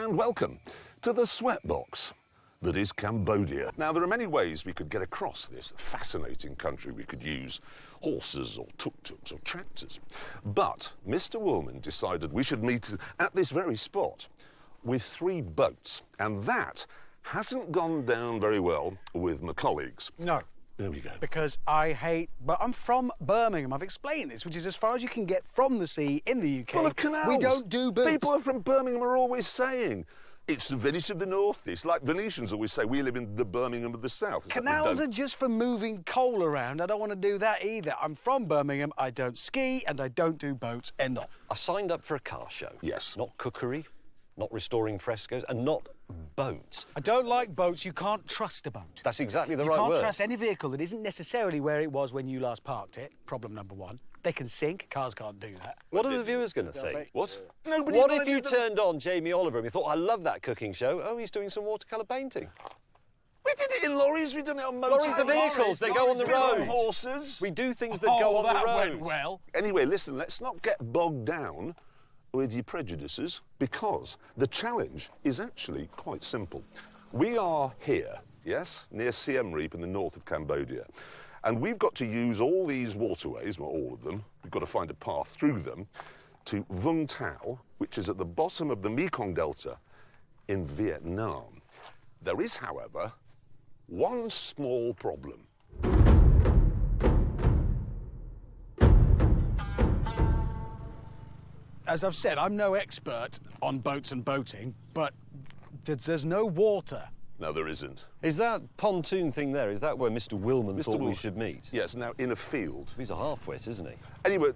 and welcome to the sweatbox that is Cambodia. Now, there are many ways we could get across this fascinating country. We could use horses or tuk-tuks or tractors. But Mr. Woolman decided we should meet at this very spot with 3 boats. And that hasn't gone down very well with my colleagues. No. There we go. Because but I'm from Birmingham. I've explained this, which is as far as you can get from the sea in the UK. Full of canals. We don't do boats. People from Birmingham are always saying, it's the Venice of the North. It's like Venetians always say, we live in the Birmingham of the South. Canals are just for moving coal around. I don't want to do that either. I'm from Birmingham. I don't ski and I don't do boats. End of. I signed up for a car show. Yes. Not cookery, not restoring frescoes, and not boats. I don't like boats. You can't trust a boat. That's exactly the You right can't word. trust any vehicle that isn't necessarily where it was when you last parked it. Problem number 1. They can sink. Cars can't do that. What are the viewers going to think? Mate. What? Nobody What if minded you them. turned on Jamie Oliver and you thought, I love that cooking show? Oh, he's doing some watercolour painting. We did it in lorries. We've done it on motors. Lorries are vehicles. They go on the road. On horses. We do things that go on the road. Went well. Anyway, listen, let's not get bogged down with your prejudices, because the challenge is actually quite simple. We are here, yes, near Siem Reap in the north of Cambodia, and we've got to use all these waterways, well, all of them, we've got to find a path through them to Vung Tau, which is at the bottom of the Mekong Delta in Vietnam. There is, however, one small problem. As I've said, I'm no expert on boats and boating, but there's no water. No, there isn't. Is that pontoon thing there, is that where Mr. Willman thought we Woolman. should meet? Yes, now in a field. He's a half-wit, isn't he? Anyway,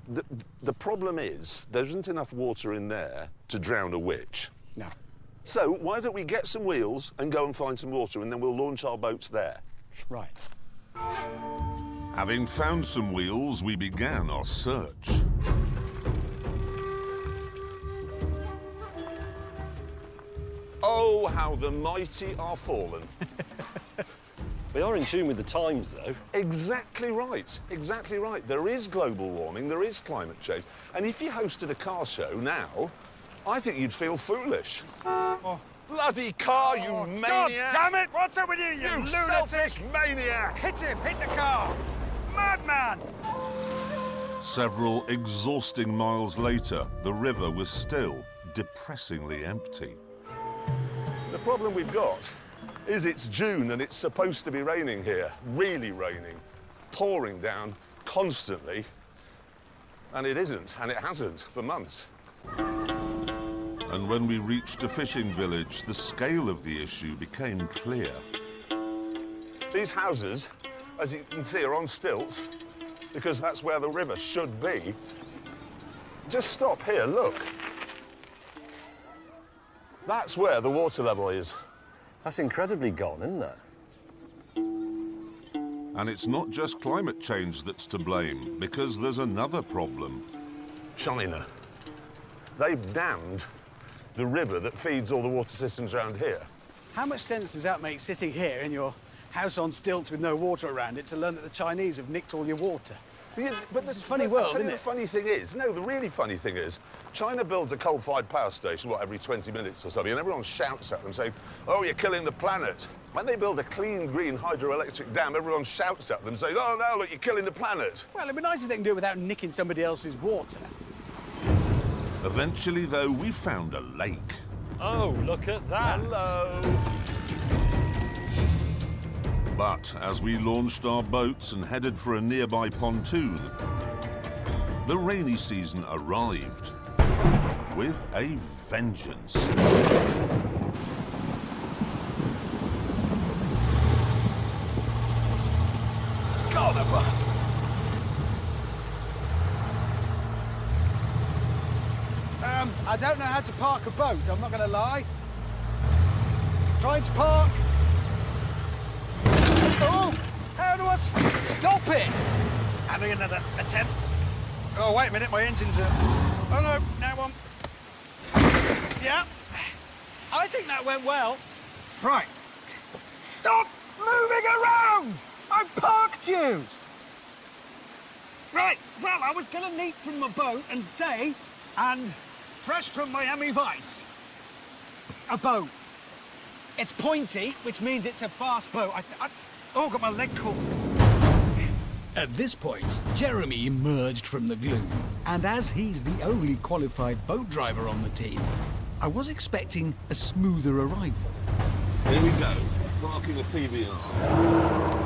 the problem is there isn't enough water in there to drown a witch. No. So why don't we get some wheels and go and find some water, and then we'll launch our boats there. Right. Having found some wheels, we began our search. Oh, how the mighty are fallen. We are in tune with the times, though. Exactly right, exactly right. There is global warming, there is climate change. And if you hosted a car show now, I think you'd feel foolish. Oh. Bloody car, you maniac! God damn it! What's up with you, you lunatic? Selfish maniac! Hit him! Hit the car! Madman! Several exhausting miles later, the river was still depressingly empty. The problem we've got is it's June and it's supposed to be raining here. Really raining. Pouring down constantly. And it isn't, and it hasn't for months. And when we reached a fishing village, the scale of the issue became clear. These houses, as you can see, are on stilts because that's where the river should be. Just stop here, look. That's where the water level is. That's incredibly gone, isn't it? And it's not just climate change that's to blame, because there's another problem. China. They've dammed the river that feeds all the water systems around here. How much sense does that make sitting here in your house on stilts with no water around it to learn that the Chinese have nicked all your water? Yeah, but It's a funny world, isn't The it? funny thing is, no, the really funny thing is, China builds a coal-fired power station, what, every 20 minutes or something, and everyone shouts at them saying, oh, you're killing the planet. When they build a clean, green hydroelectric dam, everyone shouts at them saying, oh, no, look, you're killing the planet. Well, it'd be nice if they can do it without nicking somebody else's water. Eventually, though, we found a lake. Oh, look at that. Hello. But as we launched our boats and headed for a nearby pontoon, the rainy season arrived with a vengeance. Carnival! I don't know how to park a boat, I'm not going to lie. Trying to park. Oh, how do I stop it? Having another attempt. Oh, wait a minute, my engine's Oh, no, now on. Yeah, I think that went well. Right. Stop moving around! I parked you! Right, well, I was going to leap from my boat and say, and fresh from Miami Vice, a boat. It's pointy, which means it's a fast boat. Oh, got my leg caught. At this point, Jeremy emerged from the gloom, and as he's the only qualified boat driver on the team, I was expecting a smoother arrival. Here we go. Marking a PBR.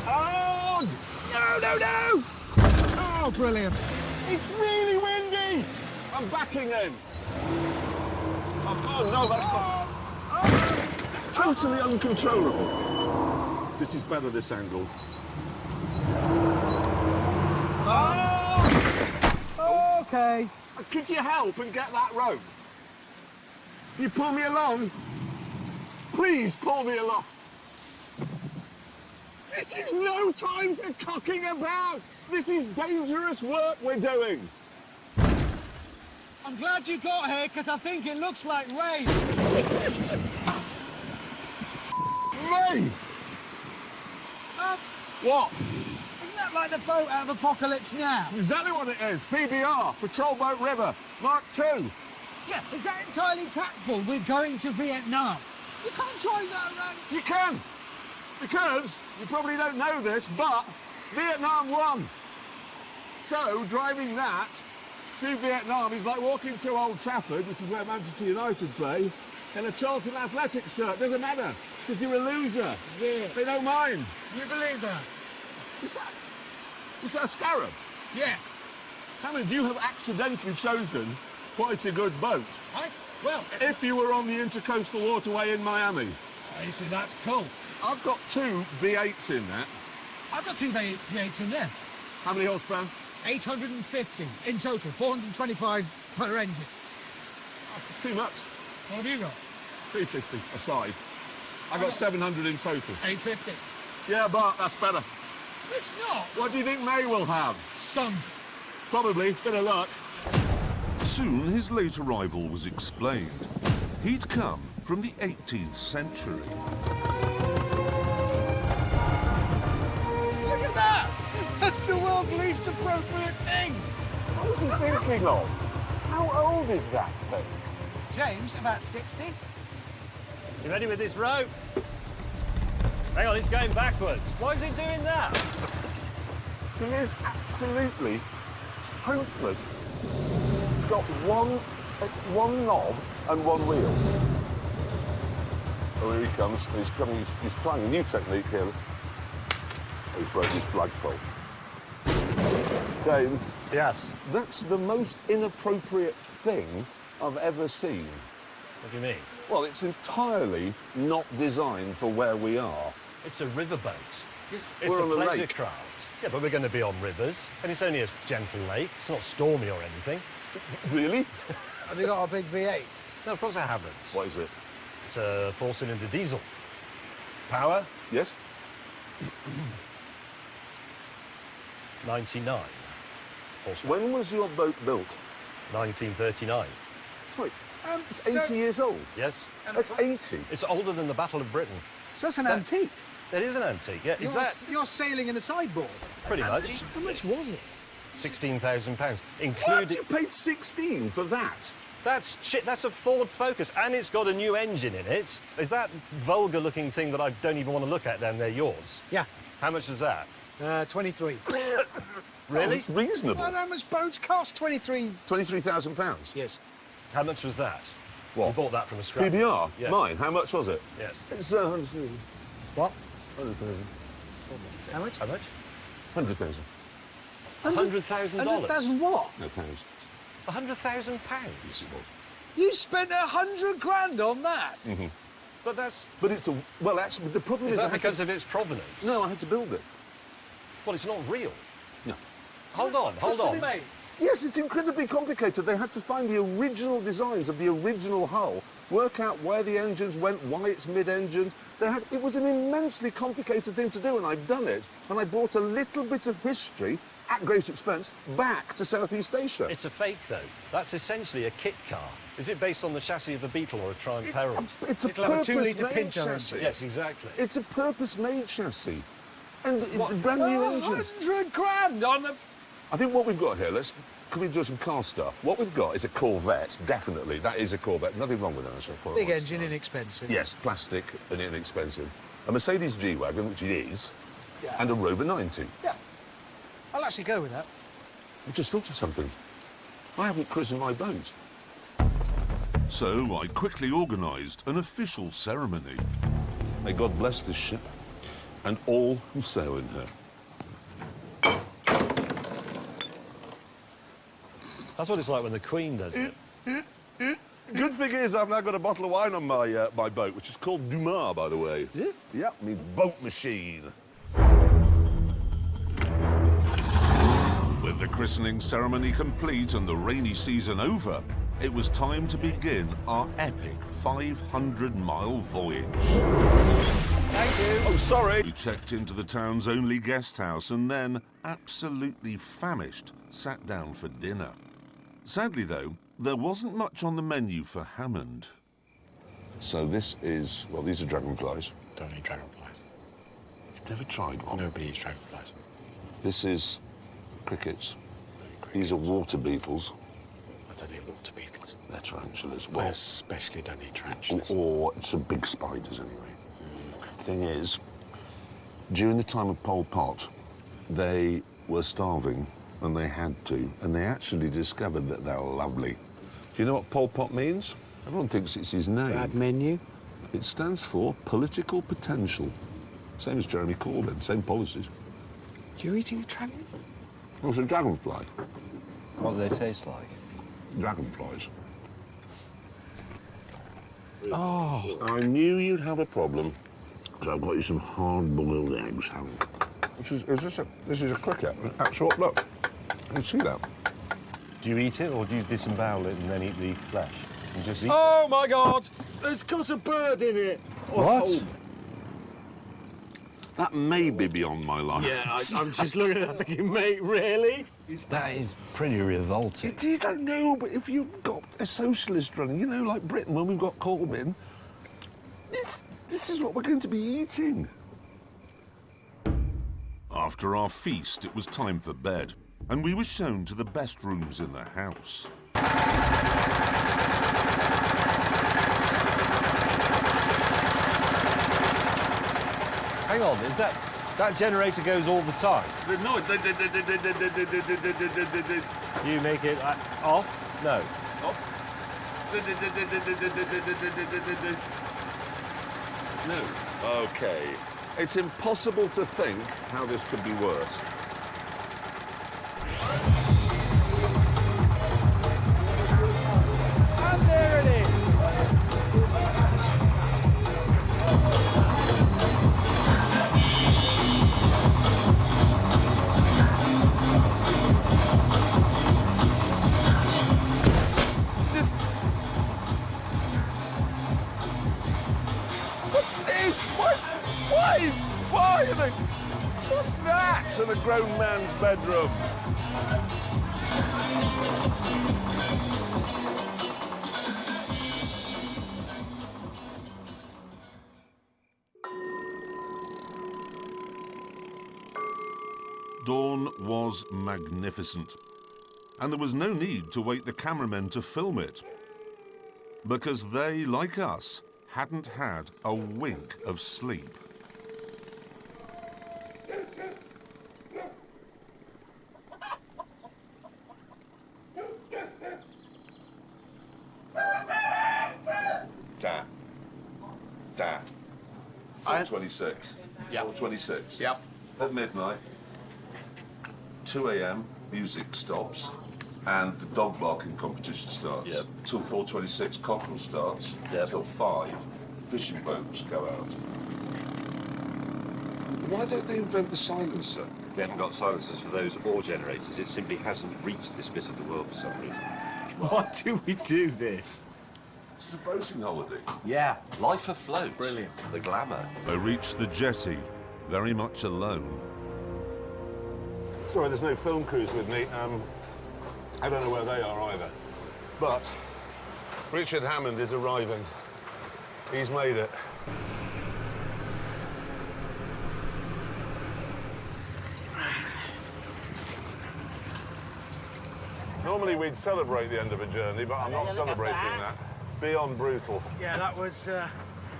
Oh! No! Oh, brilliant. It's really windy! I'm backing in. Oh no, that's not... Totally uncontrollable. This is better, this angle. Oh! Okay. Could you help and get that rope? You pull me along? Please pull me along. This is no time for cocking about. This is dangerous work we're doing. I'm glad you got here, because I think it looks like rain. Rain! What? Isn't that like the boat out of Apocalypse Now? Exactly what it is. PBR, Patrol Boat River, Mark II. Yeah, is that entirely tactful? We're going to Vietnam. You can't drive that around. You can, because you probably don't know this, but Vietnam won. So driving that through Vietnam is like walking to Old Trafford, which is where Manchester United play, in a Charlton Athletics shirt. Doesn't matter, because you're a loser. Yeah. They don't mind. You believe that? Is that a Scarab? Yeah. Cameron, you have accidentally chosen quite a good boat. Well, If you were on the Intercoastal Waterway in Miami. you see, that's cool. I've got 2 V8s in that. I've got 2 V8s in there. How many horsepower? 850 in total, 425 per engine. It's too much. What have you got? 350 aside. I got 700 in total. 850. Yeah, but that's better. It's not. What do you think May will have? Sun. Probably. Bit of luck. Soon his late arrival was explained. He'd come from the 18th century. Look at that. That's the world's least appropriate thing. What was he thinking of? How old is that thing? James, about 60. You ready with this rope? Hang on, it's going backwards. Why is it doing that? He is absolutely hopeless. It's got one knob and one wheel. Oh, here he comes. He's coming. He's trying a new technique here. Oh, he's broken his flagpole. James, Yes. that's the most inappropriate thing I've ever seen. What do you mean? Well, it's entirely not designed for where we are. It's a riverboat. It's We're a on a pleasure lake. craft. Yeah, but we're going to be on rivers, and it's only a gentle lake. It's not stormy or anything. Really? Have you got a big V8? No, of course I haven't. What is it? It's a 4-cylinder diesel. Power, Yes? 99 horsepower. When was your boat built? 1939. Sorry, it's 80 years old. Yes. That's 80. It's older than the Battle of Britain. So it's an antique. It is an antique, yeah. Is that You're sailing in a sideboard. pretty much? How much was it? £16,000, What? including... You paid 16 for that? That's shit. That's a Ford Focus, and it's got a new engine in it. Is that vulgar-looking thing that I don't even want to look at down there yours? Yeah. How much is that? 23. Really? It's reasonable. Well, how much boats cost? 23. £23,000. Yes. How much was that? What? You bought that from a scrap. PBR? Yeah. Mine? How much was it? Yes. It's 100,000. What? 100,000. How much? How much? 100,000. $100,000. 100,000 what? No pounds. £100,000. Yes, it was. You spent 100 grand on that? But that's... But it's a... Well, actually, the problem Is is I that had because to... of its provenance? No, I had to build it. Well, it's not real. No. Hold on, hold on. Mate. Yes, it's incredibly complicated. They had to find the original designs of the original hull, work out where the engines went, why it's mid-engine. It was an immensely complicated thing to do, and I've done it. And I brought a little bit of history, at great expense, back to Southeast Asia. It's a fake, though. That's essentially a kit car. Is it based on the chassis of a Beetle or a Triumph Herald? It's a It'll have a 2 litre purpose-made Pinto chassis. Yes, exactly. It's a purpose-made chassis. And it's a brand new engine. 100 grand on the... I think what we've got here, can we do some car stuff? What we've got is a Corvette, definitely. That is a Corvette. Nothing wrong with that. So Big engine, inexpensive. Yes, plastic and inexpensive. A Mercedes G-Wagon, which it is, Yeah. and a Rover 90. Yeah. I'll actually go with that. I just thought of something. I haven't christened my boat. So I quickly organised an official ceremony. May God bless this ship and all who sail in her. That's what it's like when the Queen does it. Good thing is, I've now got a bottle of wine on my boat, which is called Dumas, by the way. Is it? Yep, means boat machine. With the christening ceremony complete and the rainy season over, it was time to begin our epic 500-mile voyage. Thank you. Oh, sorry. We checked into the town's only guest house and then, absolutely famished, sat down for dinner. Sadly, though, there wasn't much on the menu for Hammond. So this is, well, these are dragonflies. Don't eat dragonflies. You've never tried one? Nobody eats dragonflies. This is crickets. These are water beetles. I don't eat water beetles. They're tarantulas. I especially don't eat tarantulas. Or some big spiders, anyway. Thing is, during the time of Pol Pot, they were starving, and they had to, and they actually discovered that they're lovely. Do you know what Pol Pot means? Everyone thinks it's his name. Bad menu. It stands for political potential. Same as Jeremy Corbyn, same policies. You're eating a dragon? Oh, it's a dragonfly. What do they taste like? Dragonflies. Oh. I knew you'd have a problem, so I've got you some hard-boiled eggs, Hammond. This is a cricket. Actual, look, you can see that. Do you eat it or do you disembowel it and then eat the flesh? You just eat Oh my God! There's got a bird in it. What? Oh. That may be beyond my life. Yeah, I'm just looking at that thinking, mate, really? That is pretty revolting. It is, I know, but if you've got a socialist running, you know, like Britain, when we've got Corbyn, this is what we're going to be eating. After our feast, it was time for bed, and we were shown to the best rooms in the house. Hang on, is that generator goes all the time? No, You make it off? No. No. Okay. It's impossible to think how this could be worse. And there it is. What's this? Why are they... What's that in a grown man's bedroom? Dawn was magnificent, and there was no need to wait the cameramen to film it, because they, like us, hadn't had a wink of sleep. Dan. 4:26. Yeah. 4:26. Yep. At midnight, 2 a.m. music stops, and the dog barking competition starts. Yep. Till 4:26, cockerel starts. Yep. Till 5, fishing boats go out. Why don't they invent the silencer? We haven't got silencers for those or generators. It simply hasn't reached this bit of the world for some reason. Why do we do this? This is a boating holiday. Yeah, life afloat. Brilliant. The glamour. I reached the jetty, very much alone. Sorry, there's no film crews with me. I don't know where they are either. But Richard Hammond is arriving. He's made it. Normally we'd celebrate the end of a journey, but I'm not celebrating that. Beyond brutal. Yeah, that was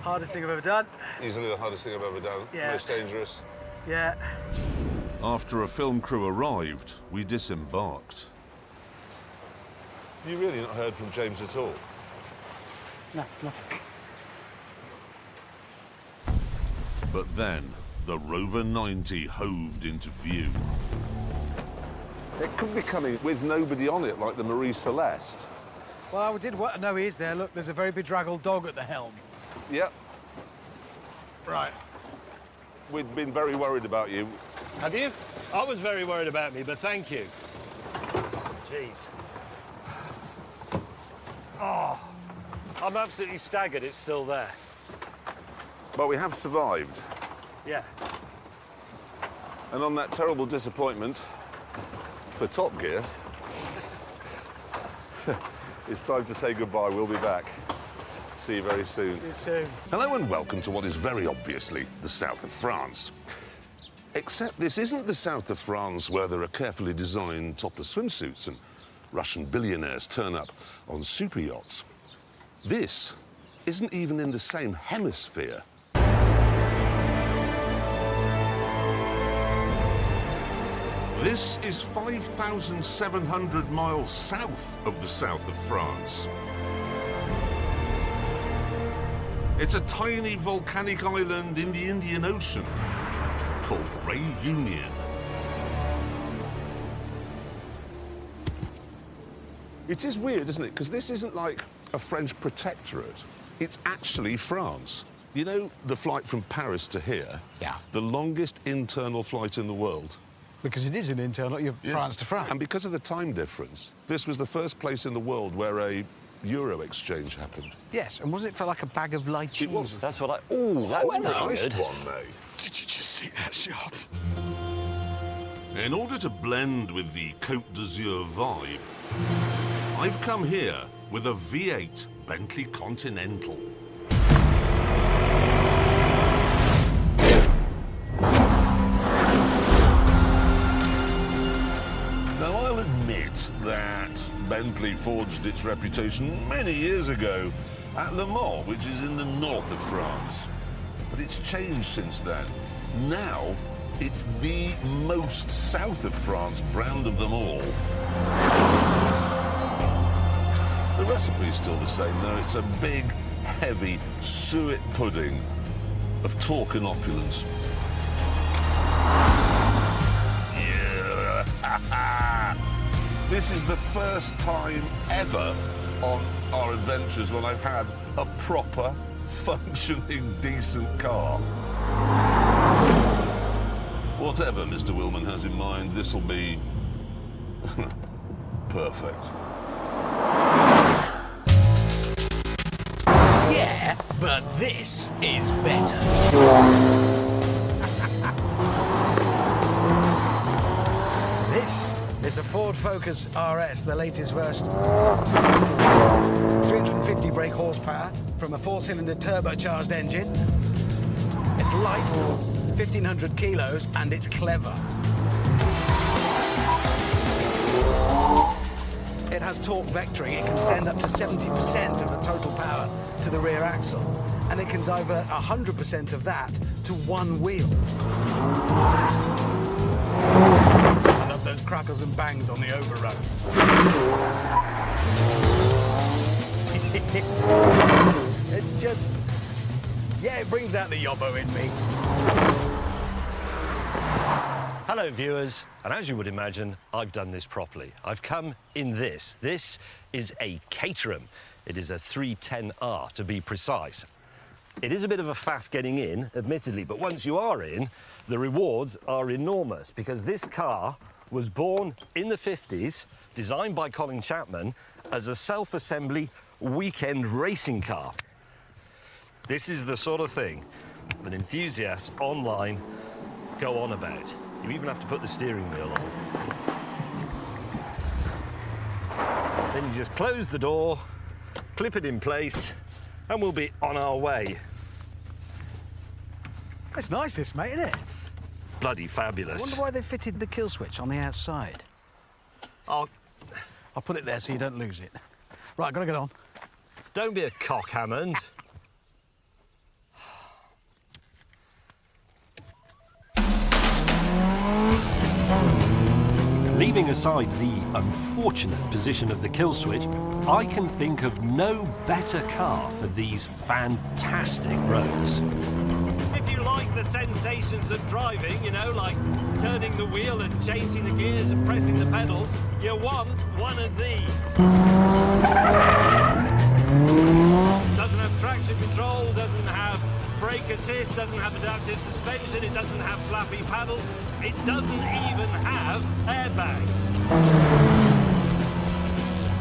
hardest thing I've ever done. Easily the hardest thing I've ever done. Yeah. Most dangerous. Yeah. After a film crew arrived, we disembarked. Have you really not heard from James at all? No, nothing. But then, the Rover 90 hoved into view. It could be coming with nobody on it, like the Marie Celeste. Well, I did what? No, he is there. Look, there's a very bedraggled dog at the helm. Yep. Right. We've been very worried about you. Have you? I was very worried about me, but thank you. Jeez. Oh, I'm absolutely staggered it's still there. But we have survived. Yeah. And on that terrible disappointment for Top Gear, it's time to say goodbye. We'll be back. See you very soon. See you soon. Hello and welcome to what is very obviously the south of France. Except this isn't the south of France where there are carefully designed topless swimsuits and Russian billionaires turn up on super yachts. This isn't even in the same hemisphere. This is 5,700 miles south of the south of France. It's a tiny volcanic island in the Indian Ocean called Réunion. It is weird, isn't it? Because this isn't like a French protectorate. It's actually France. You know, the flight from Paris to here? Yeah. The longest internal flight in the world. Because it is an internal, you're Yes. France to France. And because of the time difference, this was the first place in the world where a euro exchange happened. Yes, and wasn't it for like a bag of light cheese? It was. That's what I... Ooh, that's pretty Nice good. one, mate. Did you just see that shot? In order to blend with the Côte d'Azur vibe, I've come here with a V8 Bentley Continental. Now, I'll admit that Bentley forged its reputation many years ago at Le Mans, which is in the north of France. But it's changed since then. Now, it's the most south of France brand of them all. The recipe's still the same, though. It's a big, heavy suet pudding of torque and opulence. Yeah. This is the first time ever on our adventures when I've had a proper, functioning, decent car. Whatever Mr. Willman has in mind, this'll be perfect. Yeah, but this is better. This is a Ford Focus RS, the latest version. 350 brake horsepower from a 4-cylinder turbocharged engine. It's light, 1,500 kilos, and it's clever. It has torque vectoring. It can send up to 70% of the total power to the rear axle, and it can divert 100% of that to one wheel. I love those crackles and bangs on the overrun. It's just, yeah, it brings out the yobbo in me. Hello, viewers. And as you would imagine, I've done this properly. I've come in this. This is a Caterham. It is a 310R, to be precise. It is a bit of a faff getting in, admittedly, but once you are in, the rewards are enormous, because this car was born in the 50s, designed by Colin Chapman, as a self-assembly weekend racing car. This is the sort of thing that enthusiasts online go on about. You even have to put the steering wheel on. Then you just close the door, clip it in place, and we'll be on our way. It's nice, this, mate, isn't it? Bloody I fabulous. wonder why they fitted the kill switch on the outside. Oh, I'll put it there so you don't lose it. Right, gotta get on. Don't be a cock, Hammond. Leaving aside the unfortunate position of the kill switch, I can think of no better car for these fantastic roads. If you like the sensations of driving, you know, like turning the wheel and changing the gears and pressing the pedals, you want one of these. Doesn't have traction control, doesn't have brake assist, doesn't have adaptive suspension, it doesn't have flappy paddles, it doesn't even have airbags.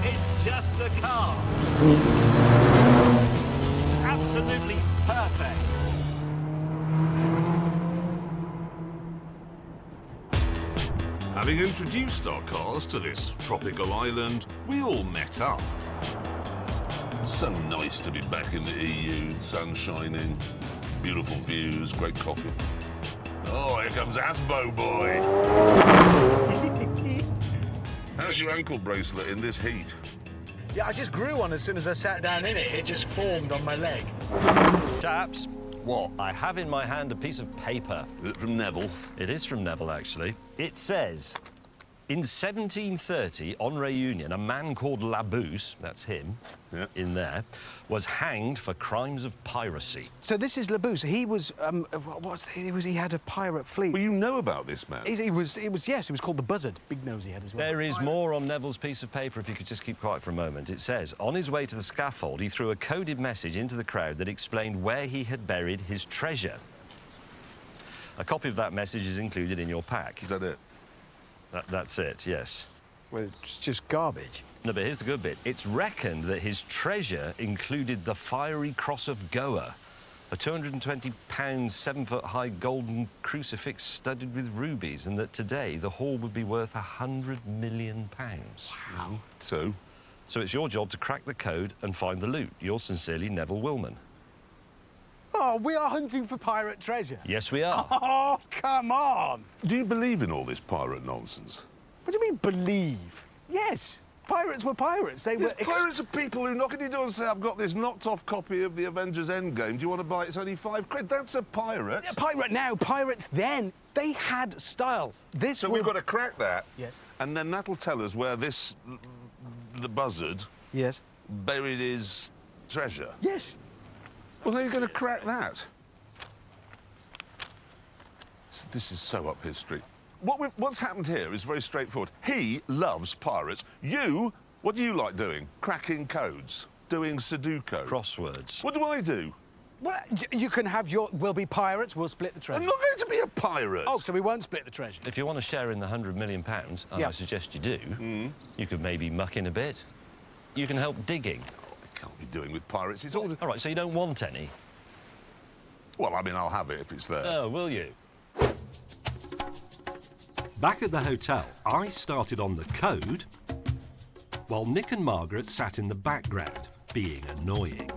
It's just a car. Absolutely perfect. Having introduced our cars to this tropical island, we all met up. So nice to be back in the EU, sun shining, beautiful views, great coffee. Oh, here comes Asbo boy. How's your ankle bracelet in this heat? Yeah, I just grew one as soon as I sat down in it. It just formed on my leg. Chaps, What? I have in my hand a piece of paper. Is it from Neville? It is from Neville, actually. It says, in 1730, on Réunion, a man called Labousse, that's him, Yeah. in there, was hanged for crimes of piracy. So this is Labousse. He was, he had a pirate fleet. Well, you know about this man. He was called the Buzzard. Big nose he had as well. There is more on Neville's piece of paper, if you could just keep quiet for a moment. It says, on his way to the scaffold, he threw a coded message into the crowd that explained where he had buried his treasure. A copy of that message is included in your pack. Is that it? That's it, yes. Well, it's just garbage. No, but here's the good bit. It's reckoned that his treasure included the Fiery Cross of Goa, a 220-pound, 7-foot-high golden crucifix studded with rubies, and that today the haul would be worth £100 million. Wow. So? So it's your job to crack the code and find the loot. Yours sincerely, Neville Willman. Oh, we are hunting for pirate treasure. Yes, we are. Oh, come on. Do you believe in all this pirate nonsense? What do you mean, believe? Yes, pirates were pirates. They were... Yes, pirates are people who knock at your door and say, I've got this knocked-off copy of the Avengers Endgame. Do you want to buy it? It's only £5. That's a pirate. A pirate now, pirates then. They had style. This So will- we've got to crack that. Yes. And then that'll tell us where this, the Buzzard, Yes. buried his treasure. Yes. Well, how are you going to crack that? This is so up his street. What's happened here is very straightforward. He loves pirates. You, what do you like doing? Cracking codes, doing Sudoku. Crosswords. What do I do? Well, you can have your... We'll be pirates, we'll split the treasure. I'm not going to be a pirate. Oh, so we won't split the treasure. If you want to share in the £100 million, and Yeah. I suggest you do, you could maybe muck in a bit. You can help digging. I can't be doing with pirates. It's all... All right, so you don't want any? Well, I mean, I'll have it if it's there. Oh, will you? Back at the hotel, I started on the code, while Nick and Margaret sat in the background, being annoying.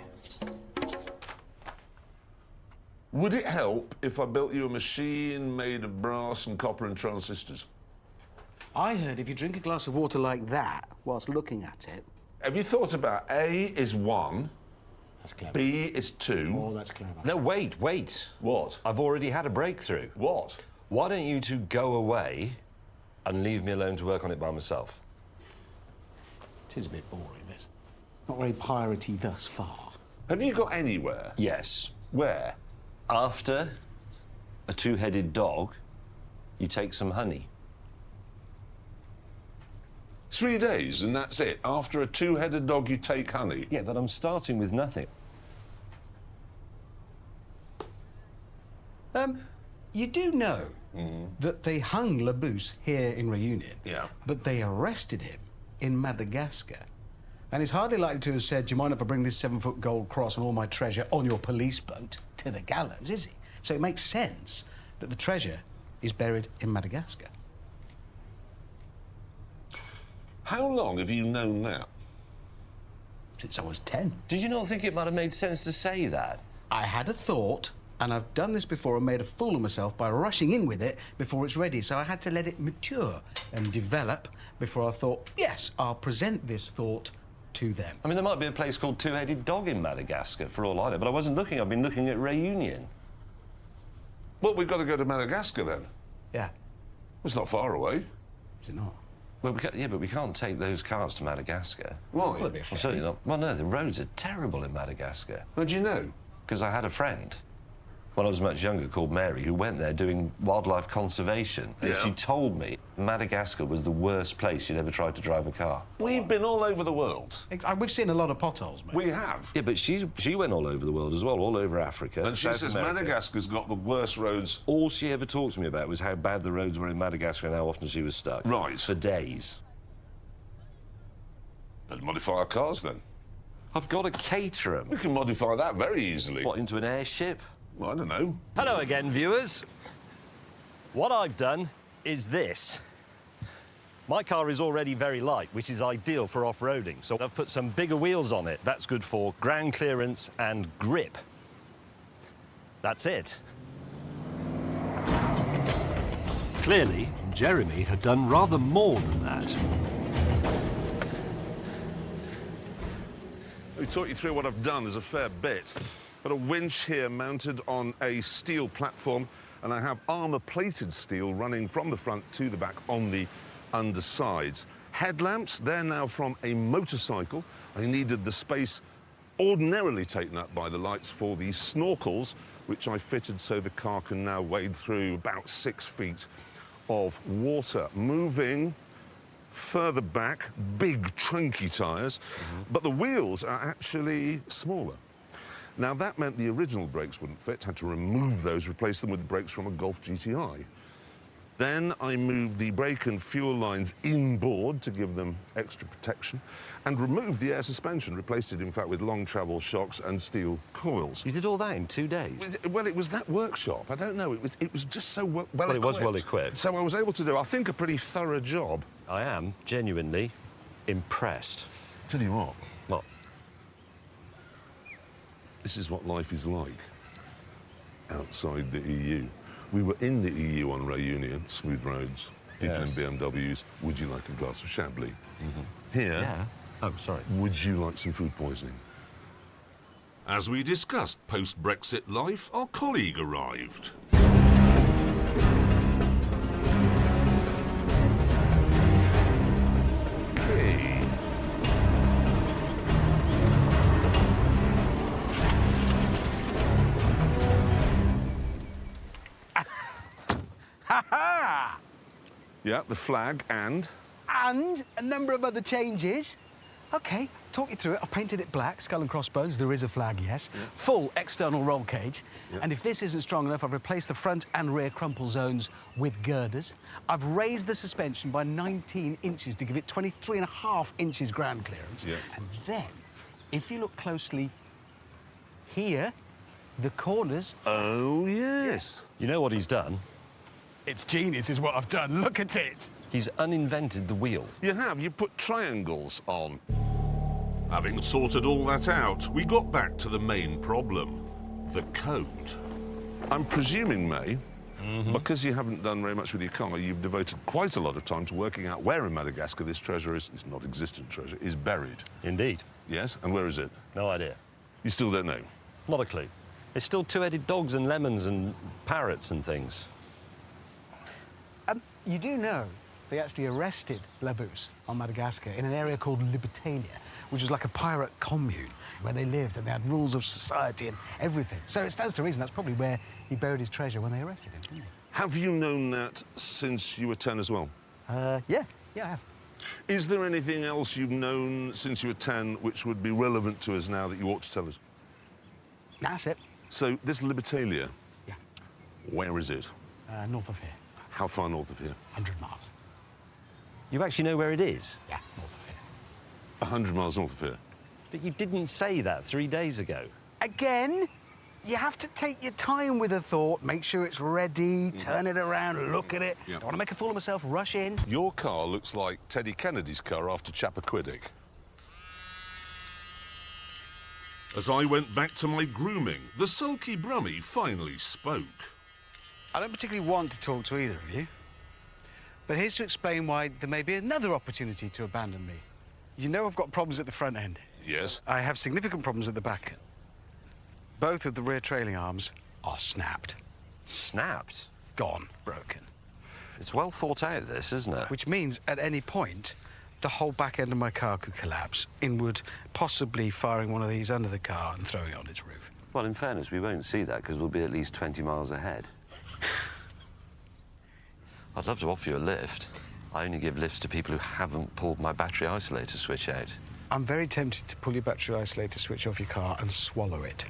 Would it help if I built you a machine made of brass and copper and transistors? I heard if you drink a glass of water like that whilst looking at it... Have you thought about A is 1, That's clever. B is 2. Oh, that's clever. No, wait. What? I've already had a breakthrough. What? Why don't you two go away and leave me alone to work on it by myself? It is a bit boring, this. Not very piratey thus far. Have you got anywhere? Yes. Where? After a two-headed dog, you take some honey. 3 days and that's it. After a two-headed dog, you take honey. Yeah, but I'm starting with nothing. You do know that they hung Labousse here in Réunion. Yeah. But they arrested him in Madagascar. And he's hardly likely to have said, do you mind if I bring this 7-foot gold cross and all my treasure on your police boat to the gallows, is he? So it makes sense that the treasure is buried in Madagascar. How long have you known that? Since I was 10. Did you not think it might have made sense to say that? I had a thought, And I've done this before and made a fool of myself by rushing in with it before it's ready. So I had to let it mature and develop before I thought, yes, I'll present this thought to them. I mean, there might be a place called Two-Headed Dog in Madagascar, for all I know, but I wasn't looking. I've been looking at Reunion. Well, we've got to go to Madagascar then. Yeah, It's not far away. is it not? Well, but we can't take those cars to Madagascar. Why? Well, it'd be a Well, ferry. certainly not. Well, no, the roads are terrible in Madagascar. How do you know? Because I had a friend when I was much younger called Mary who went there doing wildlife conservation. And Yeah. she told me Madagascar was the worst place she'd ever tried to drive a car. We've been all over the world. We've seen a lot of potholes, mate. We have. Yeah, but she went all over the world as well, all over Africa. And she South says America. Madagascar's got the worst roads. All she ever talked to me about was how bad the roads were in Madagascar and how often she was stuck. Right. For days. Let's modify our cars then. I've got to cater 'em. We can modify that very easily. What, into an airship? Well, I don't know. Hello again, viewers. What I've done is this. My car is already very light, which is ideal for off-roading, so I've put some bigger wheels on it. That's good for ground clearance and grip. That's it. Clearly, Jeremy had done rather more than that. Let me talk you through what I've done. There's a fair bit. Got a winch here mounted on a steel platform, and I have armour-plated steel running from the front to the back on the undersides. Headlamps, they're now from a motorcycle. I needed the space ordinarily taken up by the lights for the snorkels, which I fitted so the car can now wade through about 6 feet of water. Moving further back, big trunky tyres, but the wheels are actually smaller. Now, that meant the original brakes wouldn't fit. Had to remove those, replace them with brakes from a Golf GTI. Then I moved the brake and fuel lines inboard to give them extra protection and removed the air suspension, replaced it, in fact, with long travel shocks and steel coils. You did all that in 2 days? Well, it was that workshop. I don't know. It was just so well equipped. Well, it was well equipped. So I was able to do, I think, a pretty thorough job. I am genuinely impressed. Tell you what, What? this is what life is like outside the EU. We were in the EU on Reunion, smooth roads, people Yes. in BMWs. Would you like a glass of Chablis? Here, Yeah. Oh, sorry. would you like some food poisoning? As we discussed post-Brexit life, our colleague arrived. Hey. Ha-ha! Yeah, the flag and... And a number of other changes. OK, talk you through it. I've painted it black, skull and crossbones. There is a flag, yes. Full external roll cage. And if this isn't strong enough, I've replaced the front and rear crumple zones with girders. I've raised the suspension by 19 inches to give it 23.5 inches ground clearance. Yeah. And then, if you look closely here, the corners... Oh, yes. You know what he's done? It's genius is what I've done. Look at it. He's uninvented the wheel. You have. You put triangles on. Having sorted all that out, we got back to the main problem, the code. I'm presuming, May, because you haven't done very much with your car, you've devoted quite a lot of time to working out where in Madagascar this treasure is, it's not existent treasure, is buried. Indeed. Yes? And where is it? No idea. You still don't know? Not a clue. There's still two-headed dogs and lemons and parrots and things. You do know they actually arrested Labous on Madagascar in an area called Libertalia, which was like a pirate commune where they lived and they had rules of society and everything. So it stands to reason that's probably where he buried his treasure when they arrested him, didn't Have you known that since you were 10 as well? he? Yeah, I have. Is there anything else you've known since you were 10 which would be relevant to us now that you ought to tell us? That's it. So, this Libertalia, Yeah, where is it? north of here, How far north of here? 100 miles. You actually know where it is? Yeah, north of here. 100 miles north of here. But you didn't say that 3 days ago. Again, you have to take your time with a thought, make sure it's ready, turn it around, look at it. Yeah. Don't want to make a fool of myself, rush in. Your car looks like Teddy Kennedy's car after Chappaquiddick. As I went back to my grooming, the sulky Brummie finally spoke. I don't particularly want to talk to either of you, but here's to explain why there may be another opportunity to abandon me. You know I've got problems at the front end. Yes? I have significant problems at the back. Both of the rear trailing arms are snapped. Snapped? Gone. Broken. It's well thought out, this, isn't it? Which means at any point, the whole back end of my car could collapse inward, possibly firing one of these under the car and throwing it on its roof. Well, in fairness, we won't see that because we'll be at least 20 miles ahead. I'd love to offer you a lift. I only give lifts to people who haven't pulled my battery isolator switch out. I'm very tempted to pull your battery isolator switch off your car and swallow it,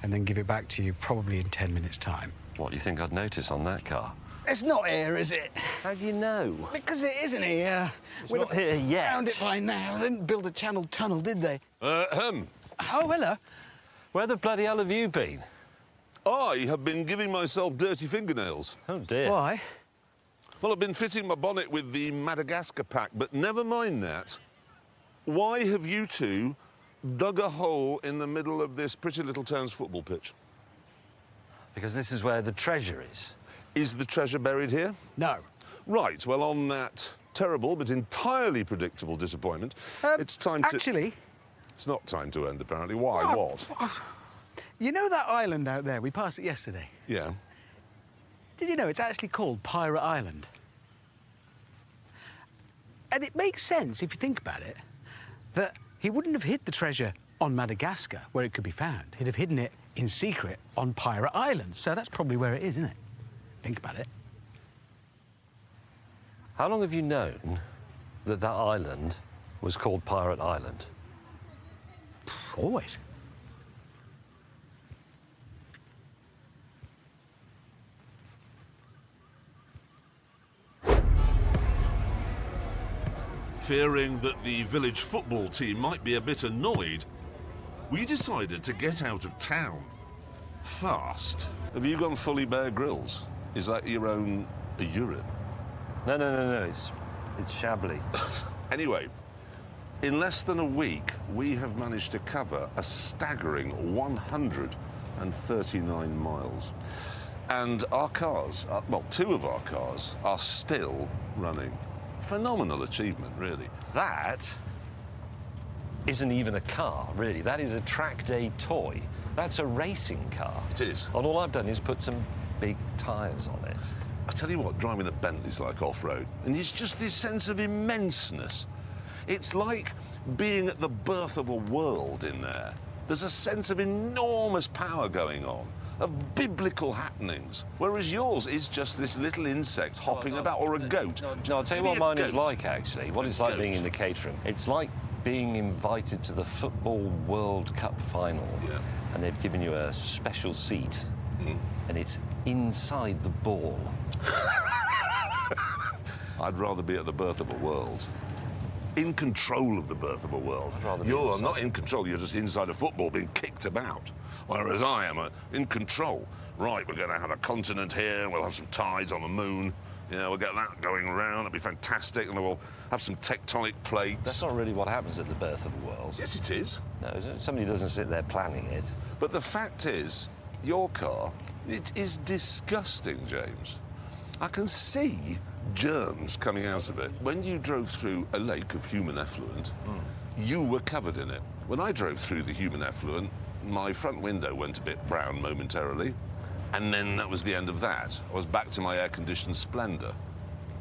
and then give it back to you probably in 10 minutes' time. What do you think I'd notice on that car? It's not here, is it? How do you know? Because it isn't here. It's not here yet. Found it by now. They didn't build a channel tunnel, did they? Oh, hello. Where the bloody hell have you been? I have been giving myself dirty fingernails. Oh, dear. Why? Well, I've been fitting my bonnet with the Madagascar pack, but never mind that. Why have you two dug a hole in the middle of this pretty little town's football pitch? Because this is where the treasure is. Is the treasure buried here? No. Right, well, on that terrible but entirely predictable disappointment, it's time to... Actually... It's not time to end, apparently. Why? What? You know that island out there? We passed it yesterday. Yeah. Did you know it's actually called Pirate Island? And it makes sense, if you think about it, that he wouldn't have hid the treasure on Madagascar, where it could be found. He'd have hidden it in secret on Pirate Island. So that's probably where it is, isn't it? Think about it. How long have you known that that island was called Pirate Island? Always. Fearing that the village football team might be a bit annoyed, we decided to get out of town. Fast. Have you gone fully Bear Grylls? Is that your own urine? No. It's shabbily. Anyway, in less than a week, we have managed to cover a staggering 139 miles. And our cars, well, two of our cars, are still running. Phenomenal achievement, really. That isn't even a car, really. That is a track day toy. That's a racing car. It is. And all I've done is put some big tyres on it. I tell you what, driving the Bentley's like off-road. And it's just this sense of immenseness. It's like being at the birth of a world in there. There's a sense of enormous power going on, of biblical happenings, whereas yours is just this little insect hopping about, or a goat. No, I'll tell you Maybe what a mine is goat. like, actually. What it's like being goat. in the Caterham. It's like being invited to the Football World Cup final. Yeah. And they've given you a special seat. And it's inside the ball. I'd rather be at the birth of a world. In control of the birth of a world. I'd rather be You're inside. not in control, you're just inside a football being kicked about. Whereas I am in control. Right, we're going to have a continent here, and we'll have some tides on the moon. You know, we'll get that going around, it'll be fantastic, and then we'll have some tectonic plates. That's not really what happens at the birth of a world. Yes, it is. No, somebody doesn't sit there planning it. But the fact is, your car, it is disgusting, James. I can see germs coming out of it. When you drove through a lake of human effluent, you were covered in it. When I drove through the human effluent, my front window went a bit brown momentarily, and then that was the end of that. I was back to my air-conditioned splendour.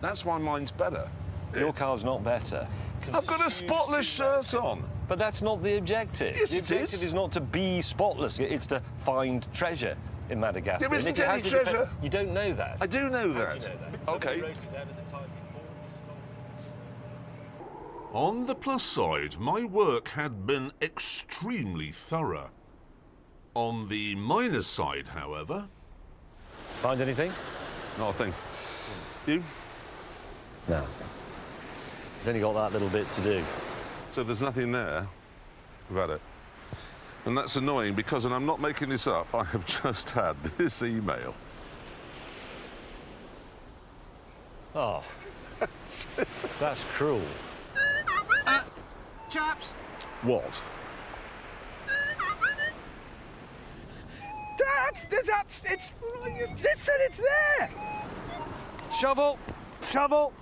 That's why mine's better. Your car's not better. I've got a spotless shirt on. But that's not the objective. Yes, the it objective is not to be spotless. It's to find treasure in Madagascar. There And isn't if you any had to depend- treasure. You don't know that. I do know How do that. you know that? Okay. Somebody wrote it down at the time before we stole. On the plus side, my work had been extremely thorough. On the minus side, however, Find anything? Not a thing. You? No. He's only got that little bit to do. So if there's nothing there, we've had it. And that's annoying because, and I'm not making this up, I have just had this email. Oh. That's cruel. Chaps, What? It's... Listen, it's there! Shovel! Shovel!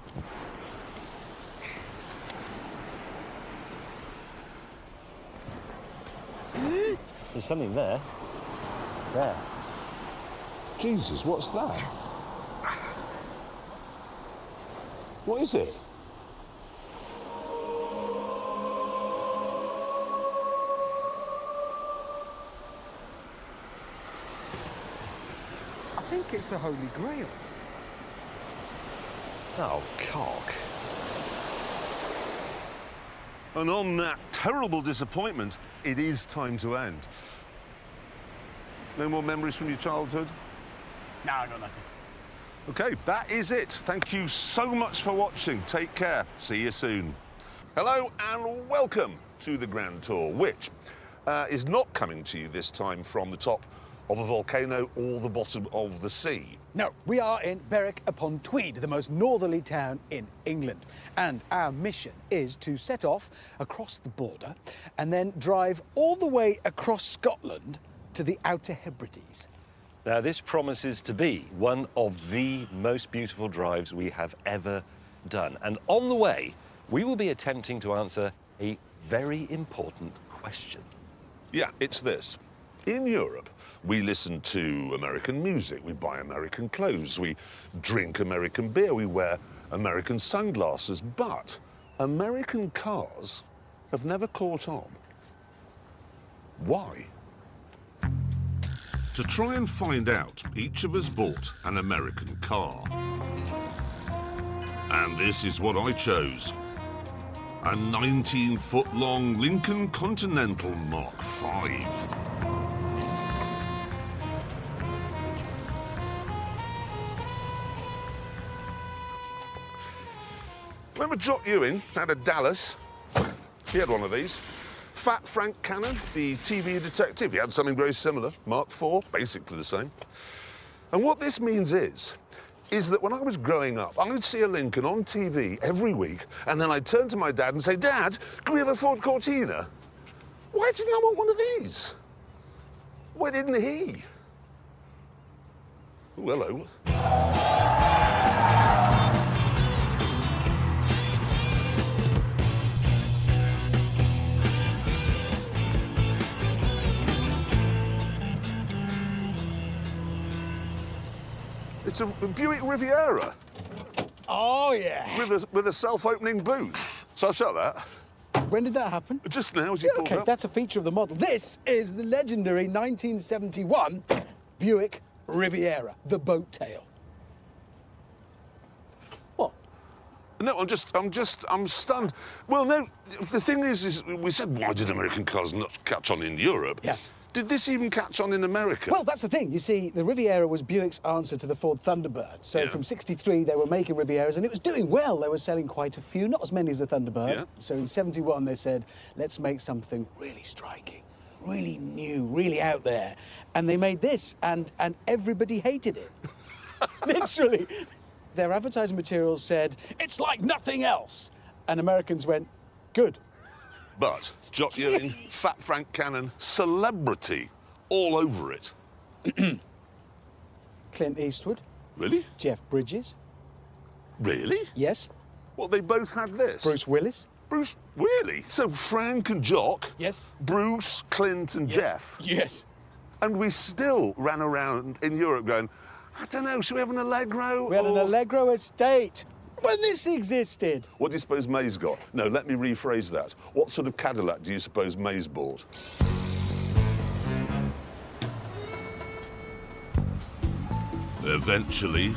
There's something there. There. Jesus, what's that? What is it? I think it's the Holy Grail. Oh, cock. And on that terrible disappointment, it is time to end. No more memories from your childhood? No, I got nothing. Okay, that is it. Thank you so much for watching. Take care. See you soon. Hello and welcome to the Grand Tour, which is not coming to you this time from the top of a volcano or the bottom of the sea. No, we are in Berwick-upon-Tweed, the most northerly town in England. And our mission is to set off across the border and then drive all the way across Scotland to the Outer Hebrides. Now, this promises to be one of the most beautiful drives we have ever done. And on the way, we will be attempting to answer a very important question. Yeah, it's this. In Europe, we listen to American music, we buy American clothes, we drink American beer, we wear American sunglasses, but American cars have never caught on. Why? To try and find out, each of us bought an American car. And this is what I chose. A 19-foot-long Lincoln Continental Mark V. Remember Jock Ewing had a Dallas? He had one of these. Fat Frank Cannon, the TV detective, he had something very similar. Mark IV, basically the same. And what this means is that when I was growing up, I would see a Lincoln on TV every week, and then I'd turn to my dad and say, Dad, can we have a Ford Cortina? Why didn't I want one of these? Why didn't he? Oh, hello. It's a Buick Riviera Oh, yeah. with a self-opening boot. So I'll shut that. When did that happen? Just now, as you pulled Okay, up. that's a feature of the model. This is the legendary 1971 Buick Riviera, the boat tail. What? No, I'm stunned. Well, no, the thing is we said, why did American cars not catch on in Europe? Yeah. Did this even catch on in America? Well, that's the thing. You see, the Riviera was Buick's answer to the Ford Thunderbird. So Yeah. from 63, they were making Rivieras, and it was doing well. They were selling quite a few, not as many as the Thunderbird. Yeah. So in 71, they said, let's make something really striking, really new, really out there. And they made this, and everybody hated it. Literally. Their advertising materials said, it's like nothing else. And Americans went, good. But Jock Ewing, Fat Frank Cannon, celebrity all over it. Clint Eastwood, Really? Jeff Bridges, Really? yes. Well, they both had this. Bruce Willis, Bruce, really? So Frank and Jock. yes. Bruce, Clint and Jeff. Yes. And we still ran around in Europe going, I don't know, should we have an Allegro? We had an or- Allegro estate when this existed. What do you suppose Mays got? No, let me rephrase that. What sort of Cadillac do you suppose Mays bought? Eventually,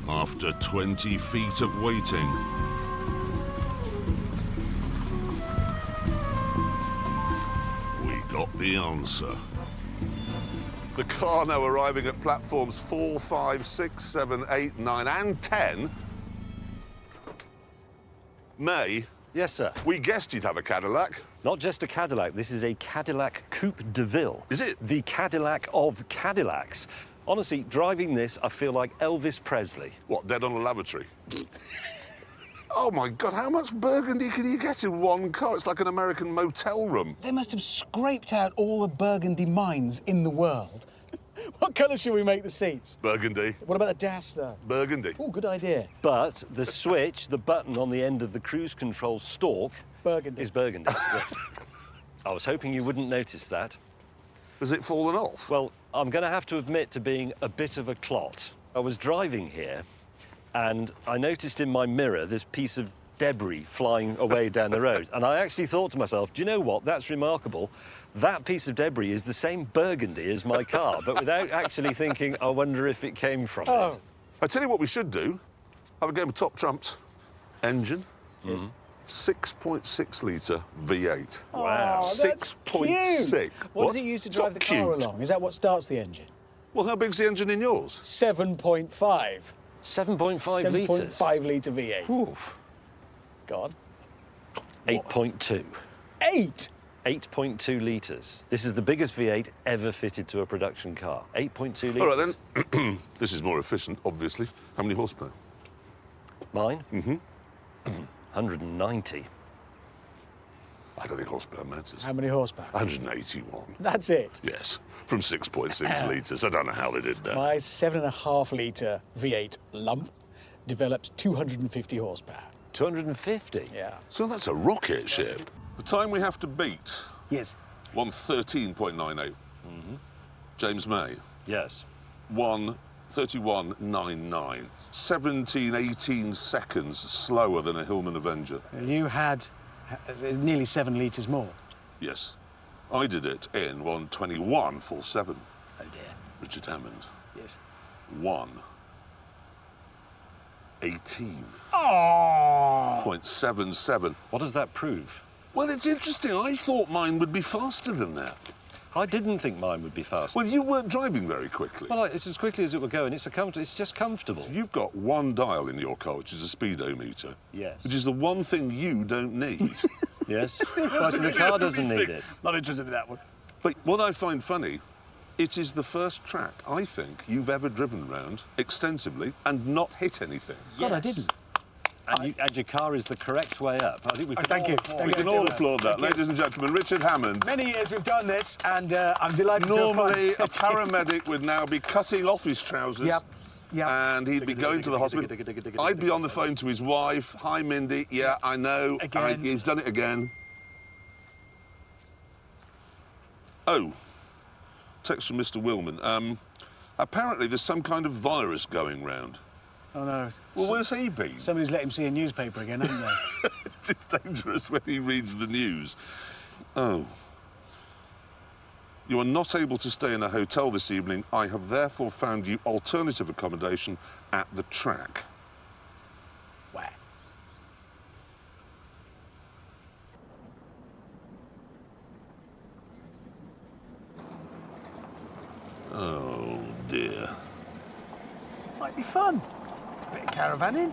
after 20 feet of waiting, we got the answer. The car now arriving at platforms 4, 5, 6, 7, 8, 9 and 10. May, Yes, sir. we guessed you'd have a Cadillac. Not just a Cadillac, this is a Cadillac Coupe de Ville. Is it? The Cadillac of Cadillacs. Honestly, driving this, I feel like Elvis Presley. What, dead on a lavatory? Oh my God, how much Burgundy can you get in one car? It's like an American motel room. They must have scraped out all the Burgundy mines in the world. What colour should we make the seats? Burgundy. What about the dash, though? Burgundy. Oh, good idea. But the switch, the button on the end of the cruise control stalk, Burgundy. is burgundy. Yes. I was hoping you wouldn't notice that. Has it fallen off? Well, I'm going to have to admit to being a bit of a clot. I was driving here and I noticed in my mirror this piece of debris flying away down the road. And I actually thought to myself, do you know what? That's remarkable. That piece of debris is the same burgundy as my car, but without actually thinking, I wonder if it came from it. I tell you what we should do. Have a game of top trumps. Engine. Yes. 6.6 litre V8. Wow. Oh, that's 6.6. cute. What does it use to It's drive not the car cute. along? Is that what starts the engine? Well, how big's the engine in yours? 7.5. 7.5 litres. 7.5 litre V8. Oof. God. 8.2. 8? 8.2 litres. This is the biggest V8 ever fitted to a production car. 8.2 litres. All right, then. This is more efficient, obviously. How many horsepower? Mine? Mm-hmm. 190. I don't think horsepower matters. How many horsepower? 181. That's it. Yes, from 6.6 litres. I don't know how they did that. My 7.5 litre V8 lump develops 250 horsepower. 250? Yeah. So that's a rocket ship. The time we have to beat, Yes. 1:13.98. James May, Yes. 1:31.99. 17, 18 seconds slower than a Hillman Avenger. You had nearly 7 litres more. Yes. I did it in 1:21.47. Oh dear. Richard Hammond, Yes. 1:18.77. What does that prove? Well, it's interesting. I thought mine would be faster than that. I didn't think mine would be faster. Well, you weren't driving very quickly. Well, it's as quickly as it would go, and it's just comfortable. You've got one dial in your car, which is a speedometer. Yes. Which is the one thing you don't need. Yes. Right, so the car doesn't need it. Not interested in that one. But what I find funny, it is the first track, I think, you've ever driven round extensively and not hit anything. God, I didn't. And your car is the correct way up. I think we can Thank you. We can all applaud that. Ladies and gentlemen, Richard Hammond. Many years we've done this, and I'm delighted Normally, to a paramedic would now be cutting off his trousers. Yep. And he'd be going to the hospital. I'd be on the phone to his wife. Hi, Mindy. Yeah, I know. Again. He's done it again. Oh, text from Mr. Willman. Apparently, there's some kind of virus going round. Oh no. Well, where's he been? Somebody's let him see a newspaper again, haven't they? It's dangerous when he reads the news. Oh. You are not able to stay in a hotel this evening. I have therefore found you alternative accommodation at the track. Where? Oh, dear. Might be fun. Bit of caravanning.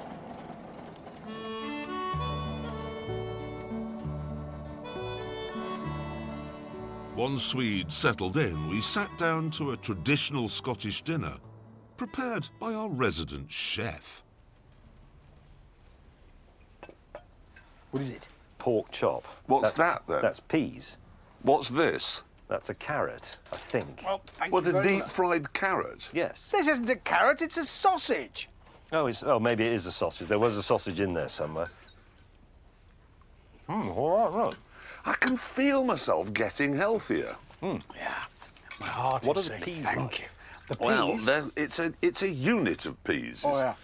Once we'd settled in, we sat down to a traditional Scottish dinner, prepared by our resident chef. What is it? Pork chop. What's that, then? That's peas. What's this? That's a carrot, I think. Well, thank What, you a very deep much. fried carrot? Yes. This isn't a carrot, it's a sausage. Oh, maybe it is a sausage. There was a sausage in there somewhere. All right. I can feel myself getting healthier. Yeah. My heart What is are the saying peas thank like? you. The Well, peas? it's a unit of peas. Oh, yeah.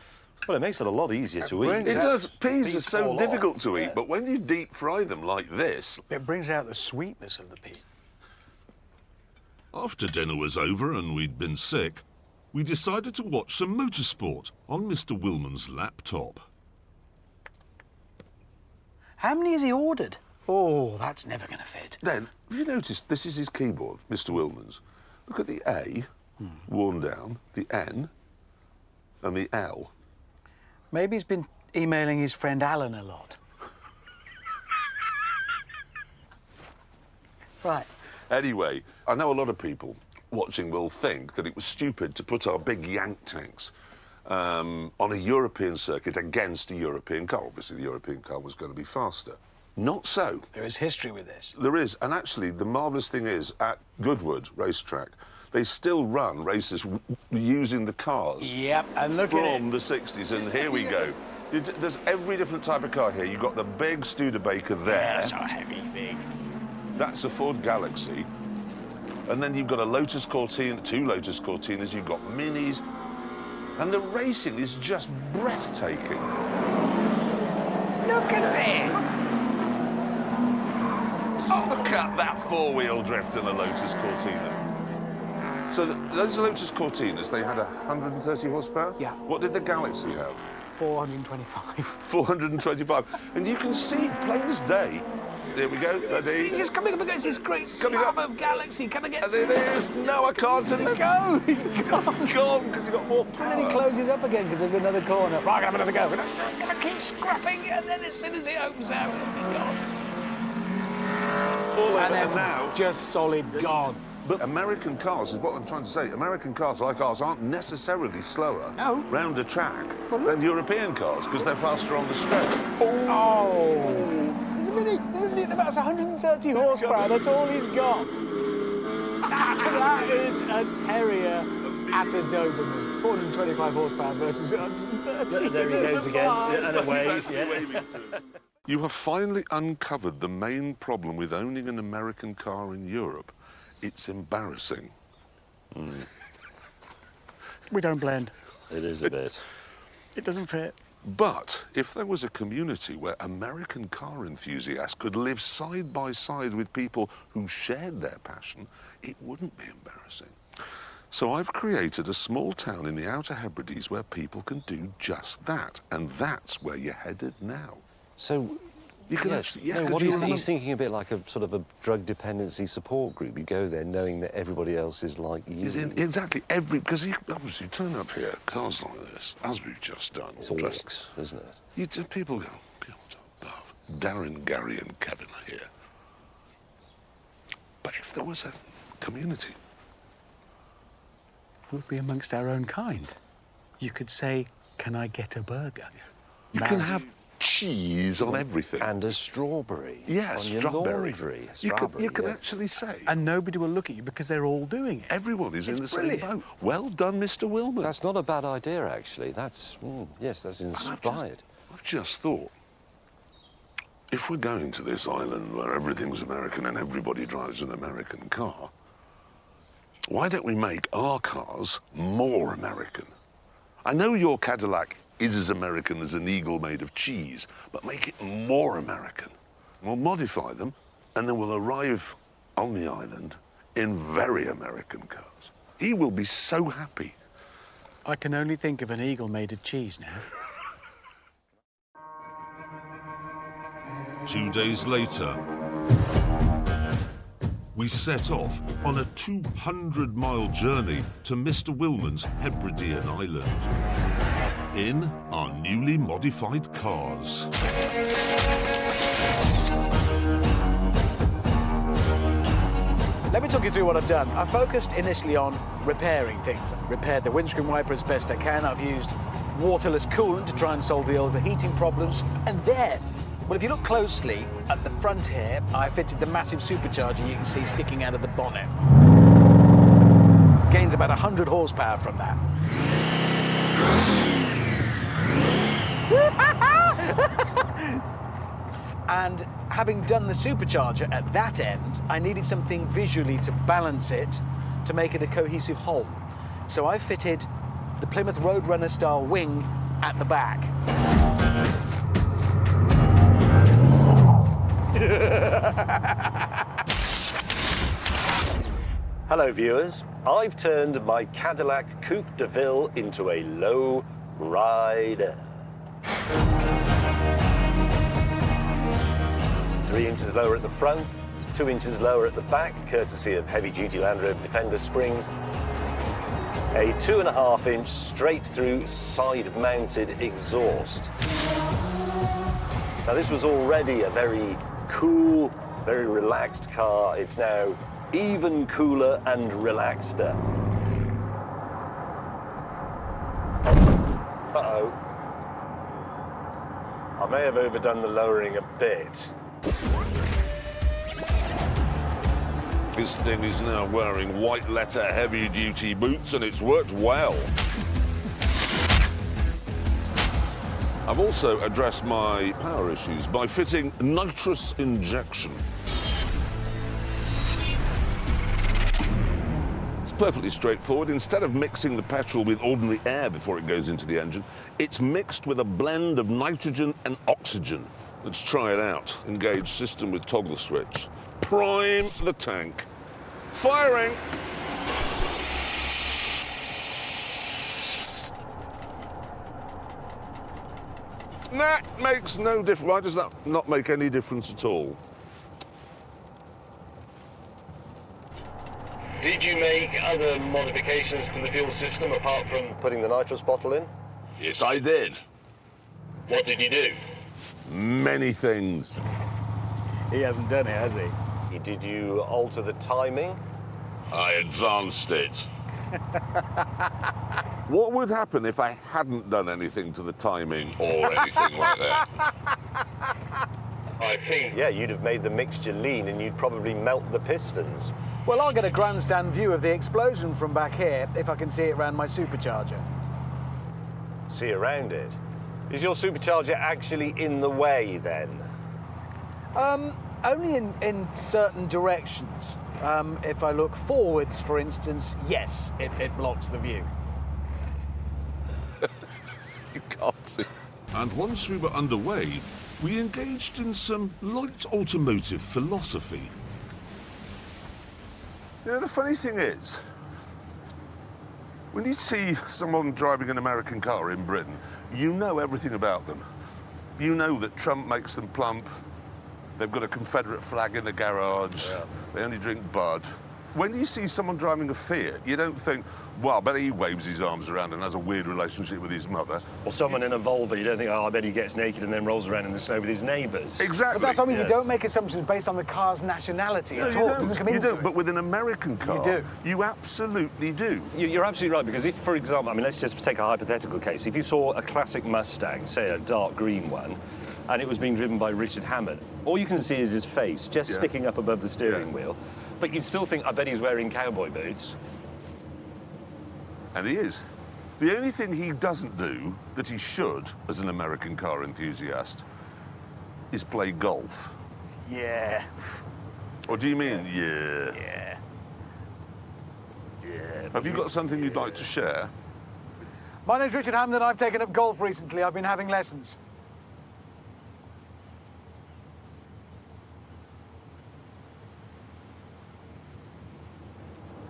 Well, it makes it a lot easier to eat. brings It does. Peas are Peas so fall off. difficult to eat, but when you deep fry them like this, It brings out the sweetness of the peas. After dinner was over and we'd been sick, we decided to watch some motorsport on Mr. Willman's laptop. How many has he ordered? Oh, that's never going to fit. then, have you noticed this is his keyboard, Mr. Willman's? Look at the A, worn down, the N, and the L. Maybe he's been emailing his friend Alan a lot. Right. Anyway, I know a lot of people watching will think that it was stupid to put our big Yank tanks on a European circuit against a European car. Obviously, the European car was going to be faster. Not so. There is history with this. There is, and actually, the marvellous thing is, at Goodwood Racetrack, they still run races using the cars. Yep, and look at it. From the 60s, and here we go. There's every different type of car here. You've got the big Studebaker there. That's a heavy thing. That's a Ford Galaxy. And then you've got a Lotus Cortina, 2 Lotus Cortinas, you've got Minis. And the racing is just breathtaking. Look at it. Look at that 4-wheel drift in a Lotus Cortina. So those Lotus Cortinas, they had 130 horsepower? Yeah. What did the Galaxy have? 425. 425. And you can see, plain as day. There we go, ready? He's just coming up against this great Coming slab up. of Galaxy. Can I get... And there it is. No, I can't. And Go! He's gone. gone because he got more power. And then he closes up again because there's another corner. Right, I'm going to have another go. I'm going to keep scrapping, and then as soon as it opens out, it'll be gone. All And over then now. just solid gone. But American cars is what I'm trying to say. American cars, like ours, aren't necessarily slower No. round a track than European cars because they're faster on the straight. Oh! There's a minute. That's 130 horsepower. That's all he's got. That is a Terrier at a Doberman. 425 horsepower versus 130. There he goes again, and away. You have finally uncovered the main problem with owning an American car in Europe. It's embarrassing. We don't blend. It is a bit. It doesn't fit. But if there was a community where American car enthusiasts could live side by side with people who shared their passion, it wouldn't be embarrassing. So I've created a small town in the Outer Hebrides where people can do just that. And that's where you're headed now. So, You can yes, actually... no, could what you he's remember- thinking a bit like a sort of a drug dependency support group. You go there knowing that everybody else is like you. Exactly, because you obviously turn up here, cars like this, as we've just done. It's all mix, isn't it? People go, oh, Darren, Gary and Kevin are here. But if there was a community... We'll be amongst our own kind. You could say, can I get a burger? You can have cheese on everything. And a strawberry. Yeah, on strawberry. Your laundry. You can yeah. actually say. And nobody will look at you because they're all doing it. Everyone is in the It's same brilliant. boat. Well done, Mr. Wilman. That's not a bad idea, actually. That's, yes, that's inspired. I've just thought, if we're going to this island where everything's American and everybody drives an American car, why don't we make our cars more American? I know your Cadillac is as American as an eagle made of cheese, but make it more American. We'll modify them, and then we'll arrive on the island in very American cars. He will be so happy. I can only think of an eagle made of cheese now. 2 days later, we set off on a 200-mile journey to Mr. Wilman's Hebridean island in our newly modified cars. Let me talk you through what I've done. I focused initially on repairing things. I repaired the windscreen wiper as best I can. I've used waterless coolant to try and solve the overheating problems. And then, well, if you look closely at the front here, I fitted the massive supercharger you can see sticking out of the bonnet. Gains about 100 horsepower from that. And having done the supercharger at that end, I needed something visually to balance it, to make it a cohesive whole. So I fitted the Plymouth Roadrunner style wing at the back. Hello, viewers. I've turned my Cadillac Coupe de Ville into a low rider. 3 inches lower at the front, 2 inches lower at the back, courtesy of heavy-duty Land Rover Defender springs. A 2.5-inch straight-through side-mounted exhaust. Now, this was already a very cool, very relaxed car. It's now even cooler and relaxeder. I may have overdone the lowering a bit. This thing is now wearing white letter heavy duty boots and it's worked well. I've also addressed my power issues by fitting nitrous injection. It's perfectly straightforward. Instead of mixing the petrol with ordinary air before it goes into the engine, it's mixed with a blend of nitrogen and oxygen. Let's try it out. Engage system with toggle switch. Prime the tank. Firing! That makes no difference. Why does that not make any difference at all? Did you make other modifications to the fuel system apart from putting the nitrous bottle in? Yes, I did. What did you do? Many things. He hasn't done it, has he? Did you alter the timing? I advanced it. What would happen if I hadn't done anything to the timing or anything like that? I think, yeah, you'd have made the mixture lean and you'd probably melt the pistons. Well, I'll get a grandstand view of the explosion from back here if I can see it around my supercharger. See around it. Is your supercharger actually in the way then? Only in certain directions. If I look forwards, for instance, yes, it blocks the view. You can't see. And once we were underway, we engaged in some light automotive philosophy. You know, the funny thing is, when you see someone driving an American car in Britain, you know everything about them. You know that Trump makes them plump. They've got a Confederate flag in the garage. Yeah. They only drink Bud. When you see someone driving a Fiat, you don't think, well, I bet he waves his arms around and has a weird relationship with his mother. Or someone in a Volvo, you don't think, oh, I bet he gets naked and then rolls around in the snow with his neighbours. Exactly. But that's what I mean, Yeah. you don't make assumptions based on the car's nationality No, at you all. It don't. doesn't come You into don't. it. But with an American car, do. You absolutely do. You're absolutely right, because if, for example, I mean, let's just take a hypothetical case. If you saw a classic Mustang, say a dark green one, and it was being driven by Richard Hammond, all you can see is his face just Yeah. sticking up above the steering Yeah. wheel. But you'd still think, I bet he's wearing cowboy boots. And he is. The only thing he doesn't do, that he should, as an American car enthusiast, is play golf. Yeah. Or do you mean, yeah? Yeah. Yeah. Have you got something you'd like to share? My name's Richard Hammond and I've taken up golf recently. I've been having lessons.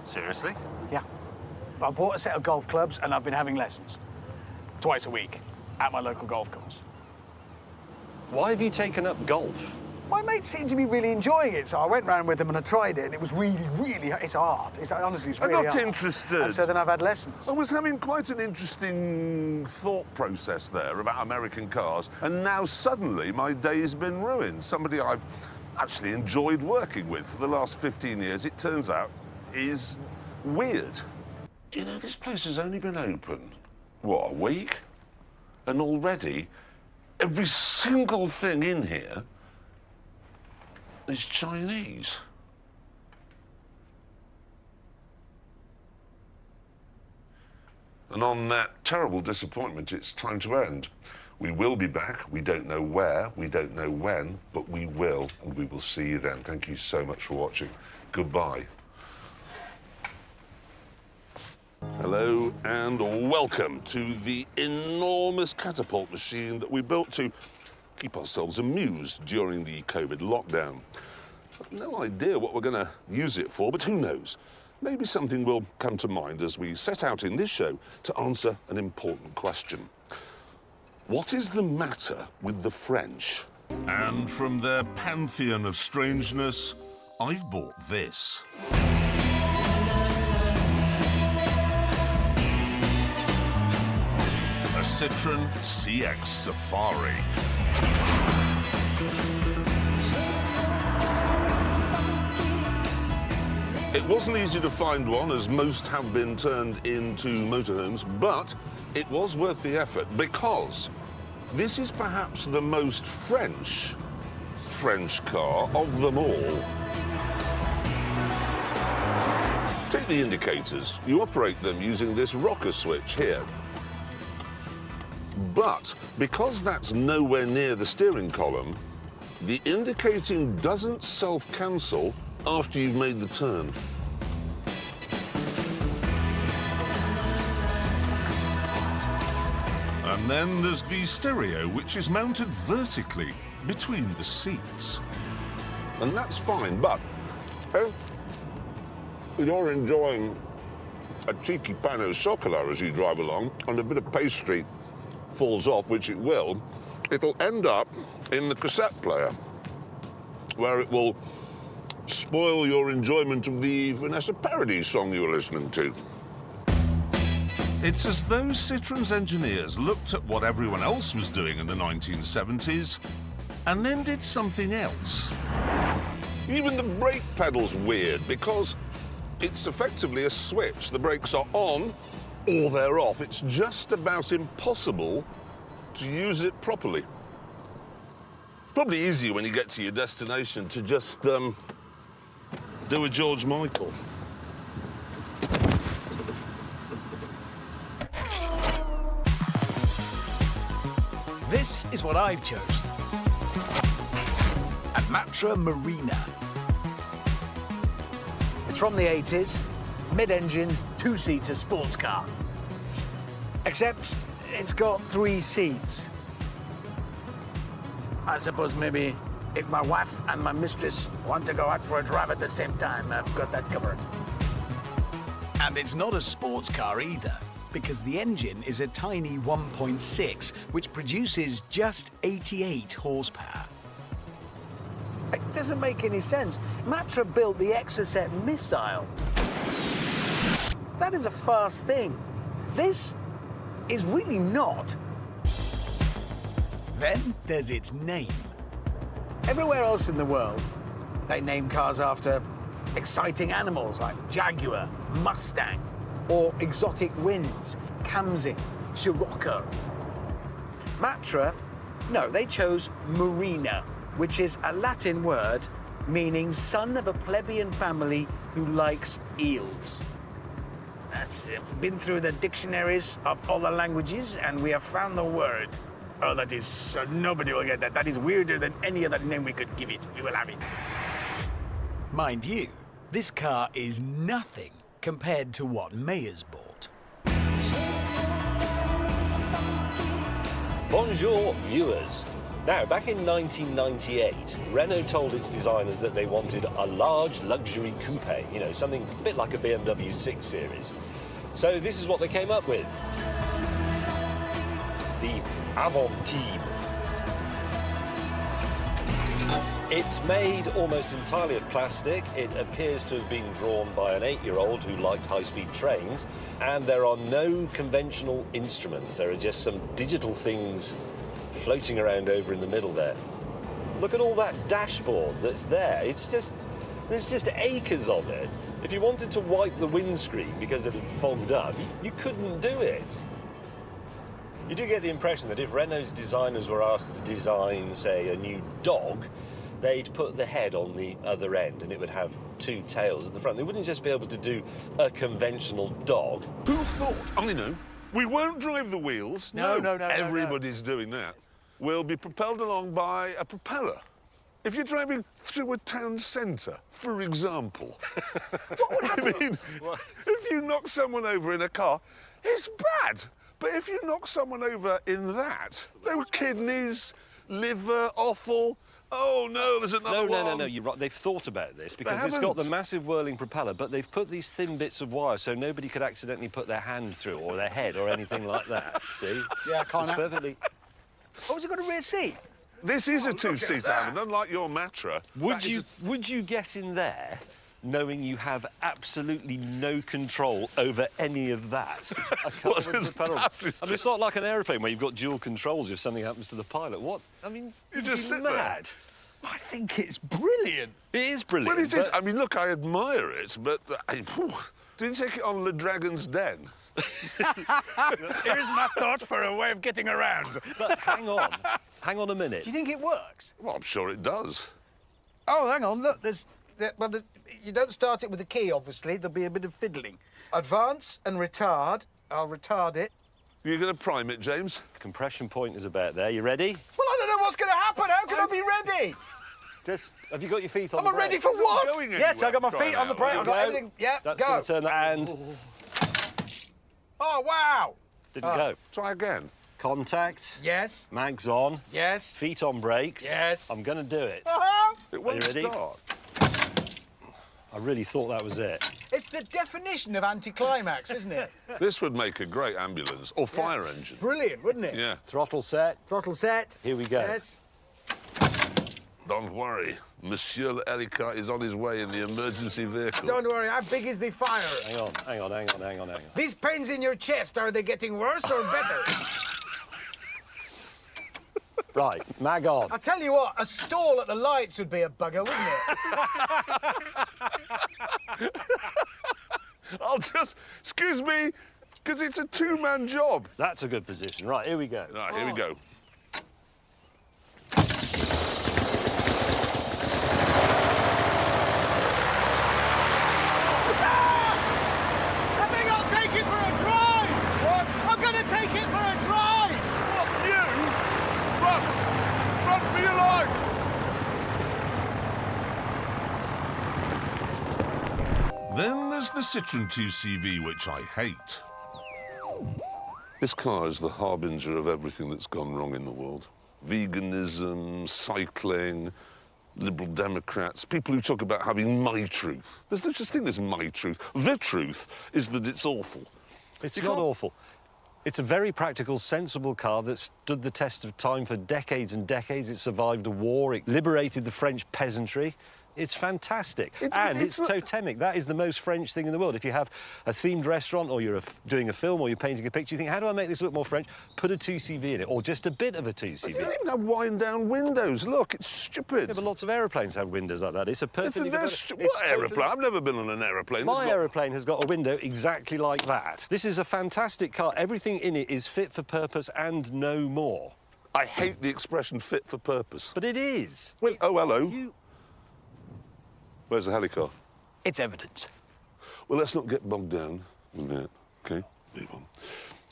Seriously? Yeah. I bought a set of golf clubs and I've been having lessons. Twice a week. At my local golf course. Why have you taken up golf? My mates seem to be really enjoying it, so I went round with them and I tried it, and it was really, really, it's hard. Honestly, it's I'm really not hard. interested. And so then I've had lessons. I was having quite an interesting thought process there about American cars, and now suddenly my day's been ruined. Somebody I've actually enjoyed working with for the last 15 years, it turns out, is weird. Do you know this place has only been open, what, a week? And already, every single thing in here is Chinese. And on that terrible disappointment, it's time to end. We will be back. We don't know where, we don't know when, but we will, and we will see you then. Thank you so much for watching. Goodbye. Hello and welcome to the enormous catapult machine that we built to keep ourselves amused during the COVID lockdown. I've no idea what we're going to use it for, but who knows? Maybe something will come to mind as we set out in this show to answer an important question. What is the matter with the French? And from their pantheon of strangeness, I've bought this. A Citroën CX Safari. It wasn't easy to find one, as most have been turned into motorhomes, but it was worth the effort because This is perhaps the most French car of them all. Take the indicators. You operate them using this rocker switch here. But because that's nowhere near the steering column, the indicating doesn't self-cancel after you've made the turn. And then there's the stereo, which is mounted vertically between the seats. And that's fine, but if you're enjoying a cheeky pan au chocolat as you drive along and a bit of pastry falls off, which it will, it'll end up in the cassette player, where it will spoil your enjoyment of the Vanessa Paradis song you were listening to. It's as though Citroën's engineers looked at what everyone else was doing in the 1970s and then did something else. Even the brake pedal's weird because it's effectively a switch. The brakes are on or they're off. It's just about impossible to use it properly. Probably easier when you get to your destination to just do a George Michael. This is what I've chosen. A Matra Marina. It's from the 80s, mid-engined, two-seater sports car. Except it's got 3 seats. I suppose maybe if my wife and my mistress want to go out for a drive at the same time, I've got that covered. And it's not a sports car either, because the engine is a tiny 1.6, which produces just 88 horsepower. It doesn't make any sense. Matra built the Exocet missile. That is a fast thing. This is really not. Then there's its name. Everywhere else in the world, they name cars after exciting animals like Jaguar, Mustang, or exotic winds, Kamsin, Scirocco. Matra, no, they chose Marina, which is a Latin word meaning son of a plebeian family who likes eels. That's been through the dictionaries of all the languages, and we have found the word. Oh, that is, nobody will get that. That is weirder than any other name we could give it. We will have it. Mind you, this car is nothing compared to what Mayer's bought. Bonjour, viewers. Now, back in 1998, Renault told its designers that they wanted a large luxury coupe, you know, something a bit like a BMW 6 Series. So this is what they came up with. The Avantime. It's made almost entirely of plastic. It appears to have been drawn by an 8-year-old who liked high-speed trains, and there are no conventional instruments. There are just some digital things floating around over in the middle there. Look at all that dashboard that's there. There's just acres of it. If you wanted to wipe the windscreen because it had fogged up, you couldn't do it. You do get the impression that if Renault's designers were asked to design, say, a new dog, they'd put the head on the other end and it would have 2 tails at the front. They wouldn't just be able to do a conventional dog. Who thought? I know. We won't drive the wheels. No. Everybody's doing that. We'll be propelled along by a propeller. If you're driving through a town centre, for example. What would happen? I mean, if you knock someone over in a car, it's bad. But if you knock someone over in that, there were kidneys, liver, offal. Oh, no, there's another one. No, you're right. They've thought about this because it's got the massive whirling propeller, but they've put these thin bits of wire so nobody could accidentally put their hand through or their head or anything like that. See? Yeah, I can't. It's perfectly... Oh, has it got a rear seat? This is a 2-seater, Alan, unlike your Matra. Would you get in there knowing you have absolutely no control over any of that? I can't with the pedal. I mean, it's not like an aeroplane where you've got dual controls if something happens to the pilot. What? I mean, you just sit mad. There. I think it's brilliant. It is brilliant. Well, it is. I mean, look, I admire it, but did you take it on Le Dragon's Den? Here's my thought for a way of getting around. But hang on a minute. Do you think it works? Well, I'm sure it does. Oh, hang on, look, you don't start it with a key, obviously. There'll be a bit of fiddling. Advance and retard. I'll retard it. You going to prime it, James? Compression point is about there. You ready? Well, I don't know what's going to happen. How can I be ready? Have you got your feet on the I'm ready brake? for It's not what? going Yes, I got my anywhere, feet on the brake. crying I've got Go. everything. Yeah, That's go. going to turn that and Oh, wow. didn't go. Try again. Contact. Yes, Mags on. yes. Feet on brakes. Yes. I'm going to do it. Uh-huh. It won't ready? start. I really thought that was it. It's the definition of anticlimax, isn't it? This would make a great ambulance or fire engine. Brilliant, wouldn't it? Yeah. Throttle set. Throttle set. Here we go. Yes. Don't worry. Monsieur L'Helicopter is on his way in the emergency vehicle. Don't worry, how big is the fire? Hang on. These pains in your chest, are they getting worse or better? Right, mag on. I tell you what, a stall at the lights would be a bugger, wouldn't it? I'll just... Excuse me, because it's a two-man job. That's a good position. Right, here we go. Right, here we go. I think I'll take it for a drive! What? I'm gonna take it for a drive! What, you? Run! Run for your life! Then there's the Citroën 2CV, which I hate. This car is the harbinger of everything that's gone wrong in the world. Veganism, cycling, Liberal Democrats, people who talk about having my truth. There's no such thing as my truth. The truth is that it's awful. It's You not can't- awful. It's a very practical, sensible car that stood the test of time for decades and decades. It survived a war. It liberated the French peasantry. It's fantastic. And it's not- totemic. That is the most French thing in the world. If you have a themed restaurant or you're doing a film or you're painting a picture, you think, how do I make this look more French? Put a 2CV in it, or just a bit of a 2CV. You don't even have wind-down windows. Look, it's stupid. Yeah, but lots of aeroplanes have windows like that. It's a It's perfectly... a very what aeroplane? I've never been on an aeroplane. My aeroplane has got a window exactly like that. This is a fantastic car. Everything in it is fit for purpose and no more. I hate the expression fit for purpose. But it is. Well, oh, hello. Where's the helicopter? It's evidence. Well, let's not get bogged down in that, OK? Move on.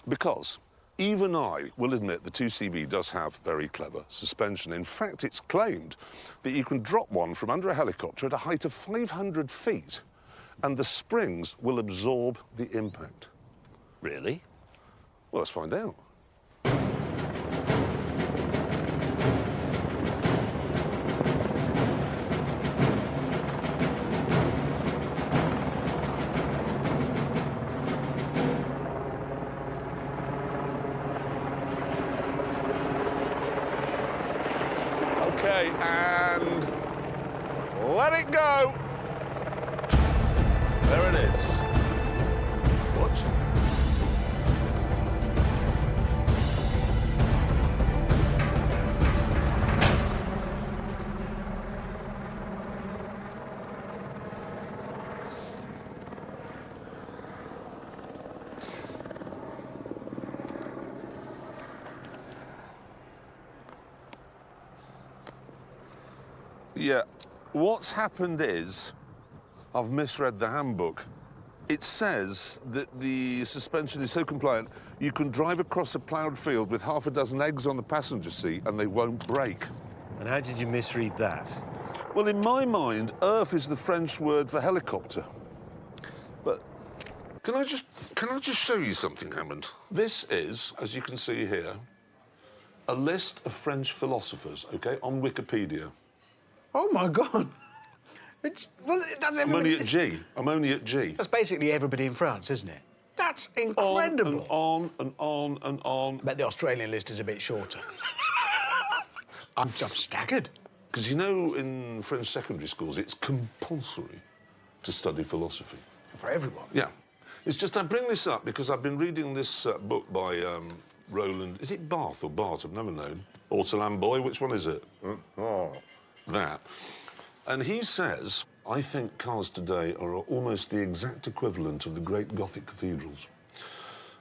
Because even I will admit the 2CV does have very clever suspension. In fact, it's claimed that you can drop one from under a helicopter at a height of 500 feet and the springs will absorb the impact. Really? Well, let's find out. Okay, and let it go. There it is. Watch. Yeah, what's happened is I've misread the handbook. It says that the suspension is so compliant you can drive across a ploughed field with half a dozen eggs on the passenger seat and they won't break. And how did you misread that? Well, in my mind, earth is the French word for helicopter. But can I just show you something, Hammond? This is, as you can see here, a list of French philosophers, OK, on Wikipedia. Oh, my God. That's I'm only at G. I'm only at G. That's basically everybody in France, isn't it? That's incredible. On and on and on. I bet the Australian list is a bit shorter. I'm staggered. Because you know, in French secondary schools, it's compulsory to study philosophy. For everyone. Yeah. It's just I bring this up because I've been reading this book by Roland. Is it Barthes or Barthes? I've never known. Ortolan Boy, which one is it? That. And he says, I think cars today are almost the exact equivalent of the great Gothic cathedrals.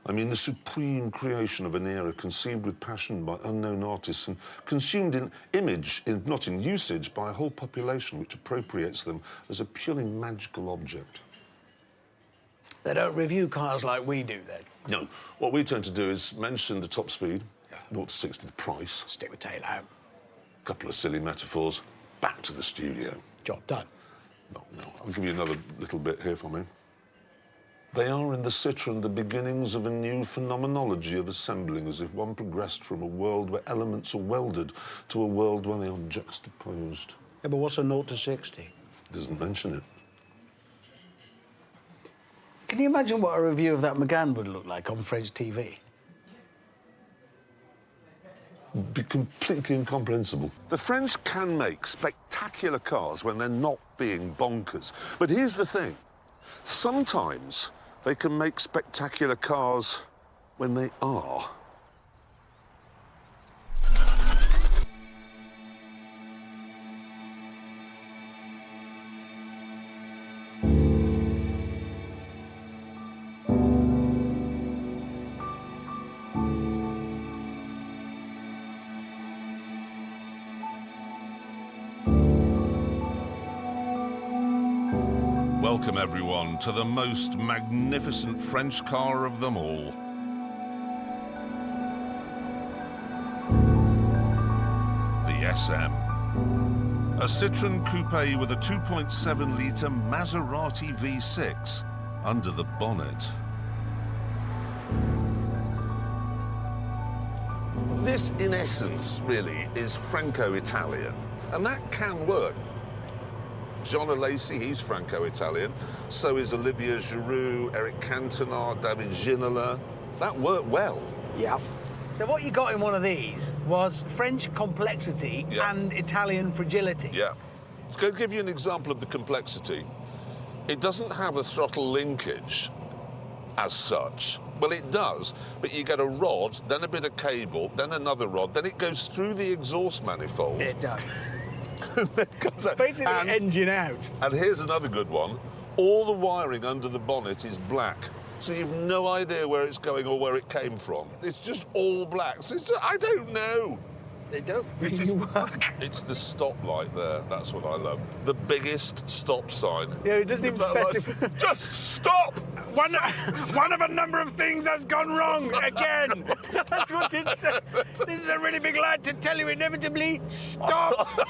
I mean, the supreme creation of an era conceived with passion by unknown artists and consumed in image, not in usage, by a whole population which appropriates them as a purely magical object. They don't review cars like we do, then. No, what we tend to do is mention the top speed, 0 to 60 the price, Stick the tail out. a couple of silly metaphors, back to the studio. Job done. No, I'll give you another little bit here for me. They are in the Citroën the beginnings of a new phenomenology of assembling, as if one progressed from a world where elements are welded to a world where they are juxtaposed. Yeah, but what's a 0 to 60? Doesn't mention it. Can you imagine what a review of that Megane would look like on French TV? Be completely incomprehensible. The French can make spectacular cars when they're not being bonkers. But here's the thing. Sometimes they can make spectacular cars when they are. Welcome, everyone, to the most magnificent French car of them all. The SM. A Citroën coupe with a 2.7-litre Maserati V6 under the bonnet. This, in essence, really, is Franco-Italian, and that can work. John Alesi, he's Franco-Italian. So is Olivier Giroud, Eric Cantona, David Ginola. That worked well. Yeah. So what you got in one of these was French complexity and Italian fragility. Yeah. It's going to give you an example of the complexity. It doesn't have a throttle linkage as such. Well, it does, but you get a rod, then a bit of cable, then another rod, then it goes through the exhaust manifold. It does. It's basically engine out. And here's another good one. All the wiring under the bonnet is black. So you've no idea where it's going or where it came from. It's just all black. So I don't know. They don't really work. It's the stoplight there. That's what I love. The biggest stop sign. Yeah, it doesn't even specify. Just stop! One of a number of things has gone wrong again. That's what it says. This is a really big light to tell you inevitably, stop.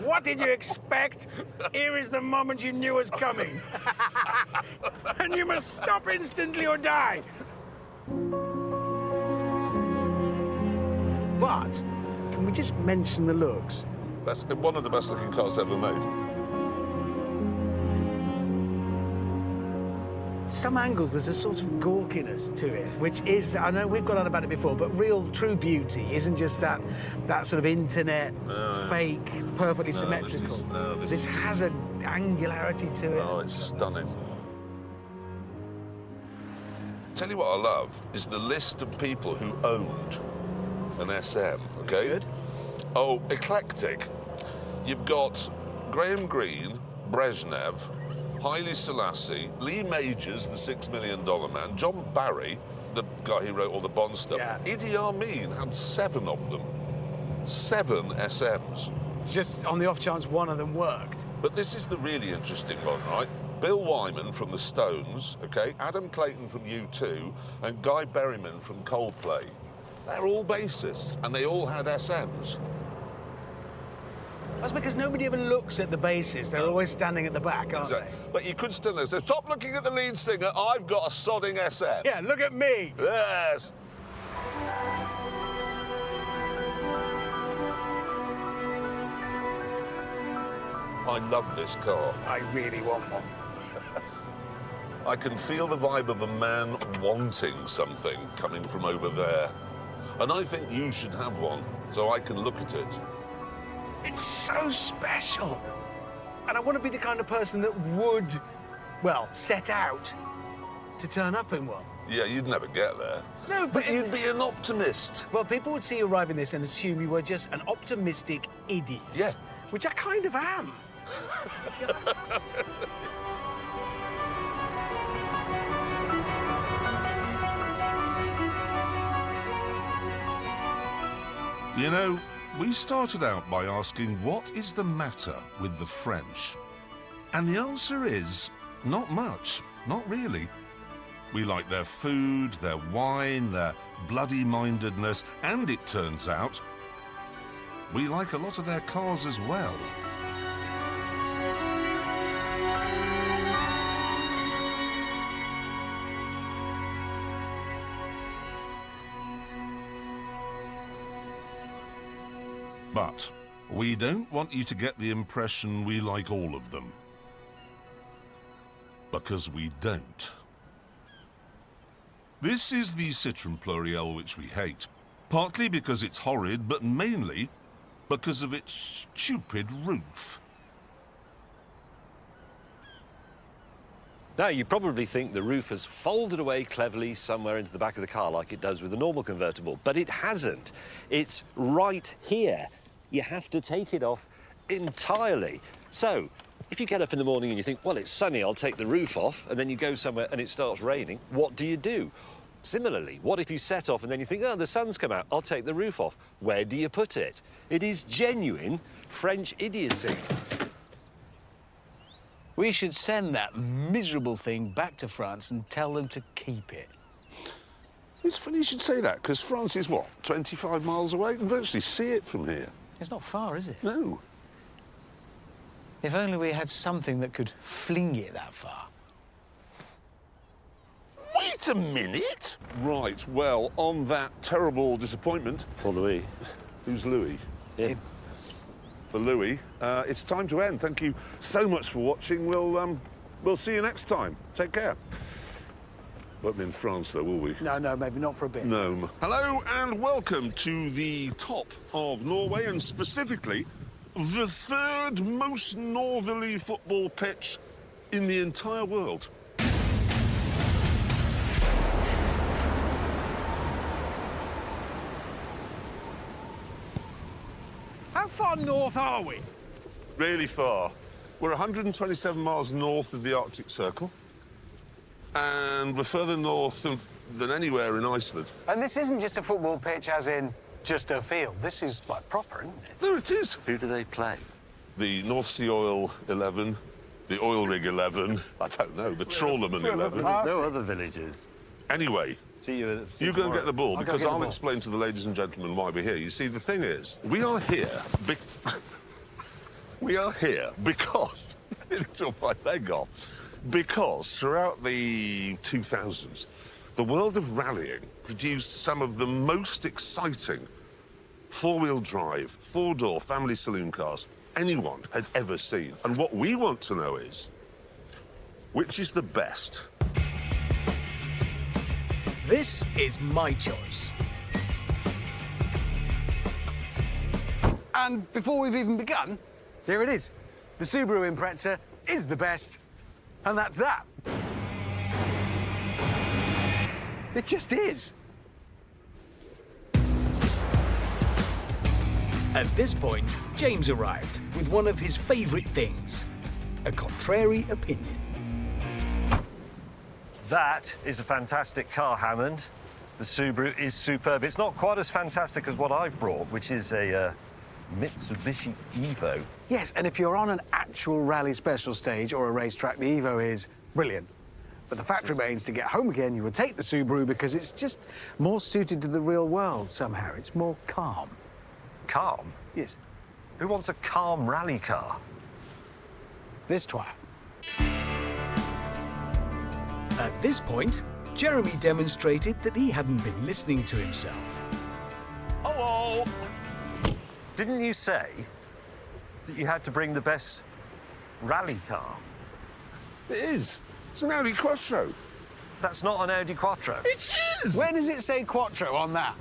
What did you expect? Here is the moment you knew was coming. And you must stop instantly or die. But can we just mention the looks? One of the best looking cars ever made. Some angles, there's a sort of gawkiness to it, which is, I know we've gone on about it before, but real, true beauty isn't just that sort of internet, fake, perfectly symmetrical. This has an angularity to it. Oh, it's stunning. Tell you what I love is the list of people who owned an SM, okay? Good. Oh, eclectic. You've got Graham Greene, Brezhnev, Haile Selassie, Lee Majors, the $6 million man, John Barry, the guy who wrote all the Bond stuff. Yeah. Idi Amin had 7 of them. 7 SMs. Just on the off chance one of them worked. But this is the really interesting one, right? Bill Wyman from the Stones, okay? Adam Clayton from U2, and Guy Berryman from Coldplay. They're all bassists, and they all had SMs. That's because nobody ever looks at the basses. They're always standing at the back, aren't they? But you could still say, stop looking at the lead singer, I've got a sodding SM. Yeah, look at me. Yes. I love this car. I really want one. I can feel the vibe of a man wanting something coming from over there. And I think you should have one, so I can look at it. It's so special. And I want to be the kind of person that would, well, set out to turn up in one. Yeah, you'd never get there. No, but you'd be an optimist. Well, people would see you arrive in this and assume you were just an optimistic idiot. Yeah. Which I kind of am. You know, we started out by asking what is the matter with the French? And the answer is not much, not really. We like their food, their wine, their bloody-mindedness, and it turns out we like a lot of their cars as well. But we don't want you to get the impression we like all of them. Because we don't. This is the Citroën Pluriel which we hate. Partly because it's horrid, but mainly because of its stupid roof. Now, you probably think the roof has folded away cleverly somewhere into the back of the car like it does with a normal convertible, but it hasn't. It's right here. You have to take it off entirely. So, if you get up in the morning and you think, well, it's sunny, I'll take the roof off, and then you go somewhere and it starts raining, what do you do? Similarly, what if you set off and then you think, oh, the sun's come out, I'll take the roof off? Where do you put it? It is genuine French idiocy. We should send that miserable thing back to France and tell them to keep it. It's funny you should say that, because France is, what, 25 miles away? You can virtually see it from here. It's not far, is it? No. If only we had something that could fling it that far. Wait a minute! Right, well, on that terrible disappointment... Poor Louis. Who's Louis? Yeah. For Louis, it's time to end. Thank you so much for watching. We'll see you next time. Take care. Won't be in France, though, will we? No, maybe not for a bit. No. Hello and welcome to the top of Norway, and specifically the third most northerly football pitch in the entire world. How far north are we? Really far. We're 127 miles north of the Arctic Circle, and we're further north than anywhere in Iceland. And this isn't just a football pitch, as in just a field. This is, like, proper, isn't it? There it is. Who do they play? The North Sea Oil 11, the Oil Rig 11, I don't know, the Trawlerman 11. There's no other villages. Anyway, See you you go and get the ball, I'll go because get the I'll ball. explain to the ladies and gentlemen why we're here. You see, the thing is, we are here we are here because... took my leg off. Because throughout the 2000s, the world of rallying produced some of the most exciting four-wheel drive, four-door family saloon cars anyone had ever seen. And what we want to know is, which is the best? This is my choice. And before we've even begun, here it is. The Subaru Impreza is the best, and that's that. It just is. At this point, James arrived with one of his favourite things, a contrary opinion. That is a fantastic car, Hammond. The Subaru is superb. It's not quite as fantastic as what I've brought, which is a Mitsubishi Evo. Yes, and if you're on an actual rally special stage or a racetrack, the Evo is brilliant. But the fact remains, to get home again, you would take the Subaru because it's just more suited to the real world somehow. It's more calm. Calm? Yes. Who wants a calm rally car? This twat. At this point, Jeremy demonstrated that he hadn't been listening to himself. Hello! Didn't you say that you had to bring the best rally car? It is. It's an Audi Quattro. That's not an Audi Quattro. It is! Where does it say Quattro on that?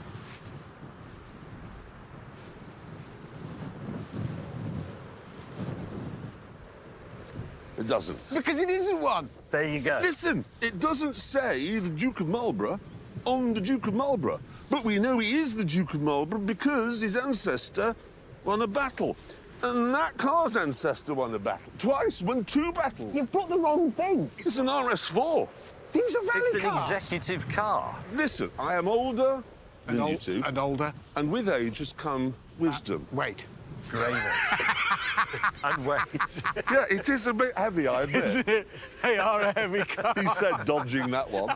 It doesn't. Because it isn't one. There you go. Listen, it doesn't say the Duke of Marlborough on the Duke of Marlborough. But we know he is the Duke of Marlborough because his ancestor won a battle. And that car's ancestor won a battle. Twice, won two battles. You've brought the wrong thing. It's an RS4. These are rally It's an cars. executive car. Listen, I am older than you two. And older. And with age has come wisdom. Wait. Grayness. And weight. Yeah, it is a bit heavy, I admit. They are a heavy car. He said dodging that one.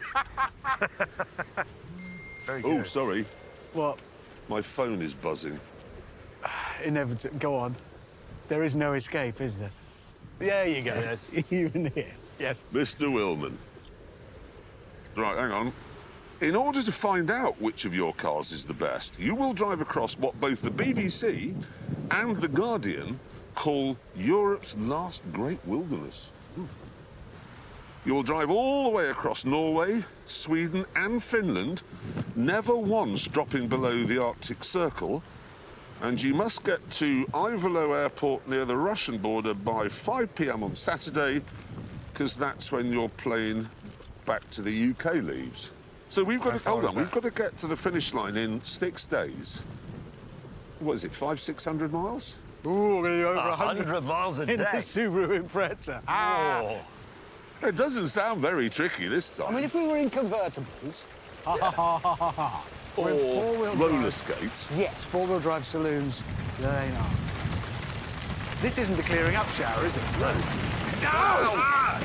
Very Oh, good. sorry. What? My phone is buzzing. Inevitable. Go on. There is no escape, is there? There you go. Yes. Even here. Yes. Mr. Willman. Right, hang on. In order to find out which of your cars is the best, you will drive across what both the BBC and The Guardian call Europe's last great wilderness. You will drive all the way across Norway, Sweden and Finland, never once dropping below the Arctic Circle, and you must get to Ivalo Airport near the Russian border by 5 p.m. on Saturday, because that's when your plane back to the UK leaves. So we've got to, hold on, we've got to get to the finish line in 6 days. What is it, 500-600 miles? Ooh, we're going to go over 100 miles a in day. a Subaru Impreza. Oh. It doesn't sound very tricky this time. I mean, if we were in convertibles... or four-wheel roller drive. skates. Yes, four-wheel drive saloons. They are. This isn't the clearing up shower, is it? No. Ow!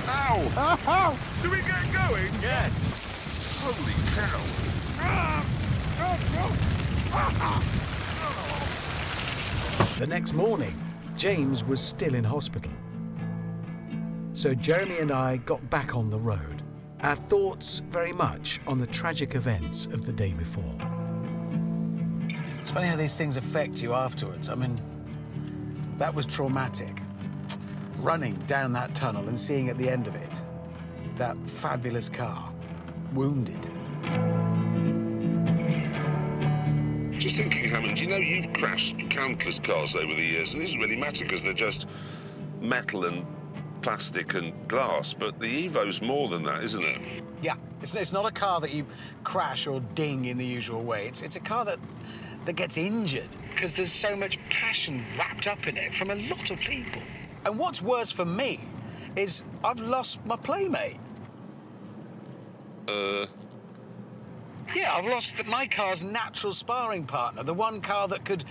Ow! Ow! Should we get going? Yes. Holy cow! The next morning, James was still in hospital. So Jeremy and I got back on the road, our thoughts very much on the tragic events of the day before. It's funny how these things affect you afterwards. I mean, that was traumatic. Running down that tunnel and seeing at the end of it that fabulous car, wounded. Just thinking, Hammond, you know, you've crashed countless cars over the years, and it doesn't really matter because they're just metal and plastic and glass, but the Evo's more than that, isn't it? Yeah, it's not a car that you crash or ding in the usual way. It's a car that gets injured because there's so much passion wrapped up in it from a lot of people. And what's worse for me is I've lost my playmate. Yeah, I've lost my car's natural sparring partner, the one car that could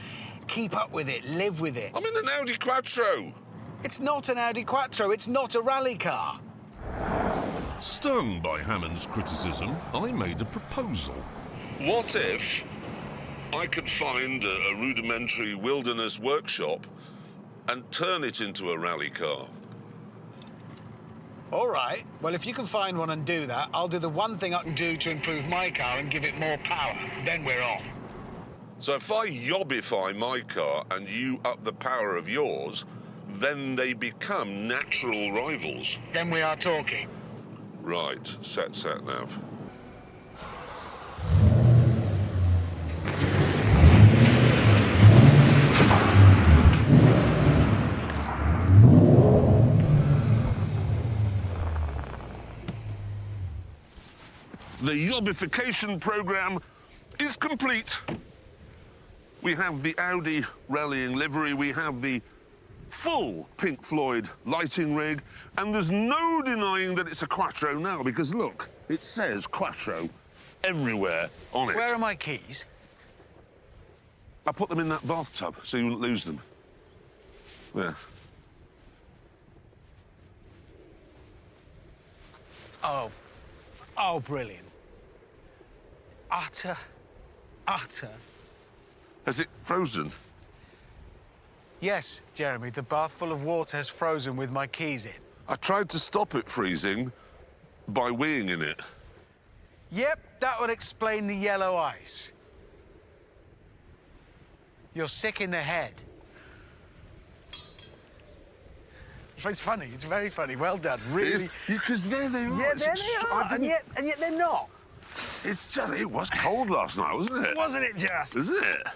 keep up with it, live with it. I'm in an Audi Quattro. It's not an Audi Quattro, it's not a rally car. Stung by Hammond's criticism, I made a proposal. What if I could find a rudimentary wilderness workshop and turn it into a rally car? All right, well, if you can find one and do that, I'll do the one thing I can do to improve my car and give it more power. Then we're on. So if I yobbify my car and you up the power of yours, then they become natural rivals. Then we are talking. Right, sat nav. The yobbification program is complete. We have the Audi rallying livery, we have the full Pink Floyd lighting rig, and there's no denying that it's a Quattro now, because look, it says Quattro everywhere on it. Where are my keys? I put them in that bathtub so you wouldn't lose them. There. Oh, brilliant. Utter. Has it frozen? Yes, Jeremy, the bath full of water has frozen with my keys in. I tried to stop it freezing by weeing in it. Yep, that would explain the yellow ice. You're sick in the head. It's funny, it's very funny. Well done, really. Because there they are. Yeah, It's there they are, and yet they're not. It's just, it was cold last night, wasn't it? Wasn't it just? Isn't it?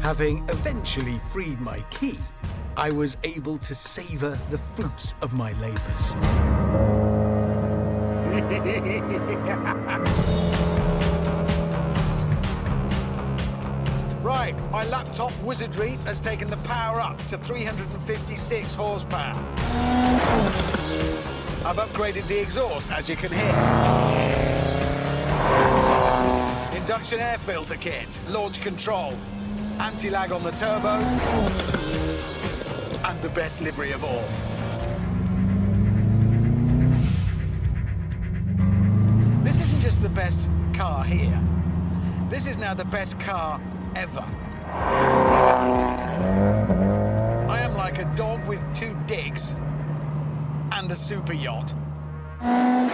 Having eventually freed my key, I was able to savour the fruits of my labours. Right, my laptop wizardry has taken the power up to 356 horsepower. I've upgraded the exhaust, as you can hear. Induction air filter kit, launch control, anti-lag on the turbo, and the best livery of all. This isn't just the best car here. This is now the best car ever. I am like a dog with 2 dicks and a super yacht. I'm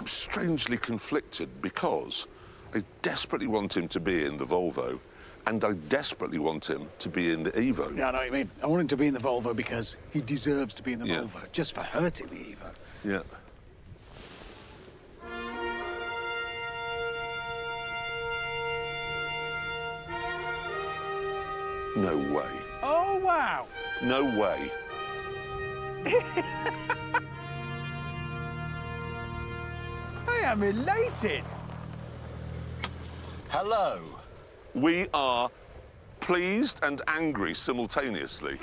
strangely conflicted because I desperately want him to be in the Volvo and I desperately want him to be in the Evo. Yeah, I know what you mean. I want him to be in the Volvo because he deserves to be in the Volvo, just for hurting the Evo. Yeah. No way. Oh, wow. No way. I am elated. Hello. We are pleased and angry simultaneously.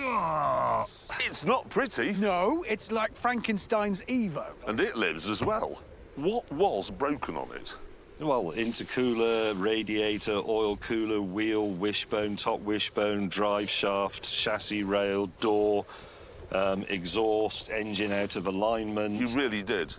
It's not pretty. No, it's like Frankenstein's Evo. And it lives as well. What was broken on it? Well, intercooler, radiator, oil cooler, wheel, wishbone, top wishbone, drive shaft, chassis rail, door, exhaust, engine out of alignment. You really did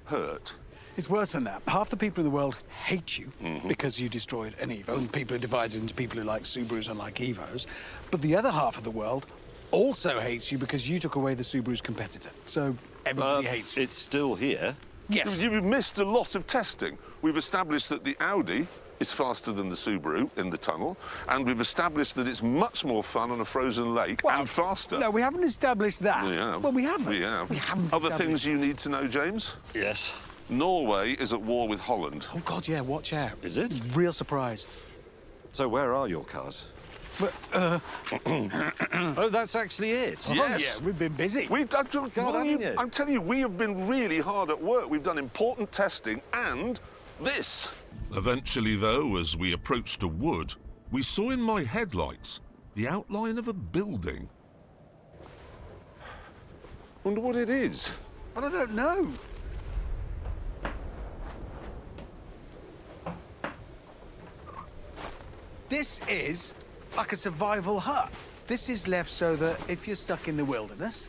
hurt. It's worse than that. Half the people in the world hate you because you destroyed an Evo, and people are divided into people who like Subarus and like Evos. But the other half of the world also hates you because you took away the Subaru's competitor. So everybody hates you. It's still here. Yes. You've missed a lot of testing. We've established that the Audi is faster than the Subaru in the tunnel, and we've established that it's much more fun on a frozen lake and faster. No, we haven't established that. We have. Well, we haven't. We have. We haven't Other established- things you need to know, James? Yes. Norway is at war with Holland. Oh, God, yeah, watch out. Is it? Real surprise. So where are your cars? But, Oh, that's actually it. Yes. yeah, we've been busy. I'm telling you, we have been really hard at work. We've done important testing and this. Eventually, though, as we approached a wood, we saw in my headlights the outline of a building. Wonder what it is. But I don't know. This is like a survival hut. This is left so that if you're stuck in the wilderness,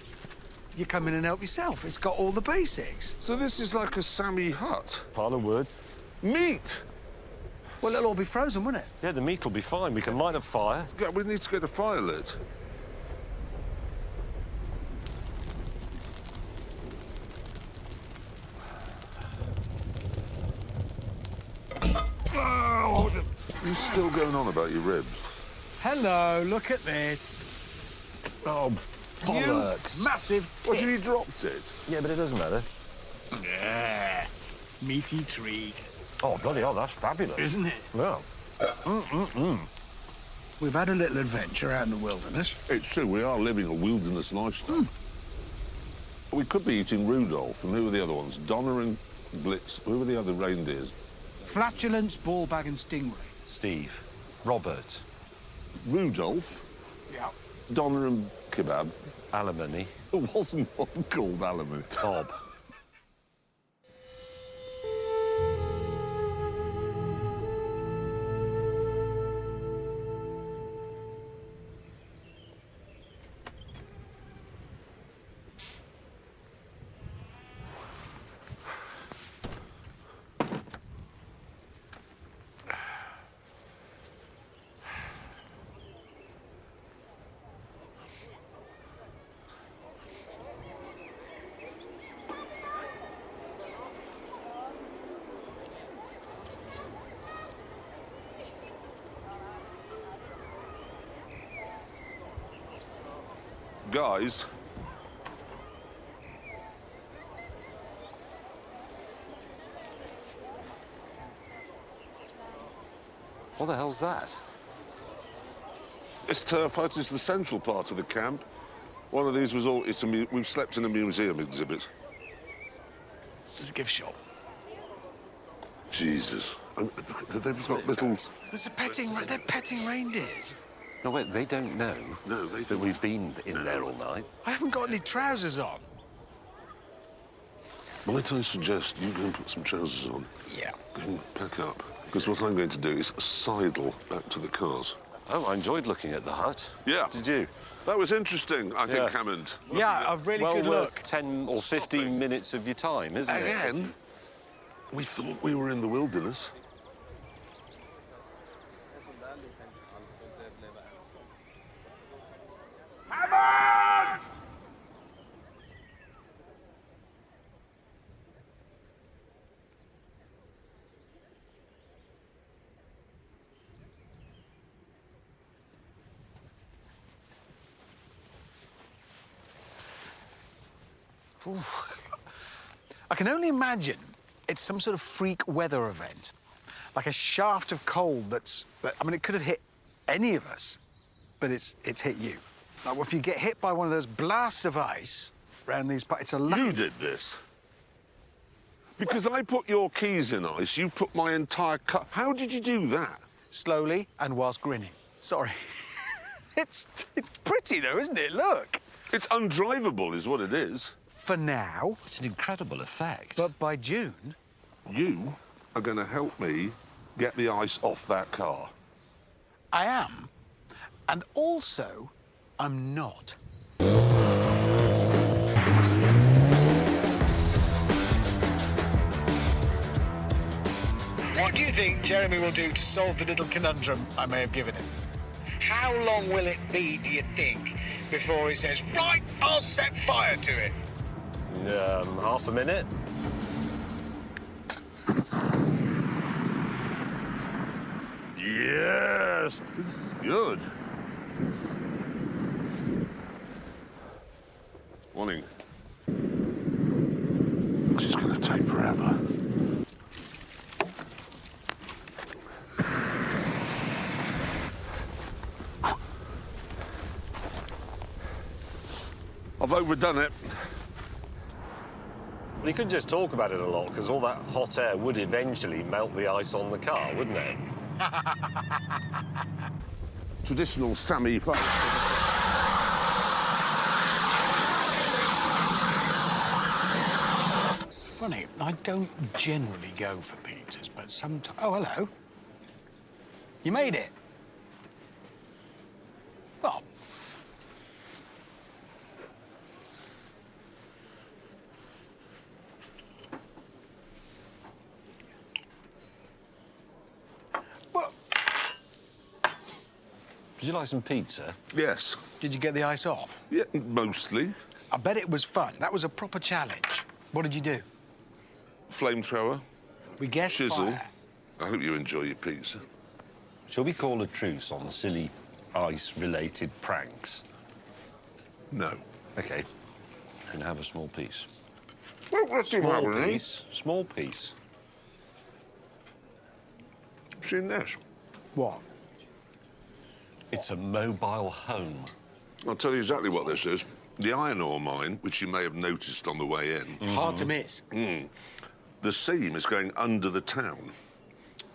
you come in and help yourself. It's got all the basics. So this is like a Sammy hut. Pile of wood. Meat! Well, it'll all be frozen, won't it? Yeah, the meat will be fine. We can light a fire. Yeah, we need to get a fire lit. You're still going on about your ribs. Hello, look at this. Oh, bollocks. You massive What, tit. you dropped it? Yeah, but it doesn't matter. Yeah. Meaty treat. Oh, bloody hell, that's fabulous. Isn't it? Yeah. We've had a little adventure out in the wilderness. It's true, we are living a wilderness lifestyle. We could be eating Rudolph, and who were the other ones? Donna and Blitz. Who were the other reindeers? Flatulence, ballbag, and stingray. Steve. Robert. Rudolph, Yeah. Donna and Kebab. Alimony. There wasn't one called Alamut. Bob. Guys, What the hell's that? this turf hut is the central part of the camp. One of these was all. We've slept in a museum exhibit. It's a gift shop. Jesus. And they've got little... They're petting reindeers. No, wait, they don't know No, they that we've been in there all night. I haven't got any trousers on. Might I suggest you go and put some trousers on? Yeah. Go and pack up. Because what I'm going to do is sidle back to the cars. Oh, I enjoyed looking at the hut. Yeah. Did you? That was interesting, I think, Yeah. Hammond. Yeah, I've really Well good worth look. 10 or 15 minutes of your time, isn't it? Again, we thought we were in the wilderness. I can only imagine it's some sort of freak weather event, like a shaft of cold I mean, it could have hit any of us, but it's hit you. Like, if you get hit by one of those blasts of ice around these parts, it's a lucky... You did this. Because I put your keys in ice, you put my entire car... How did you do that? Slowly and whilst grinning. Sorry. It's pretty, though, isn't it? Look. It's undrivable, is what it is. For now, It's an incredible effect. but by June... You are going to help me get the ice off that car. I am. And also, I'm not. What do you think Jeremy will do to solve the little conundrum I may have given him? How long will it be, do you think, before he says, right, I'll set fire to it? Half a minute. Yes! Good. Morning. This is going to take forever. I've overdone it. Well, you could just talk about it a lot, because all that hot air would eventually melt the ice on the car, wouldn't it? Traditional Sammy fun. Funny, I don't generally go for pizzas, but sometimes... Oh, hello. You made it. Well, well, Would you like some pizza? Yes. did you get the ice off? Yeah, mostly. I bet it was fun. That was a proper challenge. What did you do? Flamethrower, We guessed chisel. fire. I hope you enjoy your pizza. Shall we call a truce on silly ice-related pranks? No. OK. Then have a small piece. Well, let's do Small that, piece. Small piece. Seen this? What? It's a mobile home. I'll tell you exactly what this is. The iron ore mine, which you may have noticed on the way in, Hard to miss. the seam is going under the town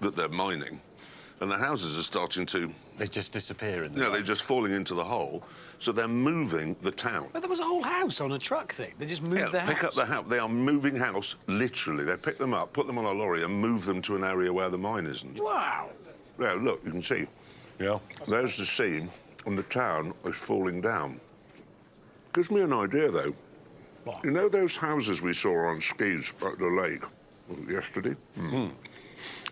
that they're mining, and the houses are starting to, They just disappear in the they're ice. just falling into the hole, so they're moving the town. But there was a whole house on a truck thing. They just moved Yeah, the house. pick up the house. They are moving house, literally. They pick them up, put them on a lorry, and move them to an area where the mine isn't. Wow. Yeah, look, you can see. Yeah. There's the seam, and the town is falling down. Gives me an idea, though. What? You know those houses we saw on skis at the lake yesterday?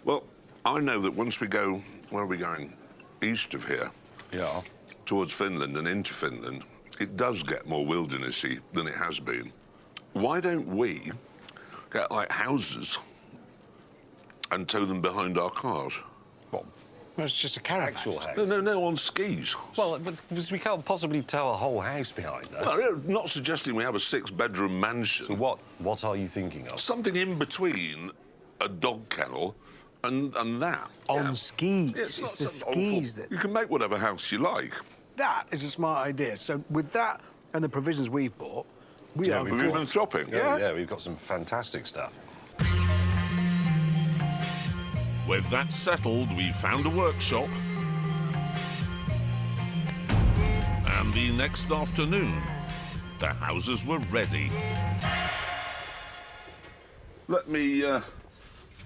Well, I know that once we go, where are we going? East of here, Yeah. towards Finland and into Finland, it does get more wildernessy than it has been. Why don't we get, like, houses and tow them behind our cars? What? Well, it's just a caravan. Actual house? No, on skis. Well, but because we can't possibly tow a whole house behind us. Well, yeah, not suggesting we have a six-bedroom mansion. So what are you thinking of? Something in between a dog kennel and that. On skis. Yeah, it's not the some skis awful... that... You can make whatever house you like. That is a smart idea. So with that and the provisions we've bought, we are... Have you been shopping? Yeah, we've got some fantastic stuff. With that settled, we found a workshop. And the next afternoon, the houses were ready. Let me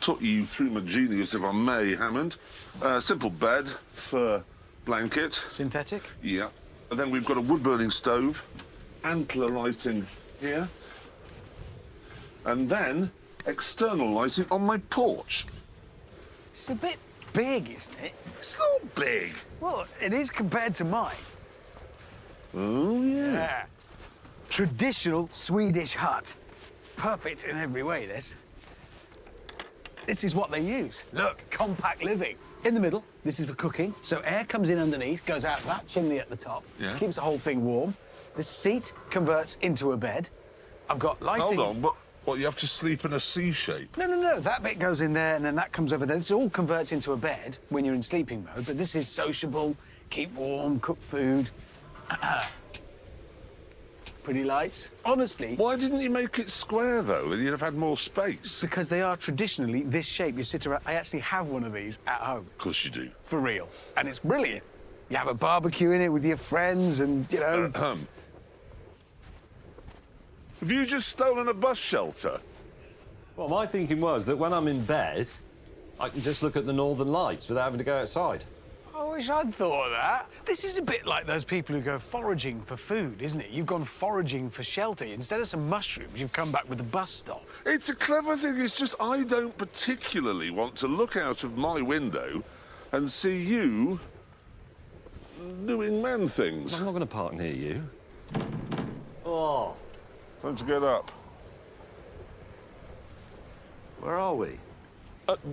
talk you through my genius, if I may, Hammond. Simple bed, fur blanket. Synthetic? Yeah. And then we've got a wood-burning stove, antler lighting here, and then external lighting on my porch. It's a bit big, isn't it? It's not big. Well, it is compared to mine. Oh, yeah. Yeah. Traditional Swedish hut. Perfect in every way, this. This is what they use. Look, compact living. In the middle, this is for cooking. So air comes in underneath, goes out that chimney at the top, Yeah. keeps the whole thing warm. The seat converts into a bed. I've got lighting. Hold on, but what, you have to sleep in a C shape? No. That bit goes in there, and then that comes over there. This all converts into a bed when you're in sleeping mode, but this is sociable, keep warm, cook food. Pretty lights. Honestly, Why didn't you make it square, though? Then you'd have had more space. because they are traditionally this shape. You sit around. I actually have one of these at home, Of course you do. for real, and it's brilliant. You have a barbecue in it with your friends, and you know. Have you just stolen a bus shelter? Well, my thinking was that when I'm in bed, I can just look at the northern lights without having to go outside. I wish I'd thought of that. This is a bit like those people who go foraging for food, isn't it? You've gone foraging for shelter. Instead of some mushrooms, you've come back with a bus stop. It's a clever thing. It's just I don't particularly want to look out of my window and see you doing man things. I'm not going to park near you. Oh, time to get up. Where are we?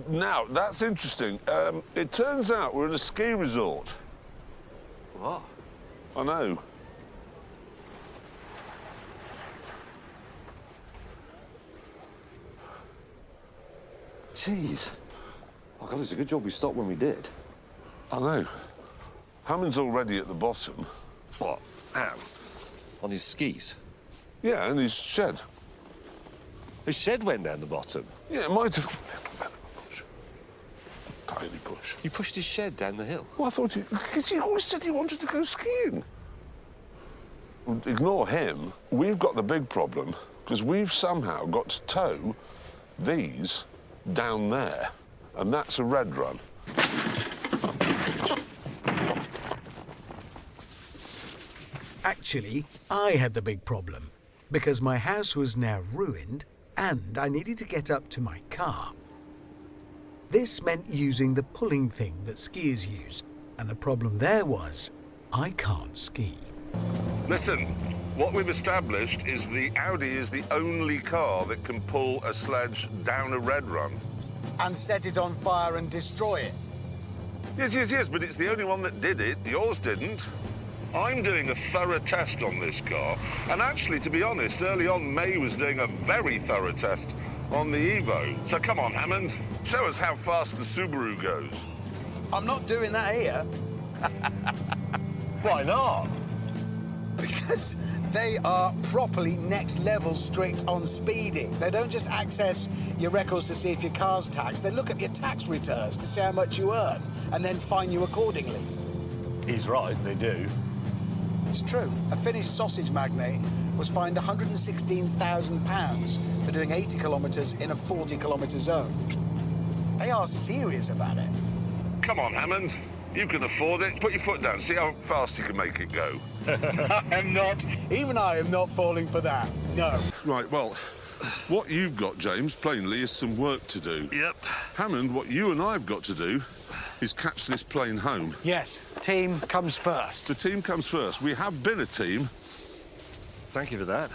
Now, that's interesting. It turns out we're in a ski resort. What? I know. Jeez. Oh, God, it's a good job we stopped when we did. I know. Hammond's already at the bottom. What? How? On his skis? Yeah, in his shed. His shed went down the bottom. Yeah, it might have... Tiny push. You pushed his shed down the hill. Well, I thought he always said he wanted to go skiing. Ignore him. We've got the big problem, because we've somehow got to tow these down there, and that's a red run. Actually, I had the big problem because my house was now ruined and I needed to get up to my car. This meant using the pulling thing that skiers use, and the problem there was I can't ski. Listen, what we've established is the Audi is the only car that can pull a sledge down a red run. And set it on fire and destroy it. Yes, but it's the only one that did it. Yours didn't. I'm doing a thorough test on this car, and actually, to be honest, early on, May was doing a very thorough test on the Evo. So come on, Hammond, show us how fast the Subaru goes. I'm not doing that here. Why not? Because they are properly next level strict on speeding. They don't just access your records to see if your car's taxed. They look at your tax returns to see how much you earn and then fine you accordingly. He's right, they do. It's true. A Finnish sausage magnate was fined £116,000 for doing 80 kilometres in a 40-kilometre zone. They are serious about it. Come on, Hammond. You can afford it. Put your foot down. See how fast you can make it go. I am not. Even I am not falling for that. No. Right, well, what you've got, James, plainly, is some work to do. Yep. Hammond, what you and I've got to do is catch this plane home. Yes, team comes first. The team comes first. We have been a team. Thank you for that.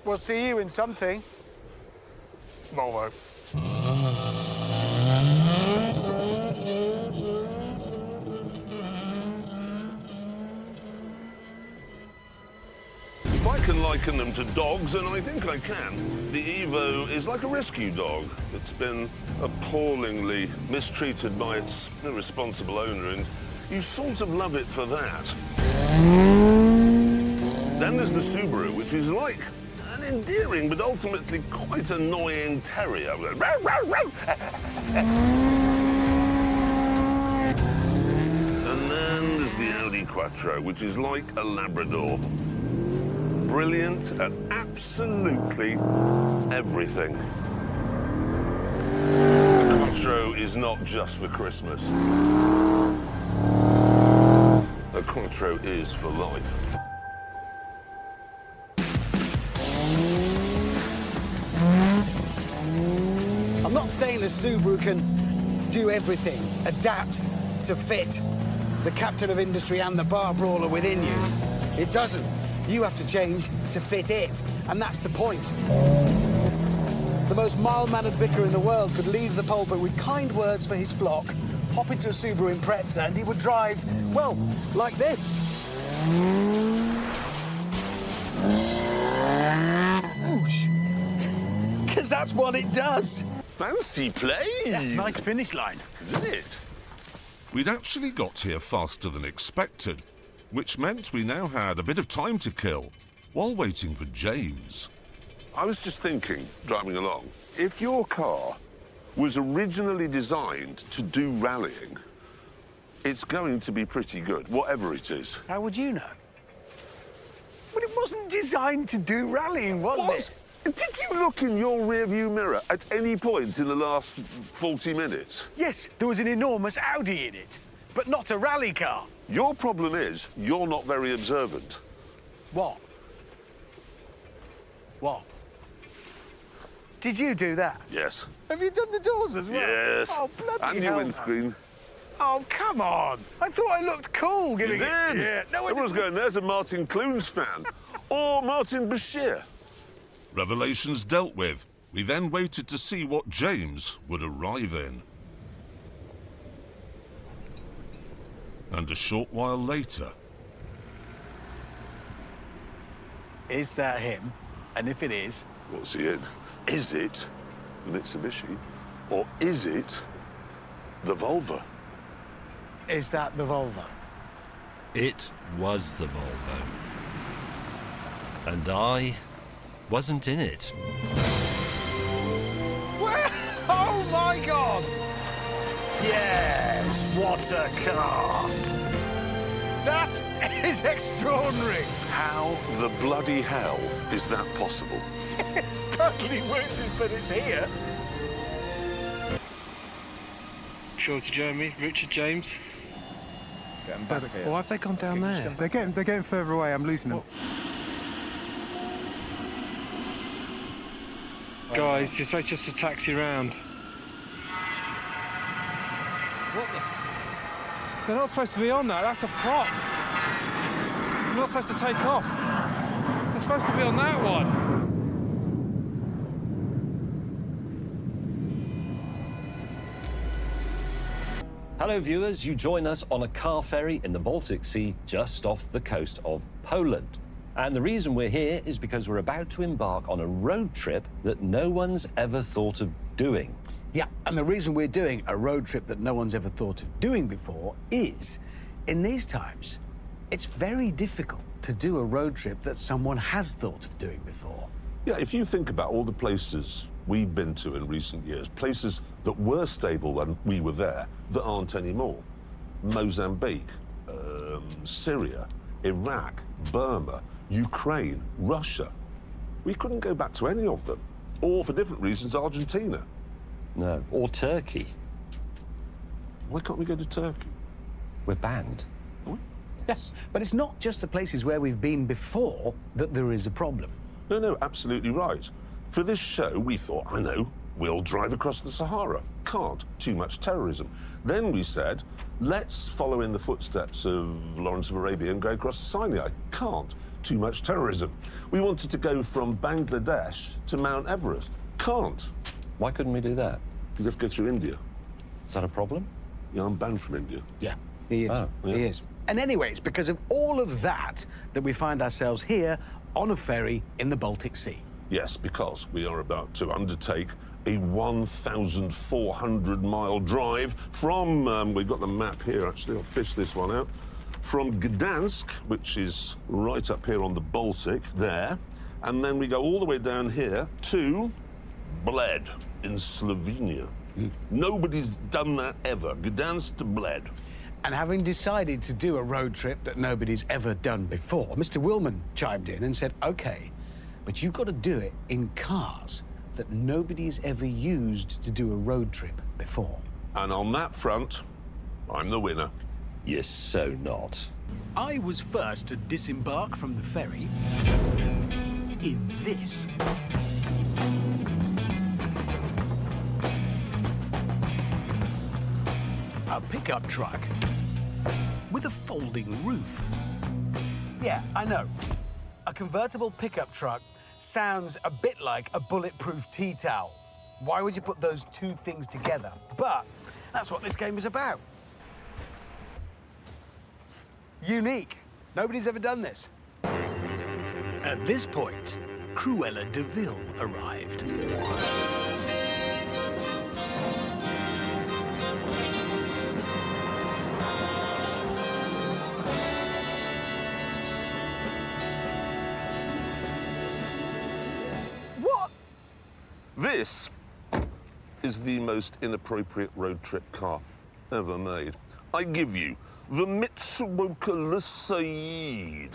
We'll see you in something. Volvo. If I can liken them to dogs, and I think I can, the Evo is like a rescue dog that's been appallingly mistreated by its irresponsible owner, and you sort of love it for that. Then there's the Subaru, which is like an endearing but ultimately quite annoying terrier. the Audi Quattro, which is like a Labrador. Brilliant at absolutely everything. The Quattro is not just for Christmas. The Quattro is for life. I'm not saying the Subaru can do everything, adapt to fit the captain of industry and the bar brawler within you. It doesn't. You have to change to fit it, and that's the point. The most mild-mannered vicar in the world could leave the pulpit with kind words for his flock, hop into a Subaru Impreza, and he would drive, well, like this. Whoosh. 'Cause that's what it does. Fancy play! Nice finish line. Isn't it? We'd actually got here faster than expected, which meant we now had a bit of time to kill while waiting for James. I was just thinking, driving along, if your car was originally designed to do rallying, it's going to be pretty good, whatever it is. How would you know? But it wasn't designed to do rallying, was it? Did you look in your rearview mirror at any point in the last 40 minutes? Yes, there was an enormous Audi in it, but not a rally car. Your problem is you're not very observant. What? What? Did you do that? Yes. Have you done the doors as well? Yes. Oh, bloody and hell. your windscreen. Oh, come on. I thought I looked cool You giving did. it... Yeah. No, I Everyone's didn't. going, there's a Martin Clunes fan. Or Martin Bashir. Revelations dealt with, we then waited to see what James would arrive in. And a short while later, Is that him? And if it is, What's he in? Is it the Mitsubishi? Or is it the Volvo? is that the Volvo? It was the Volvo. And I wasn't in it. Where? Oh, my God! Yes, what a car! That is extraordinary! How the bloody hell is that possible? It's badly wounded, but it's here. Show to Jeremy, Richard, James. Why have they gone down there? They're getting further away. I'm losing them. Guys, you're supposed just to taxi round. What the? They're not supposed to be on that. That's a prop. They're not supposed to take off. They're supposed to be on that one. Hello viewers, you join us on a car ferry in the Baltic Sea just off the coast of Poland. And the reason we're here is because we're about to embark on a road trip that no one's ever thought of doing. Yeah, and the reason we're doing a road trip that no one's ever thought of doing before is, in these times, it's very difficult to do a road trip that someone has thought of doing before. Yeah, if you think about all the places we've been to in recent years, places that were stable when we were there that aren't anymore. Mozambique, Syria, Iraq, Burma, Ukraine, Russia. We couldn't go back to any of them. Or, for different reasons, Argentina. No, or Turkey. Why can't we go to Turkey? We're banned. Yes, but it's not just the places where we've been before that there is a problem. No, absolutely right. For this show, we thought, I know, we'll drive across the Sahara. Can't. Too much terrorism. Then we said, let's follow in the footsteps of Lawrence of Arabia and go across the Sinai. Can't. Too much terrorism. We wanted to go from Bangladesh to Mount Everest. Can't. Why couldn't we do that? You have to go through India. Is that a problem? Yeah, I'm banned from India. Yeah, he is. Oh, He is. And anyway, it's because of all of that that we find ourselves here on a ferry in the Baltic Sea. Yes, because we are about to undertake a 1,400-mile drive from, we've got the map here, actually, I'll fish this one out, from Gdansk, which is right up here on the Baltic, there, and then we go all the way down here to Bled in Slovenia. Nobody's done that ever, Gdansk to Bled. And having decided to do a road trip that nobody's ever done before, Mr. Willman chimed in and said, OK, but you've got to do it in cars that nobody's ever used to do a road trip before. And on that front, I'm the winner. You're so not. I was first to disembark from the ferry in this. A pickup truck with a folding roof. Yeah, I know. A convertible pickup truck sounds a bit like a bulletproof tea towel. Why would you put those two things together? But that's what this game is about. Unique. Nobody's ever done this. At this point, Cruella de Vil arrived. What? This is the most inappropriate road trip car ever made. I give you the Mitsuoka Lysaid.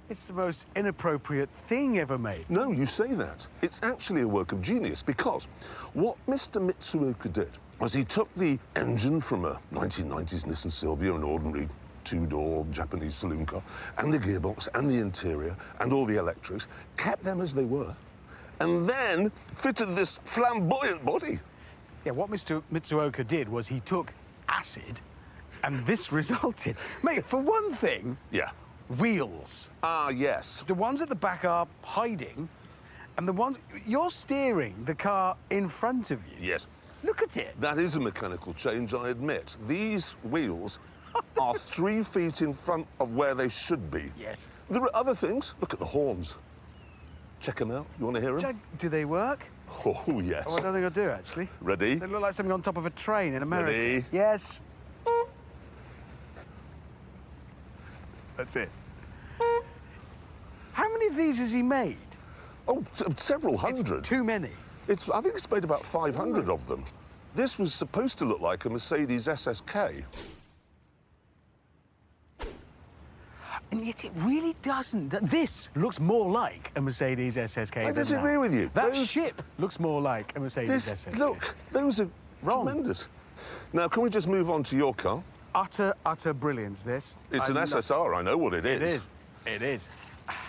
It's the most inappropriate thing ever made. No, you say that. It's actually a work of genius because what Mr. Mitsuoka did was he took the engine from a 1990s Nissan Silvia, an ordinary two-door Japanese saloon car, and the gearbox and the interior and all the electrics, kept them as they were, and then fitted this flamboyant body. Yeah, what Mr. Mitsuoka did was he took acid, and this resulted. Mate, for one thing, Yeah. wheels. Ah, yes. The ones at the back are hiding, and the ones... You're steering the car in front of you. Yes. Look at it. That is a mechanical change, I admit. These wheels are 3 feet in front of where they should be. Yes. There are other things. Look at the horns. Check them out. You want to hear them? Jack, do they work? Oh, yes. Oh, I don't think I do, actually. Ready? They look like something on top of a train in America. Ready? Yes. That's it. How many of these has he made? Oh, several hundred. It's too many. I think it's made about 500 of them. This was supposed to look like a Mercedes SSK. And yet it really doesn't. This looks more like a Mercedes SSK. I than disagree that. with you. That Those- ship looks more like a Mercedes SSK. Look, those are Wrong. tremendous. Now, can we just move on to your car? Utter brilliance, this. It's an SSR, I know what it is. It is. It is.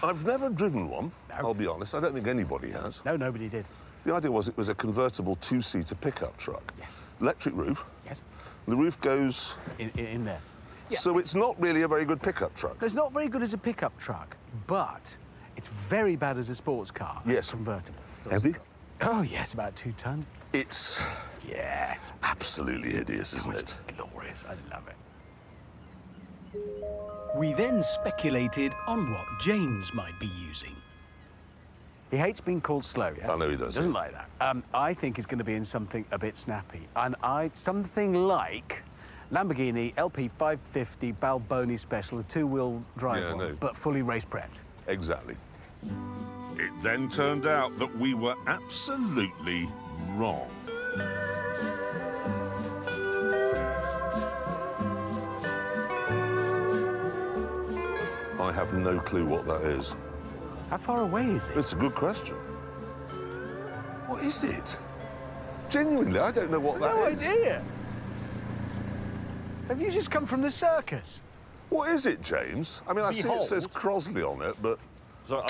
I've never driven one, No. I'll be honest. I don't think anybody has. No, nobody did. The idea was it was a convertible 2-seater pickup truck. Yes. Electric roof. Yes. The roof goes... In there. Yeah, so it's not really a very good pickup truck. It's not very good as a pickup truck, but it's very bad as a sports car. Yes. Convertible. Heavy? Oh, yes, about 2 tons. It's Yes. absolutely hideous, isn't It's it? glorious. I love it. We then speculated on what James might be using. He hates being called slow, yeah? I know he does. Doesn't like that. I think he's going to be in something a bit snappy. And something like Lamborghini LP550 Balboni Special, a 2-wheel drive Yeah, I one, know. but fully race prepped. Exactly. It then turned out that we were absolutely wrong. I have no clue what that is. How far away is it? It's a good question. What is it? Genuinely, I don't know what that No is. idea. Have you just come from the circus? What is it, James? I mean, I see it Behold. says Crosley on it, but So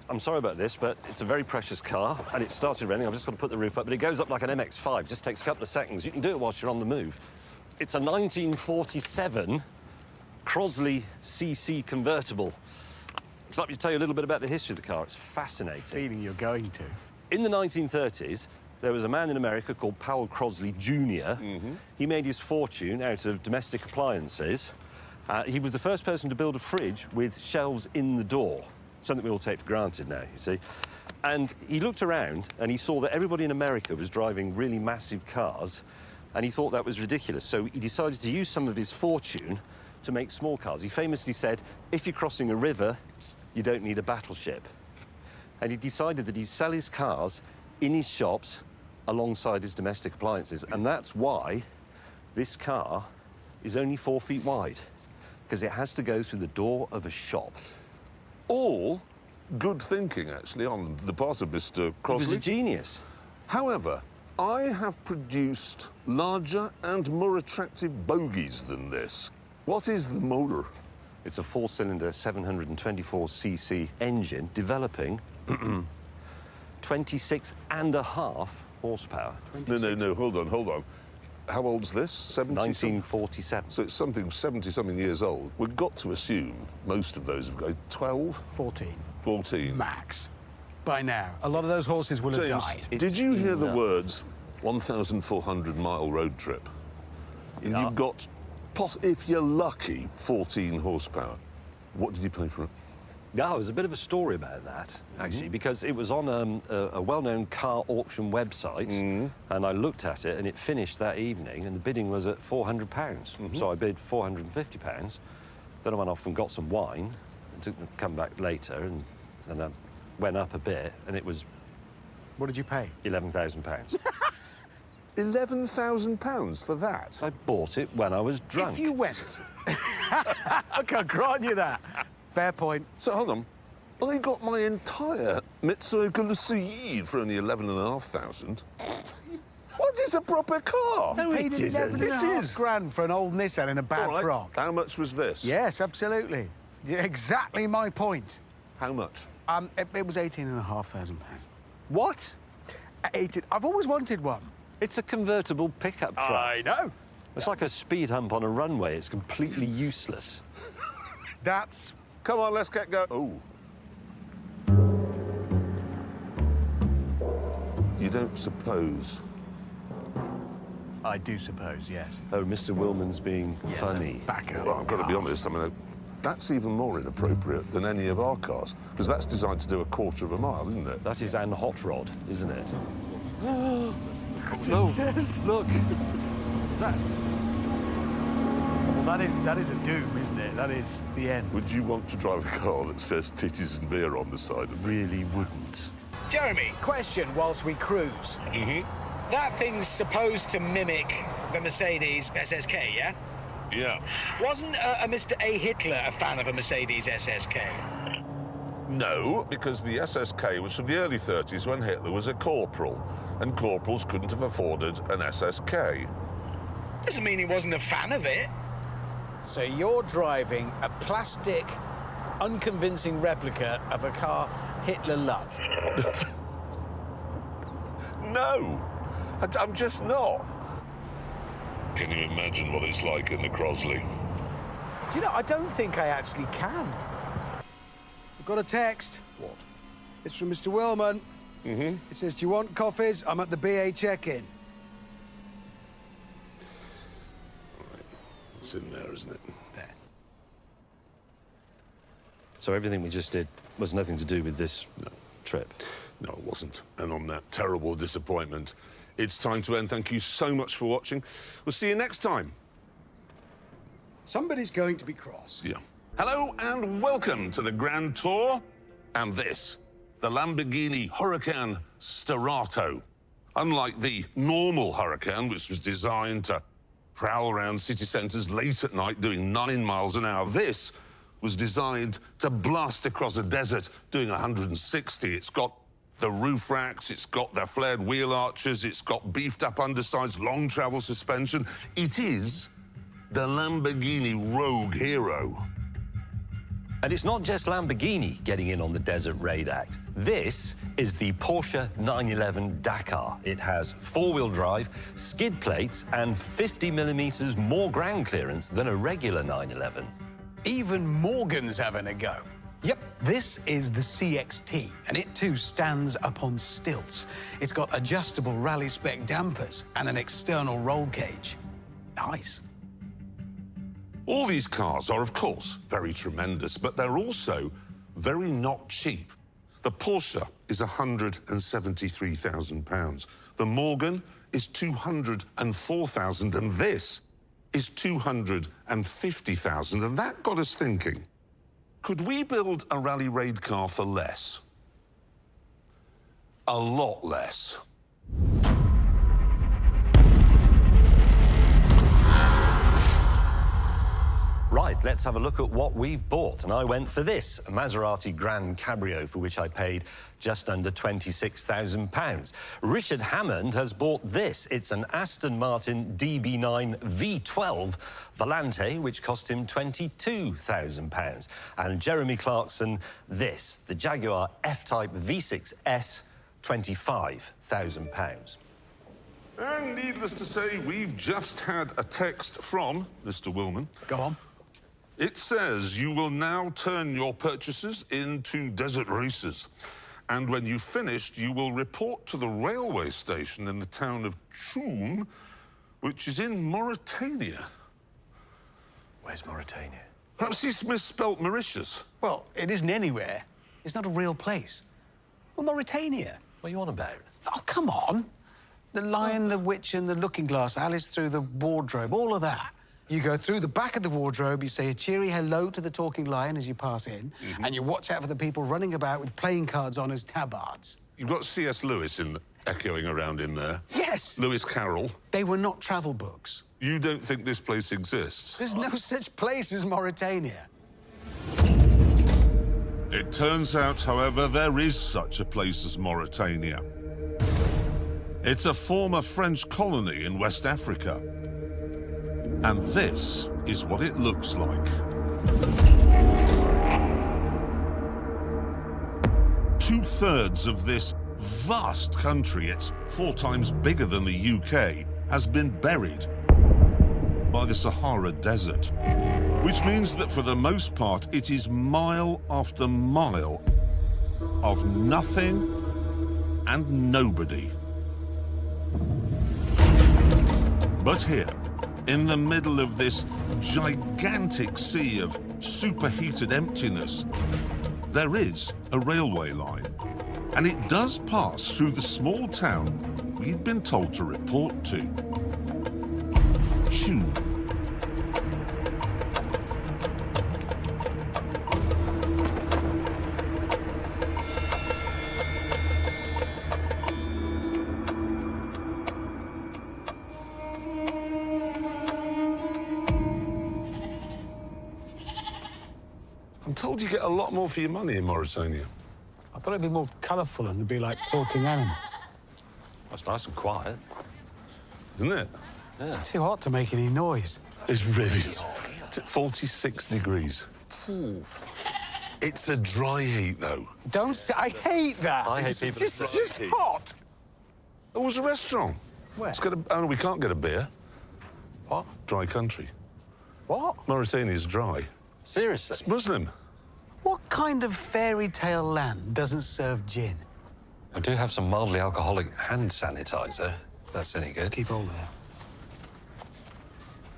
I'm sorry about this, but it's a very precious car, and it started running. I've just got to put the roof up, but it goes up like an MX-5. Just takes a couple of seconds. You can do it whilst you're on the move. It's a 1947 Crosley CC convertible. I'd like me to tell you a little bit about the history of the car. It's fascinating. Feeling you're going to. In the 1930s, there was a man in America called Powell Crosley Jr. He made his fortune out of domestic appliances. He was the first person to build a fridge with shelves in the door, something we all take for granted now, you see. And he looked around and he saw that everybody in America was driving really massive cars, and he thought that was ridiculous. So he decided to use some of his fortune to make small cars. He famously said, if you're crossing a river, you don't need a battleship. And he decided that he'd sell his cars in his shops alongside his domestic appliances. And that's why this car is only 4 feet wide, because it has to go through the door of a shop. All good thinking, actually, on the part of Mr. He Crosley. was a genius. However, I have produced larger and more attractive bogies than this. What is the motor? It's a 4-cylinder, 724cc engine developing 26.5 horsepower. No, hold on. How old's this? 70? 1947. So it's something 70-something years old. We've got to assume most of those have got 12? 14. 14. Max. By now. A lot of those horses will have James, died. did you hear the words 1,400-mile road trip? And you've got, if you're lucky, 14 horsepower. What did you pay for it? Yeah, there's a bit of a story about that, actually, because it was on a well-known car auction website, and I looked at it, and it finished that evening, and the bidding was at £400. So I bid £450. Then I went off and got some wine, and took them to come back later, and I went up a bit, and it was... What did you pay? £11,000. £11,000 for that? I bought it when I was drunk. If you went... I can grant you that. Fair point. So, hold on. I got my entire Mitsubishi Lucid for only 11,500. What is a proper car? No, paid it isn't. 11.5 grand for an old Nissan in a bad All right. frock. How much was this? Yes, absolutely. Yeah, exactly my point. How much? It was £18,500. What? 18. I've always wanted one. It's a convertible pickup truck. I know. It's like a speed hump on a runway. It's completely useless. That's... Come on, let's get going. Oh. You don't suppose? I do suppose, yes. Oh, Mr. Willman's being funny. Back up. Well, I've got to be honest, I mean, that's even more inappropriate than any of our cars, because that's designed to do a quarter of a mile, isn't it? That is an hot rod, isn't it? What No. it says. Look. That. Well, that is a doom, isn't it? That is the end. Would you want to drive a car that says titties and beer on the side of it? Really wouldn't. Jeremy, question whilst we cruise. That thing's supposed to mimic the Mercedes SSK, yeah? Yeah. Wasn't a Mr. A. Hitler a fan of a Mercedes SSK? No, because the SSK was from the early 30s when Hitler was a corporal, and corporals couldn't have afforded an SSK. Doesn't mean he wasn't a fan of it. So you're driving a plastic, unconvincing replica of a car Hitler loved? No, I'm just not. Can you imagine what it's like in the Crosley? Do you know, I don't think I actually can. I've got a text. What? It's from Mr. Willman. It says, do you want coffees? I'm at the BA check-in. It's in there, isn't it? There. So everything we just did was nothing to do with this trip? No, it wasn't. And on that terrible disappointment, it's time to end. Thank you so much for watching. We'll see you next time. Somebody's going to be cross. Yeah. Hello and welcome to the Grand Tour. And this, the Lamborghini Huracan Starato. Unlike the normal Huracan, which was designed to prowl around city centres late at night doing 9 miles an hour, this was designed to blast across a desert doing 160. It's got the roof racks, it's got the flared wheel arches, it's got beefed up undersides, long travel suspension. It is the Lamborghini Rogue Hero. And it's not just Lamborghini getting in on the Desert Raid Act. This is the Porsche 911 Dakar. It has four-wheel drive, skid plates, and 50 millimeters more ground clearance than a regular 911. Even Morgan's having a go. Yep, this is the CXT, and it too stands up on stilts. It's got adjustable rally spec dampers and an external roll cage. Nice. All these cars are, of course, very tremendous, but they're also very not cheap. The Porsche is £173,000. The Morgan is £204,000, and this is £250,000. And that got us thinking, could we build a rally raid car for less? A lot less. Right, let's have a look at what we've bought. And I went for this, a Maserati Grand Cabrio, for which I paid just under £26,000. Richard Hammond has bought this. It's an Aston Martin DB9 V12 Volante, which cost him £22,000. And Jeremy Clarkson, this, the Jaguar F-Type V6S, £25,000. And needless to say, we've just had a text from Mr. Willman. Go on. It says you will now turn your purchases into desert races. And when you've finished, you will report to the railway station in the town of Choum, which is in Mauritania. Where's Mauritania? Perhaps he's misspelt Mauritius. Well, it isn't anywhere. It's not a real place. Well, Mauritania. What are you on about? Oh, come on. The Lion, the Witch and the Looking Glass, Alice through the wardrobe, all of that. You go through the back of the wardrobe, you say a cheery hello to the talking lion as you pass in, and you watch out for the people running about with playing cards on as tabards. You've got C.S. Lewis echoing around in there. Yes. Lewis Carroll. They were not travel books. You don't think this place exists? There's no such place as Mauritania. It turns out, however, there is such a place as Mauritania. It's a former French colony in West Africa. And this is what it looks like. 2/3 of this vast country, it's 4 times bigger than the UK, has been buried by the Sahara Desert, which means that for the most part, it is mile after mile of nothing and nobody. But here, in the middle of this gigantic sea of superheated emptiness, there is a railway line. And it does pass through the small town we'd been told to report to. Choum. I'm told you get a lot more for your money in Mauritania. I thought it'd be more colourful and it'd be like talking animals. That's nice and quiet. Isn't it? Yeah. It's too hot to make any noise. It's really hot. It's at 46 degrees. It's a dry heat, though. Don't say... I hate that. I hate It's people just, that it's just heat. hot. Oh, there's a restaurant. Where? It's got a... Oh, no, we can't get a beer. What? Dry country. What? Mauritania's dry. Seriously? It's Muslim. What kind of fairy tale land doesn't serve gin? I do have some mildly alcoholic hand sanitizer, if that's any good. Keep all there.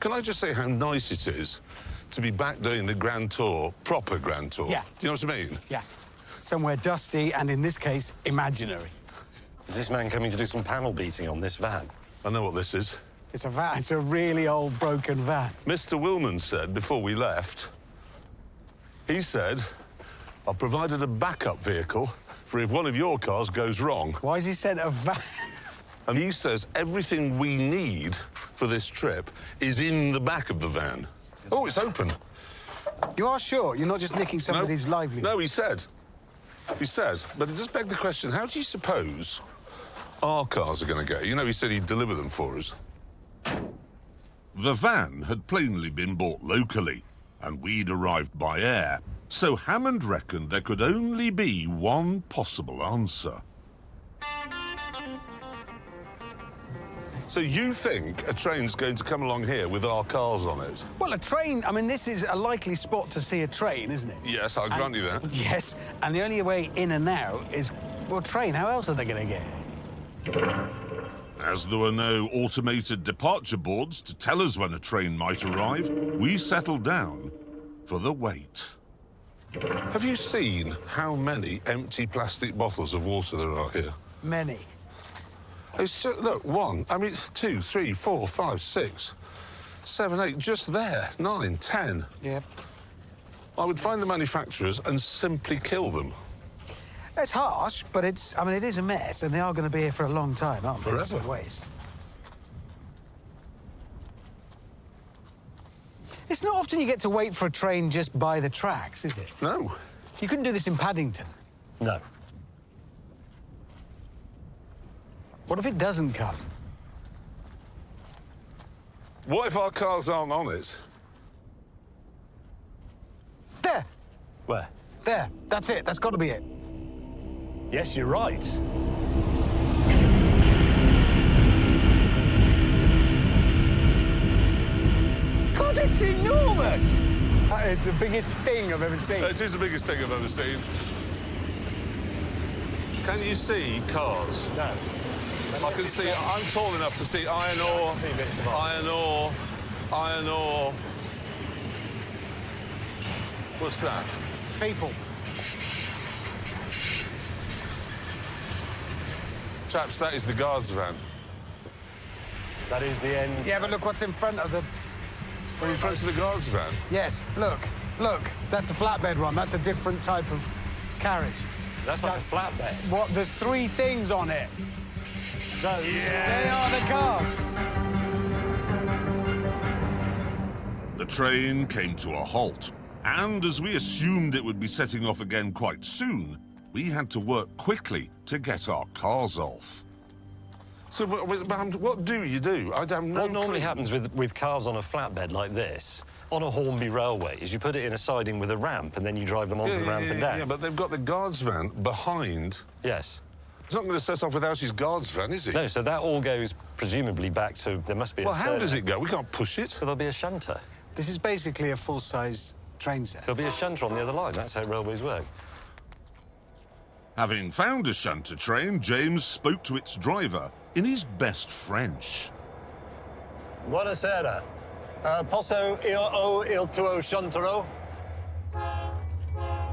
Can I just say how nice it is to be back doing the Grand Tour, proper Grand Tour? Yeah. You know what I mean? Yeah. Somewhere dusty and, in this case, imaginary. Is this man coming to do some panel beating on this van? I know what this is. It's a van. It's a really old, broken van. Mr. Willman said before we left, he said, I've provided a backup vehicle for if one of your cars goes wrong. Why has he sent a van? And he says everything we need for this trip is in the back of the van. Oh, it's open. You are sure? You're not just nicking somebody's livelihood? No, he said. He said. But it does beg the question, how do you suppose our cars are going to go? You know, he said he'd deliver them for us. The van had plainly been bought locally, and we'd arrived by air. So Hammond reckoned there could only be one possible answer. So you think a train's going to come along here with our cars on it? Well, a train, I mean, this is a likely spot to see a train, isn't it? Yes, I'll grant you that. Yes, and the only way in and out is, well, train. How else are they going to get? As there were no automated departure boards to tell us when a train might arrive, we settled down for the wait. Have you seen how many empty plastic bottles of water there are here? Many. It's just, look, 1, I mean, 2, 3, 4, 5, 6, 7, 8, just there, 9, 10. Yep. I would find the manufacturers and simply kill them. It's harsh, but it's, I mean, it is a mess, and they are going to be here for a long time, aren't they? It's Forever. a waste. It's not often you get to wait for a train just by the tracks, is it? No. You couldn't do this in Paddington. No. What if it doesn't come? What if our cars aren't on it? There, Where? there. That's it. That's got to be it. Yes, you're right. God, it's enormous! That is the biggest thing I've ever seen. It is the biggest thing I've ever seen. Can you see cars? No. I can see, I'm tall enough to see iron ore, iron ore, iron ore. What's that? People. Chaps, that is the guards van. That is the end. Yeah, but look what's in front of the... We're in front of the guards van. Yes, look, look. That's a flatbed one. That's a different type of carriage. That's like a flatbed. What? There's 3 things on it. So, They are the cars. The train came to a halt, and as we assumed it would be setting off again quite soon, we had to work quickly to get our cars off. So what do you do? I don't know. what normally happens with cars on a flatbed like this, on a Hornby railway, is you put it in a siding with a ramp, and then you drive them onto the ramp and down. Yeah, but they've got the guards van behind. Yes. He's not going to set off without his guards van, is he? No, so that all goes presumably back to... There must be a Well, how turnout. does it go? We can't push it. So there'll be a shunter. This is basically a full-size train set. There'll be a shunter on the other line. That's how railways work. Having found a shunter train, James spoke to its driver in his best French. Buonasera. Posso il tuo shuntero?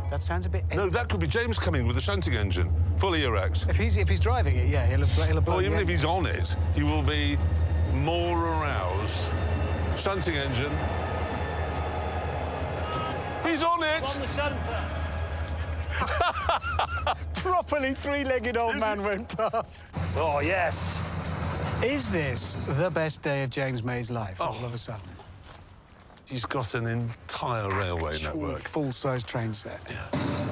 That sounds a bit... No, that could be James coming with a shunting engine, fully erect. If he's driving it, yeah, he'll have Well, even if he's on it, he will be more aroused. Shunting engine. He's on it! On the shunter. Properly 3-legged old man went past. Oh, yes. Is this the best day of James May's life, all of a sudden? He's got an entire railway network. Full-size train set.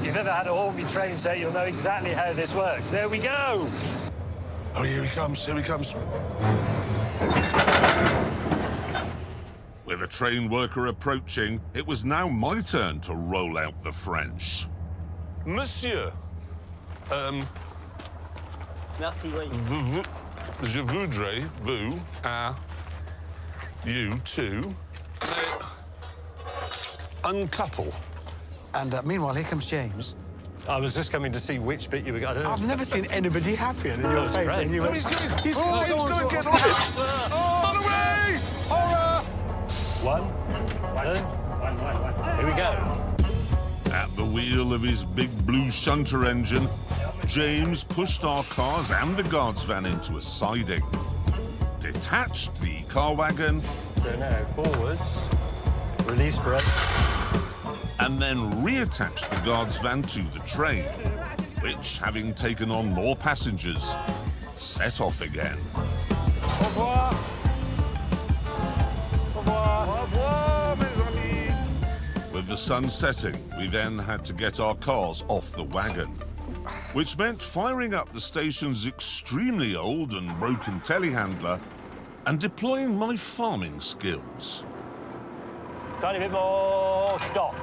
You've never had a Hornby train set, you'll know exactly how this works. There we go. Oh, here he comes, here he comes. With a train worker approaching, it was now my turn to roll out the French. Monsieur, Merci, oui. je voudrais vous, you to uncouple. And meanwhile, here comes James. I was just coming to see which bit you were... I don't know. I've never seen anybody happier than your That's face. great. when you No, went- he's Oh, got go on, to so- get on it! On away! Horror! One. Here we go. At the wheel of his big blue shunter engine, James pushed our cars and the guards van into a siding, detached the car wagon, So now, forwards. Release brake. and then reattached the guards van to the train, which, having taken on more passengers, set off again. Au revoir! Au revoir! Au revoir, mes amis! With the sun setting, we then had to get our cars off the wagon, which meant firing up the station's extremely old and broken telehandler and deploying my farming skills. Tiny bit more. Stop.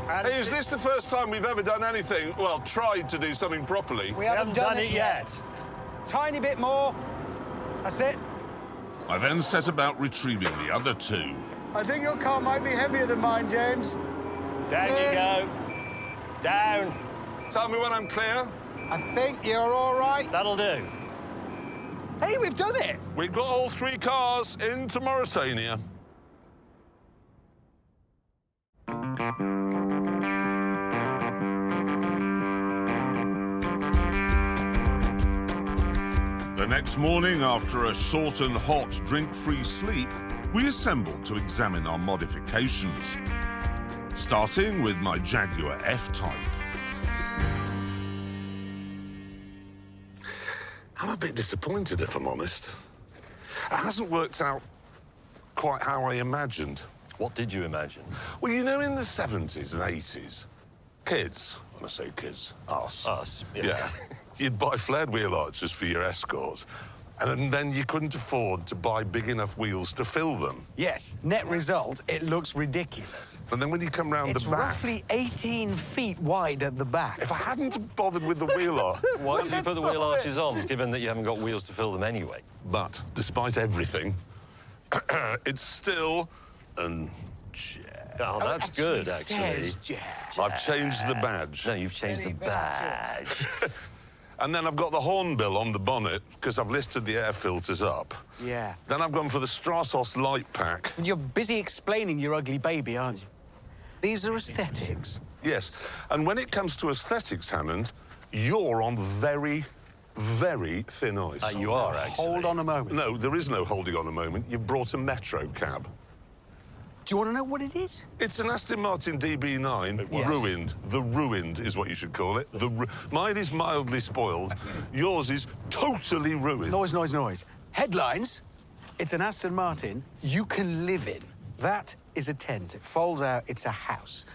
And Hey, is this the first time we've ever done anything, well, tried to do something properly? We haven't done it yet. Tiny bit more. That's it. I then set about retrieving the other two. I think your car might be heavier than mine, James. Down you go. Down. Tell me when I'm clear. I think you're all right. That'll do. Hey, we've done it. We've got all 3 cars into Mauritania. The next morning, after a short and hot drink-free sleep, we assembled to examine our modifications, starting with my Jaguar F-Type. I'm a bit disappointed, if I'm honest. It hasn't worked out quite how I imagined. What did you imagine? Well, you know, in the 70s and 80s, kids, when I say kids, us. Us, Yeah. You'd buy flared wheel arches for your Escort, and then you couldn't afford to buy big enough wheels to fill them. Yes, net result, it looks ridiculous. And then when you come round It's the back... roughly 18 feet wide at the back. If I hadn't bothered with the wheel arch... Why did you put the wheel arches on, given that you haven't got wheels to fill them anyway? But, despite everything, it's still an... Oh, that's good, actually. Says Jet. I've changed the badge. No, you've changed the badge. And then I've got the hornbill on the bonnet, because I've lifted the air filters up. Yeah. Then I've gone for the Stratos light pack. You're busy explaining your ugly baby, aren't you? These are aesthetics. Yes, and when it comes to aesthetics, Hammond, you're on very, very thin ice. You are, actually. Hold on a moment. No, there is no holding on a moment. You've brought a Metro cab. Do you want to know what it is? It's an Aston Martin DB9, Yes. ruined. The ruined is what you should call it. Mine is mildly spoiled. Yours is totally ruined. Noise, noise, noise. Headlines. It's an Aston Martin you can live in. That is a tent. It folds out. It's a house.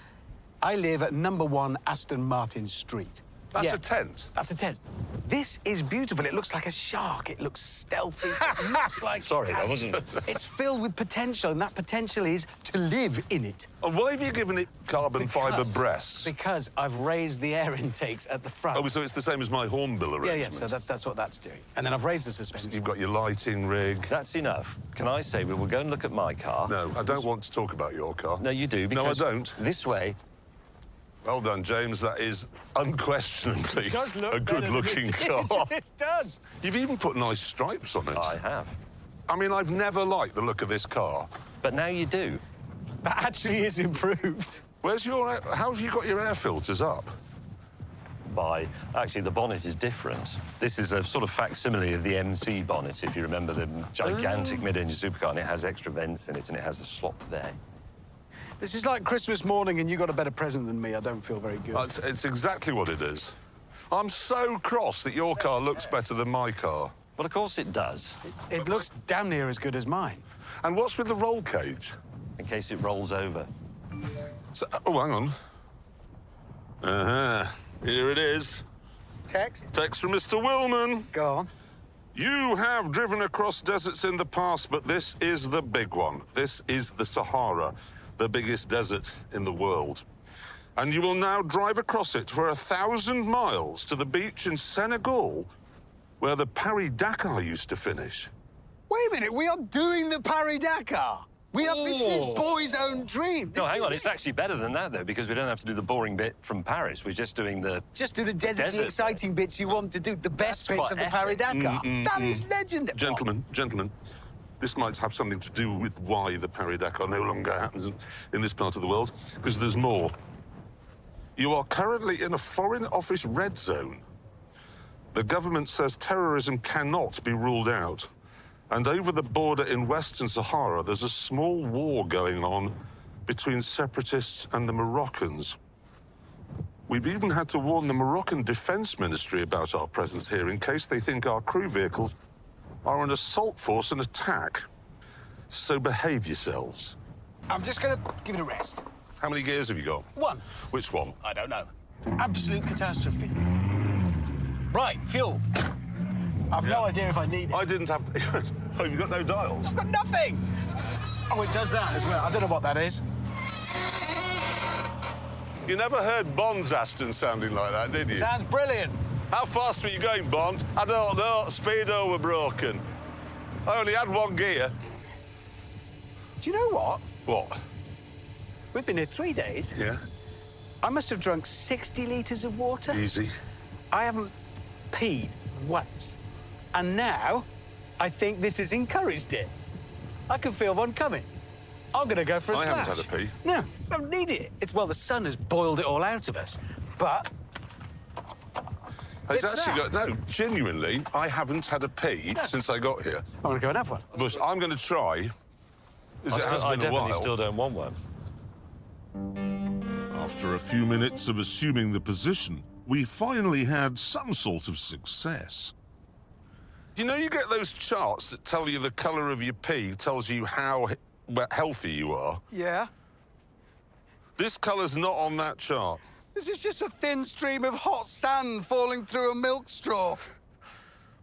I live at number 1 Aston Martin Street. That's Yeah, a tent. That's a tent. This is beautiful. It looks like a shark. It looks stealthy. It looks like... Sorry, I wasn't... It's filled with potential, and that potential is to live in it. And why have you given it carbon fibre Because- breasts? Because I've raised the air intakes at the front. Oh, so it's the same as my hornbill yeah, arrangement? yeah, so that's what that's doing. And then I've raised the suspension. You've got your lighting rig. That's enough. Can I say we will go and look at my car? No, I don't want to talk about your car. No, you do, because... No, I don't. This way... Well done, James. That is unquestionably It does look a better than good-looking it car. did. It does. You've even put nice stripes on it. I have. I mean, I've never liked the look of this car. But now you do. That actually is improved. Where's your... How have you got your air filters up? Actually, the bonnet is different. This is a sort of facsimile of the MC bonnet, if you remember the gigantic mid-engine supercar, and it has extra vents in it, and it has a slot there. This is like Christmas morning and you got a better present than me. I don't feel very good. It's exactly what it is. I'm so cross that your car looks better than my car. Well, of course it does, It looks damn near as good as mine. And what's with the roll cage? in case it rolls over. So, oh, hang on. Uh-huh. Here it is. Text? Text from Mr. Willman. Go on. You have driven across deserts in the past, but this is the big one. This is the Sahara, the biggest desert in the world. And you will now drive across it for 1,000 miles to the beach in Senegal, where the Paris-Dakar used to finish. Wait a minute, we are doing the Paris-Dakar. This is boy's own dream. No, This hang is on, it's actually better than that, though, because we don't have to do the boring bit from Paris. We're just doing the... Just do the deserty, desert exciting bits you want to do, the best That's bits of the quite epic. Paris-Dakar. That is legendary. Gentlemen, this might have something to do with why the Paris-Dakar no longer happens in this part of the world, because there's more. You are currently in a Foreign Office red zone. The government says terrorism cannot be ruled out. And over the border in Western Sahara, there's a small war going on between separatists and the Moroccans. We've even had to warn the Moroccan Defense Ministry about our presence here in case they think our crew vehicles are an assault force and attack. So behave yourselves. I'm just going to give it a rest. How many gears have you got? One. Which one? I don't know. Absolute catastrophe. Right, fuel. I've no idea if I need it. I didn't have... Oh, you've got no dials? I've got nothing! Oh, it does that as well. I don't know what that is. You never heard Bond's Aston sounding like that, did you? Sounds brilliant. How fast were you going, Bond? I don't know. Speedo were broken. I only had one gear. Do you know what? What? We've been here 3 days. Yeah? I must have drunk 60 litres of water. Easy. I haven't peed once. And now, I think this has encouraged it. I can feel one coming. I'm going to go for a slash. I haven't had a pee. No, I don't need it. It's, well, the sun has boiled it all out of us. But... It's It's actually that. got... No, genuinely, I haven't had a pee since I got here. I'm going to go and have one. But I'm going to try, as it has I been a definitely while. still don't want one. After a few minutes of assuming the position, we finally had some sort of success. You know, you get those charts that tell you the colour of your pee, tells you how healthy you are. Yeah? This colour's not on that chart. This is just a thin stream of hot sand falling through a milk straw.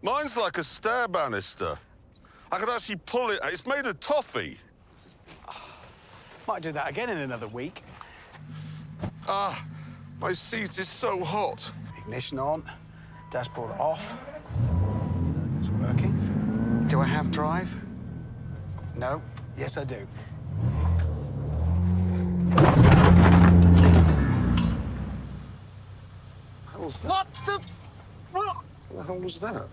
Mine's like a stair banister. I could actually pull it. It's made of toffee. Might do that again in another week. Ah, my seat is so hot. Ignition on, dashboard off. It's working. Do I have drive? No. Yes, I do. How's that? What the... What? What the hell was that?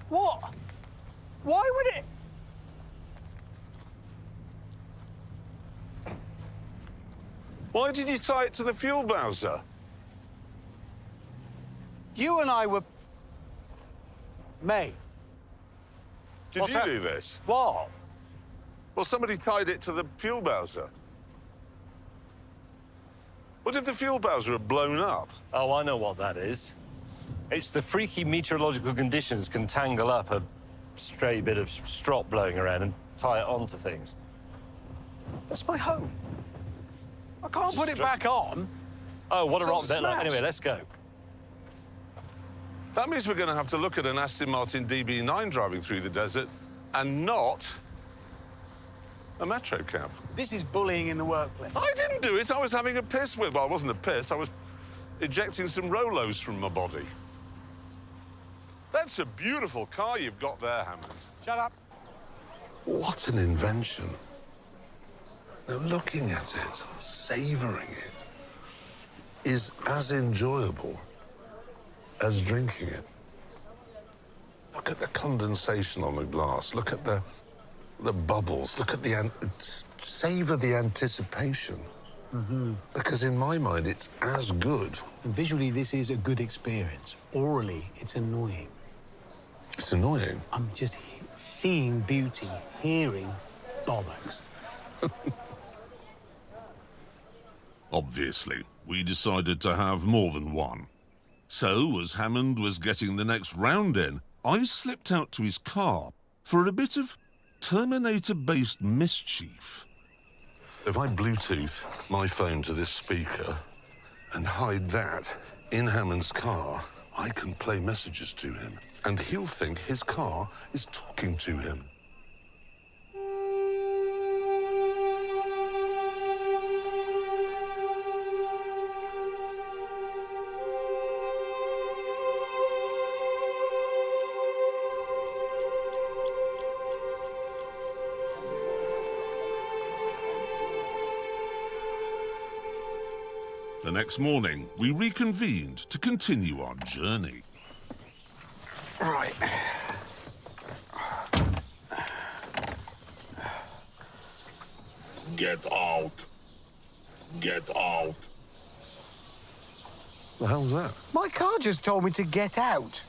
What? Why would it... Why did you tie it to the fuel bowser? You and I were... May. Did What's you that? do this? What? Well, somebody tied it to the fuel bowser. What if the fuel bowser had blown up? Oh, I know what that is. It's the freaky meteorological conditions can tangle up a stray bit of strop blowing around and tie it onto things. That's my home. I can't put it back on. Oh, what a It's all rotten deadline. smashed. Anyway, let's go. That means we're going to have to look at an Aston Martin DB9 driving through the desert and not a metro cab. This is bullying in the workplace. I didn't do it. I was having a piss with... Well, I wasn't a piss. I was ejecting some Rolos from my body. That's a beautiful car you've got there, Hammond. Shut up. What an invention. Now, looking at it, savouring it, is as enjoyable as drinking it. Look at the condensation on the glass. Look at the bubbles. Look at the... Savour the anticipation. Because in my mind, it's as good. And visually, this is a good experience. Orally, it's annoying. It's annoying. I'm just seeing beauty, hearing bollocks. Obviously, we decided to have more than one. So, as Hammond was getting the next round in, I slipped out to his car for a bit of Terminator-based mischief. If I Bluetooth my phone to this speaker and hide that in Hammond's car, I can play messages to him, and he'll think his car is talking to him. The next morning, we reconvened to continue our journey. Right. Get out. Get out. The hell's that? My car just told me to get out.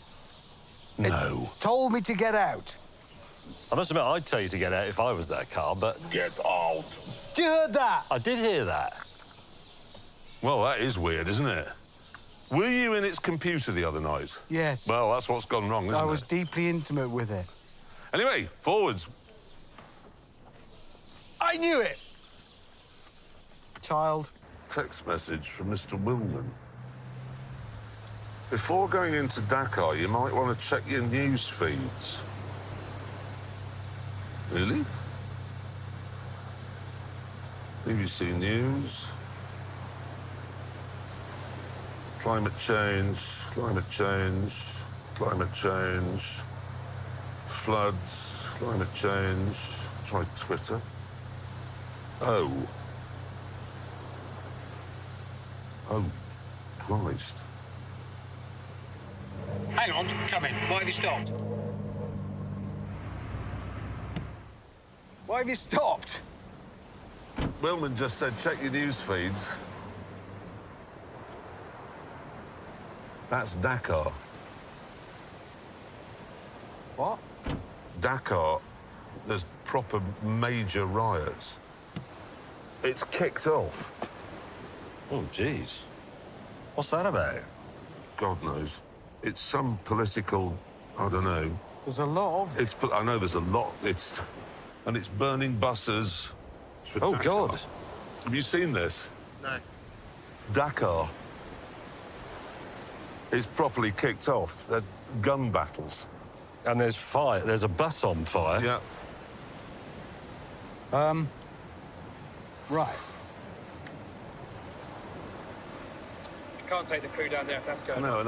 No. Told me to get out. I must admit, I'd tell you to get out if I was that car, but Get out. You heard that? I did hear that. Well, that is weird, isn't it? Were you in its computer the other night? Yes. Well, that's what's gone wrong, isn't I was it? deeply intimate with it. Anyway, forwards. I knew it. Child. Text message from Mr. Willman. Before going into Dakar, you might want to check your news feeds. Really? BBC News. Climate change, climate change, climate change. Floods, climate change. Try Twitter. Oh. Oh, Christ. Hang on, come in. Why have you stopped? Why have you stopped? Willman just said check your news feeds. That's Dakar. What? Dakar, there's proper major riots. It's kicked off. Oh, jeez. What's that about? God knows. It's some political, I don't know, There's a lot of it. I know there's a lot. And it's burning buses. for Oh, Dakar. God. Have you seen this? No. Dakar is properly kicked off. They're gun battles. And there's fire. There's a bus on fire. Yeah. Right. You can't take the crew down there if that's going No,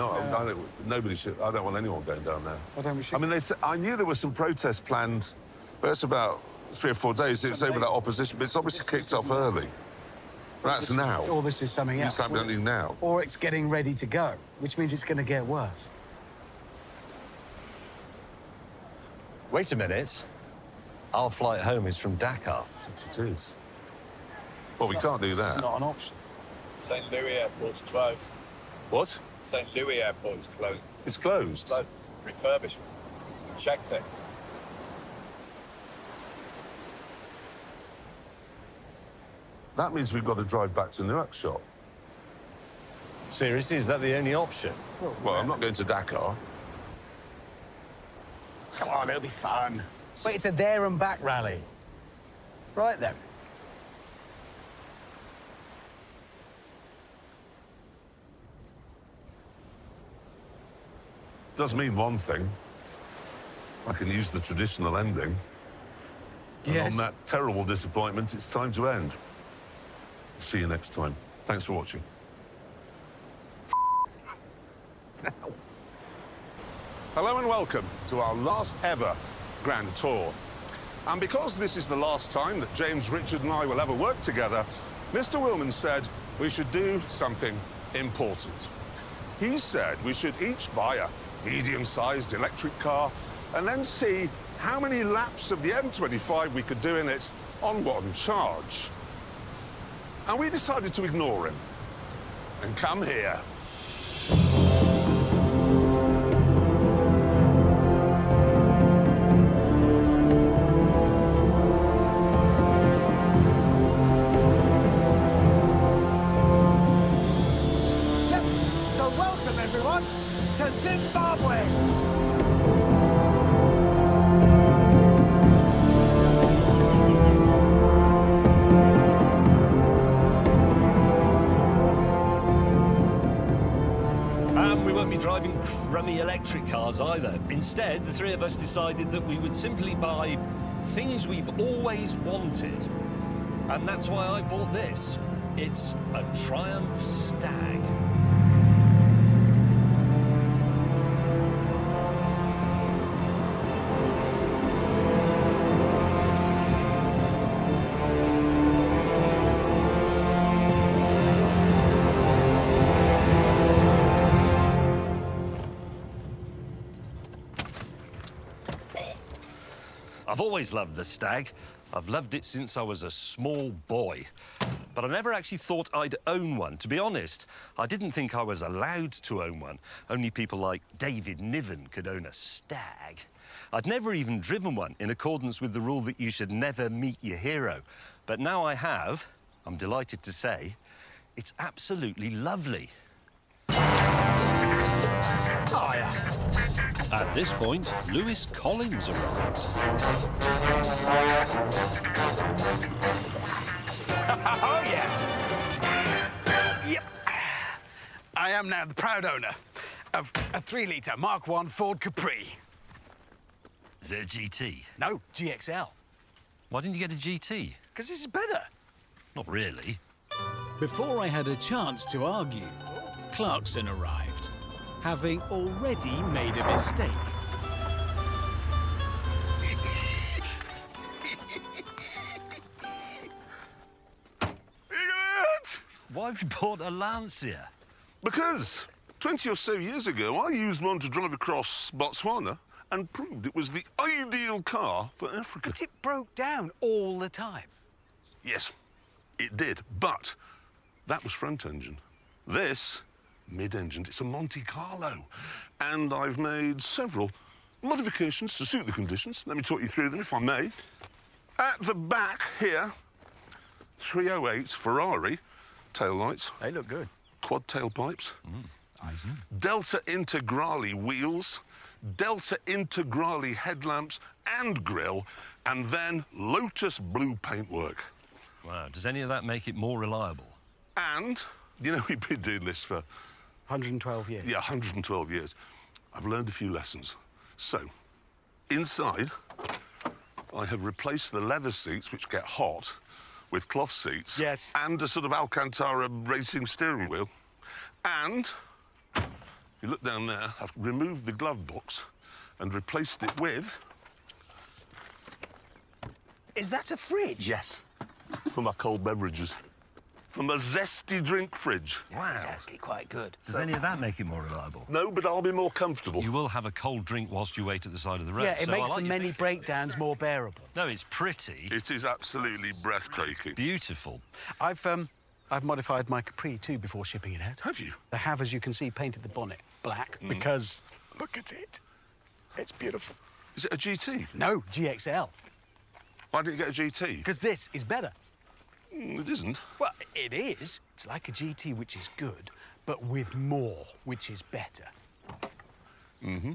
nobody should. I don't want anyone going down there. Why don't we shoot? I mean, I knew there were some protests planned, but it's about 3 or 4 days. It's over that opposition, but it's obviously kicked off early. That's now. Or this is something else. It's happening now. Or it's getting ready to go, which means it's going to get worse. Wait a minute. Our flight home is from Dakar. It is. Well, we can't do It's that. not an option. St. Louis Airport's closed. What? St. Louis Airport is closed. It's closed. Closed. Refurbishment. Checked it. That means we've got to drive back to Nouakchott. Seriously, is that the only option? Well, I'm not going to Dakar. Come on, it'll be fun. Wait, it's a there and back rally. Right then. Does mean one thing. I can use the traditional ending. And Yes. on that terrible disappointment, it's time to end. See you next time. Thanks for watching. Hello and welcome to our last ever Grand Tour. And because this is the last time that James, Richard and I will ever work together, Mr. Willman said we should do something important. He said we should each buy a medium-sized electric car and then see how many laps of the M25 we could do in it on one charge. And we decided to ignore him and come here. So welcome, everyone, to Zimbabwe. And we won't be driving crummy electric cars either. Instead, the three of us decided that we would simply buy things we've always wanted. And that's why I bought this. It's a Triumph Stag. I've always loved the Stag. I've loved it since I was a small boy. But I never actually thought I'd own one. To be honest, I didn't think I was allowed to own one. Only people like David Niven could own a Stag. I'd never even driven one, in accordance with the rule that you should never meet your hero. But now I have, I'm delighted to say, it's absolutely lovely. Oh, yeah. At this point, Lewis Collins arrived. Oh, yeah. Yep. I am now the proud owner of a 3-litre Mark I Ford Capri. Is it a GT? No, GXL. Why didn't you get a GT? Because this is better. Not really. Before I had a chance to argue, Clarkson arrived, having already made a mistake. Why have you bought a Lancia? Because 20 or so years ago, I used one to drive across Botswana and proved it was the ideal car for Africa. But it broke down all the time. Yes, it did, but that was front engine. This, mid-engine, it's a Monte Carlo. And I've made several modifications to suit the conditions. Let me talk you through them, if I may. At the back here, 308 Ferrari taillights. They look good. Quad tailpipes. Nice. Delta Integrale wheels Delta Integrale headlamps and grille, and then Lotus blue paintwork. Wow, does any of that make it more reliable? And, you know, we've been doing this for... 112 years. Yeah, 112 years. I've learned a few lessons. So, inside, I have replaced the leather seats, which get hot, with cloth seats. Yes. And a sort of Alcantara racing steering wheel. And, you look down there, I've removed the glove box and replaced it with... Is that a fridge? Yes, for my cold beverages. From a zesty drink fridge. Wow. It's actually quite good. Does any of that make it more reliable? No, but I'll be more comfortable. You will have a cold drink whilst you wait at the side of the road. Yeah, it so makes I like the your many thinking. breakdowns more bearable. No, it's pretty. It is absolutely breathtaking. Beautiful. I've modified my Capri too before shipping it out. Have you? I have, as you can see, painted the bonnet black because look at it. It's beautiful. Is it a GT? No, GXL. Why didn't you get a GT? Because this is better. It isn't. Well, it is. It's like a GT, which is good, but with more, which is better. Mm-hmm.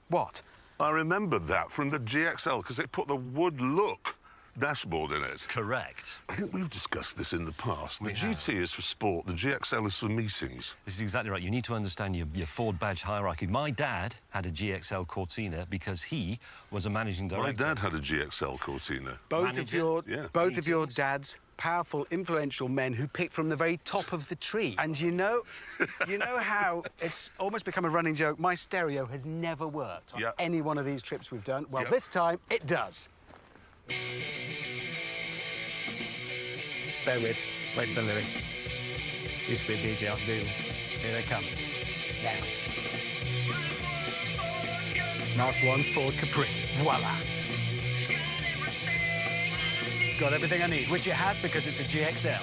What? I remembered that from the GXL because they put the wood look dashboard in it. Correct. I think we've discussed this in the past. The We have. GT is for sport, the GXL is for meetings. This is exactly right. You need to understand your Ford badge hierarchy. My dad had a GXL Cortina because he was a managing director. My dad had a GXL Cortina. Both of your Yeah. dads, powerful, influential men who picked from the very top of the tree. And you know how it's almost become a running joke. My stereo has never worked on Yeah. any one of these trips we've done. Well, Yeah. this time it does. Bear with. Wait for the lyrics. Used to be a DJ on Doodles. Here they come. Now. Mark 1 Ford Capri. Voila. Got everything I need, which it has because it's a GXL.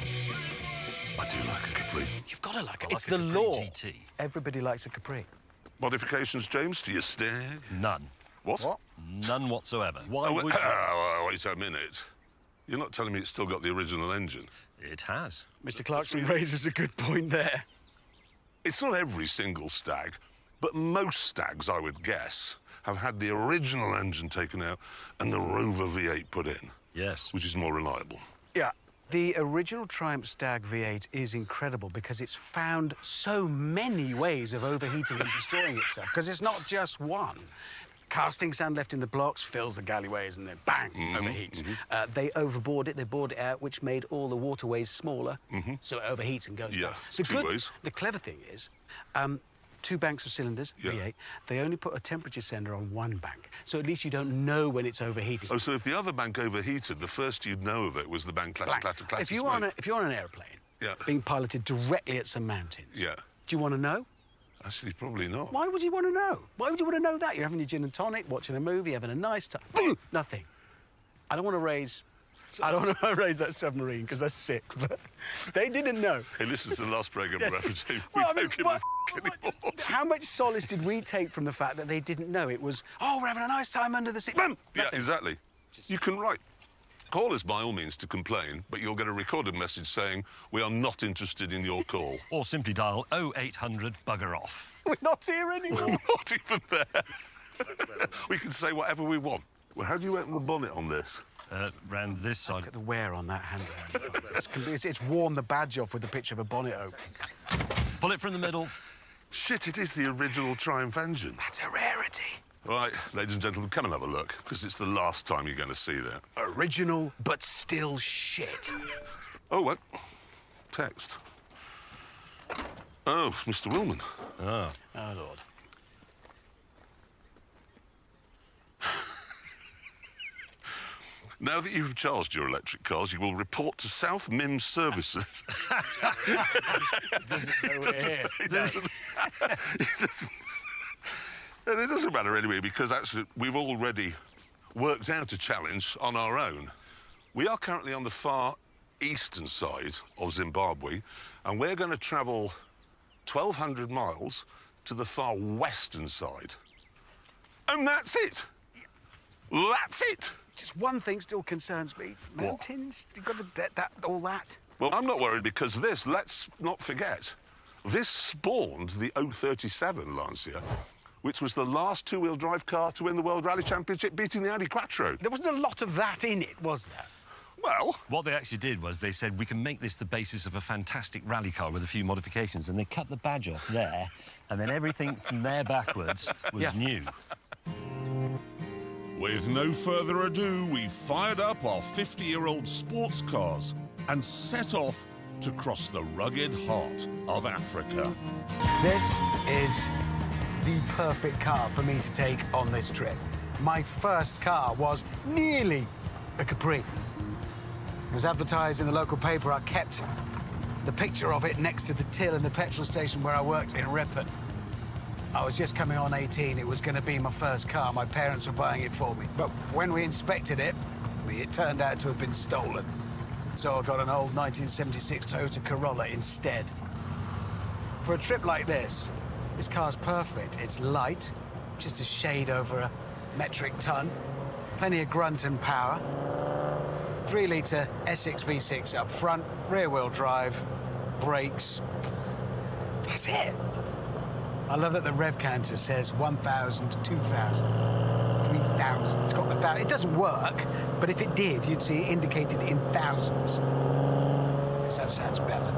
I do like a Capri. You've got to like it. I It's like the a Capri law. GT. Everybody likes a Capri. Modifications, James, to your Stag? None. What? None whatsoever. Why Oh, would wait, you? wait a minute. You're not telling me it's still got the original engine? It has. Mr. Clarkson raises a good point there. It's not every single Stag, but most Stags, I would guess, have had the original engine taken out and the Rover V8 put in, Yes. which is more reliable. Yeah. The original Triumph Stag V8 is incredible because it's found so many ways of overheating and destroying itself, because it's not just one. Casting sand left in the blocks fills the galleyways and then bang, overheats. They overboard it, they bored it out, which made all the waterways smaller, so it overheats and goes Yeah, bang. it's two ways. The clever thing is, 2 banks of cylinders, Yeah. V8, they only put a temperature sender on 1 bank, so at least you don't know when it's overheating. Oh, so if the other bank overheated, the first you'd know of it was the bank clatter, Bang. clatter, clatter. If you're on an aeroplane, Yeah. being piloted directly at some mountains, Yeah. do you want to know? Actually, probably not. Why would you want to know? Why would you want to know that? You're having your gin and tonic, watching a movie, having a nice time. Boom! Nothing. I don't want to raise that submarine because that's sick. But they didn't know. Hey, this is the last programme Yes. we're ever doing. Well, I We mean, don't give what- a anymore. How much solace did we take from the fact that they didn't know? It was, oh, we're having a nice time under the sea. Boom! Yeah, Nothing. exactly. You can write. Call us by all means to complain, but you'll get a recorded message saying, we are not interested in your call. Or simply dial 0800 bugger off. We're not here anymore. Not even there. We can say whatever we want. Well, how do you open the bonnet on this? Round this side. Look at the wear on that handle. It's worn the badge off with the picture of a bonnet open. Pull it from the middle. Shit, it is the original Triumph engine. That's a rarity. Right, ladies and gentlemen, come and have a look, because it's the last time you're going to see that. Original, but still shit. Oh, what? Text. Oh, it's Mr. Willman. Oh. Oh, Lord. Now that you've charged your electric cars, you will report to South Mims Services. Doesn't know we're here. It doesn't. And it doesn't matter anyway, because actually we've already worked out a challenge on our own. We are currently on the far eastern side of Zimbabwe, and we're going to travel 1,200 miles to the far western side. And that's it. That's it. Just one thing still concerns me. Mountains, you've got to all that. Well, I'm not worried because this, let's not forget, this spawned the 037 Lancia, which was the last two-wheel drive car to win the World Rally Championship, beating the Audi Quattro. There wasn't a lot of that in it, was there? Well, what they actually did was they said, we can make this the basis of a fantastic rally car with a few modifications, and they cut the badge off there, and then everything from there backwards was new. With no further ado, we fired up our 50-year-old sports cars and set off to cross the rugged heart of Africa. This is the perfect car for me to take on this trip. My first car was nearly a Capri. It was advertised in the local paper. I kept the picture of it next to the till in the petrol station where I worked in Ripon. I was just coming on 18. It was going to be my first car. My parents were buying it for me. But when we inspected it, it turned out to have been stolen. So I got an old 1976 Toyota Corolla instead. For a trip like this car's perfect. It's light, just a shade over a metric ton, plenty of grunt and power. 3-litre Essex V6 up front, rear-wheel drive, brakes. That's it. I love that the rev counter says 1,000, 2,000, 3,000. It's got the thousand. It doesn't work, but if it did, you'd see it indicated in thousands. I guess that sounds better.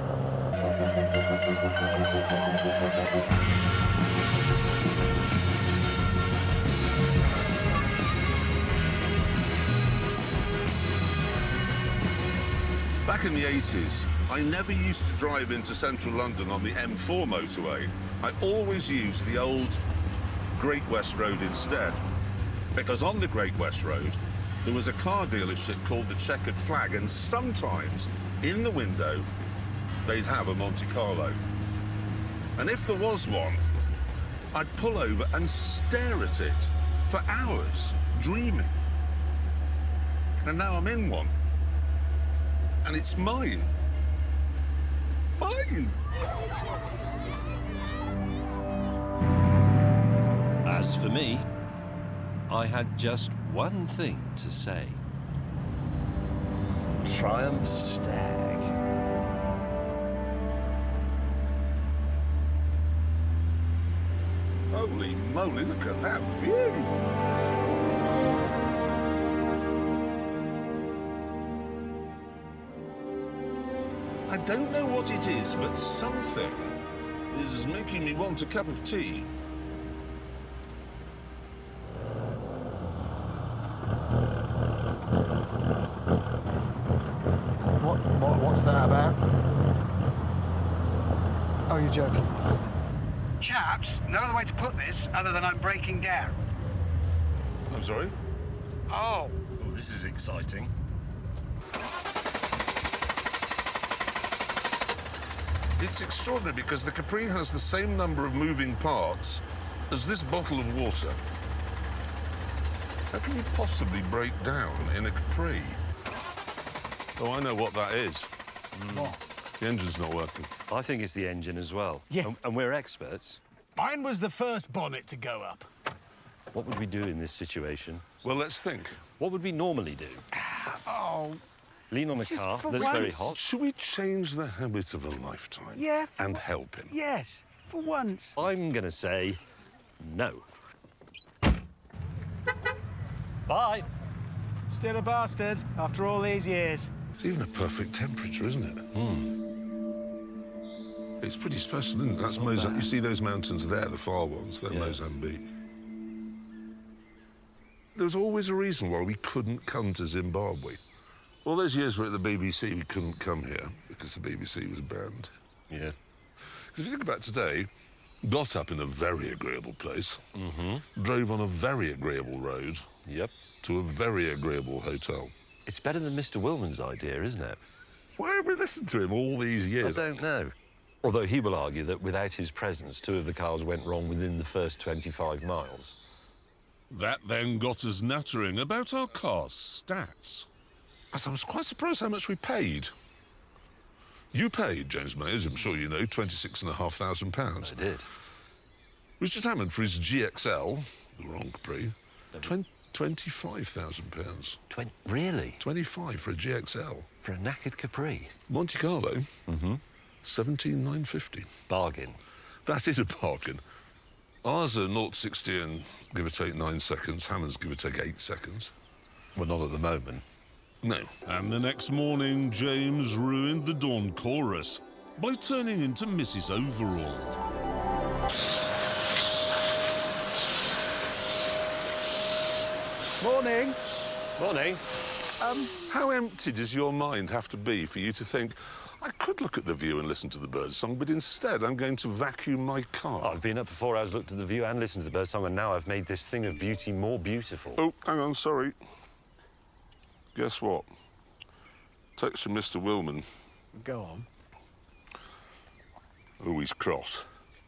back in the 80s, I never used to drive into central London on the M4 motorway. I always used the old Great West Road instead. Because on the Great West Road, there was a car dealership called the Checkered Flag, and sometimes, in the window, they'd have a Monte Carlo. And if there was one, I'd pull over and stare at it for hours, dreaming. And now I'm in one. And it's mine. Mine! As for me, I had just one thing to say. Triumph Stag. Holy moly, look at that view! I don't know what it is, but something is making me want a cup of tea. What's that about? Oh, you're joking. Chaps, no other way to put this other than I'm breaking down. I'm sorry? Oh. Oh, this is exciting. It's extraordinary because the Capri has the same number of moving parts as this bottle of water. How can you possibly break down in a Capri? Oh, I know what that is. What? The engine's not working. I think it's the engine as well. Yeah. And we're experts. Mine was the first bonnet to go up. What would we do in this situation? Well, let's think. What would we normally do? Oh. Lean on a Just car for that's very once. hot? Should we change the habit of a lifetime? Yeah. And help him? Yes, for once. I'm going to say no. Bye. Still a bastard after all these years. It's even a perfect temperature, isn't it? It's pretty special, isn't it? That's Mozambique. You see those mountains there, the far ones, they're Mozambique. There was always a reason why we couldn't come to Zimbabwe. All those years we're at the BBC, we couldn't come here because the BBC was banned. Yeah. Because if you think about today, got up in a very agreeable place, drove on a very agreeable road, to a very agreeable hotel. It's better than Mr. Willman's idea, isn't it? Why have we listened to him all these years? I don't know. Although he will argue that without his presence, 2 of the cars went wrong within the first 25 miles. That then got us nattering about our car's stats. I was quite surprised how much we paid. You paid, James Mayers, I'm sure you know, £26,500. I did. Richard Hammond for his GXL, the wrong Capri, £25,000. Really? 25 for a GXL. For a knackered Capri? Monte Carlo, 17,950. Bargain. That is a bargain. Ours are 0-60 in, give or take, 9 seconds. Hammond's give or take 8 seconds. Well, not at the moment. No. And the next morning, James ruined the dawn chorus by turning into Mrs. Overall. Morning. Morning. How empty does your mind have to be for you to think, I could look at the view and listen to the birdsong, but instead I'm going to vacuum my car? I've been up for 4 hours, looked at the view and listened to the birdsong, and now I've made this thing of beauty more beautiful. Oh, hang on, sorry. Guess what? Text from Mr. Willman. Go on. Oh, he's cross.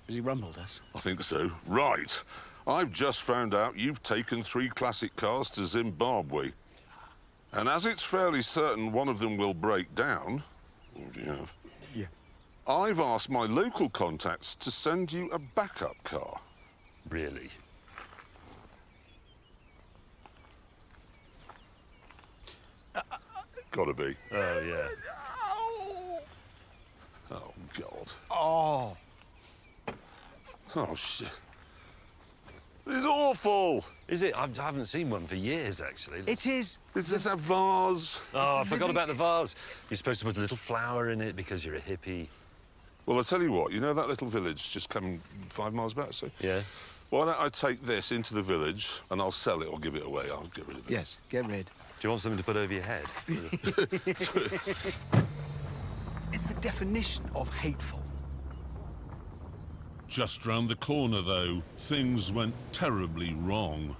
Has he rumbled us? I think so. Right. I've just found out you've taken 3 classic cars to Zimbabwe. And as it's fairly certain one of them will break down, what do you have? Yeah. I've asked my local contacts to send you a backup car. Really? Gotta be. Oh, yeah. Oh, God. Oh. Oh, shit. This is awful. Is it? I haven't seen one for years, actually. It is. It's a vase. Oh, I forgot about the vase. You're supposed to put a little flower in it because you're a hippie. Well, I'll tell you what, you know that little village just coming 5 miles back, so? Yeah. Why don't I take this into the village and I'll sell it or give it away? I'll get rid of it. Yes, get rid. Do you want something to put over your head? It's the definition of hateful. Just round the corner, though, things went terribly wrong.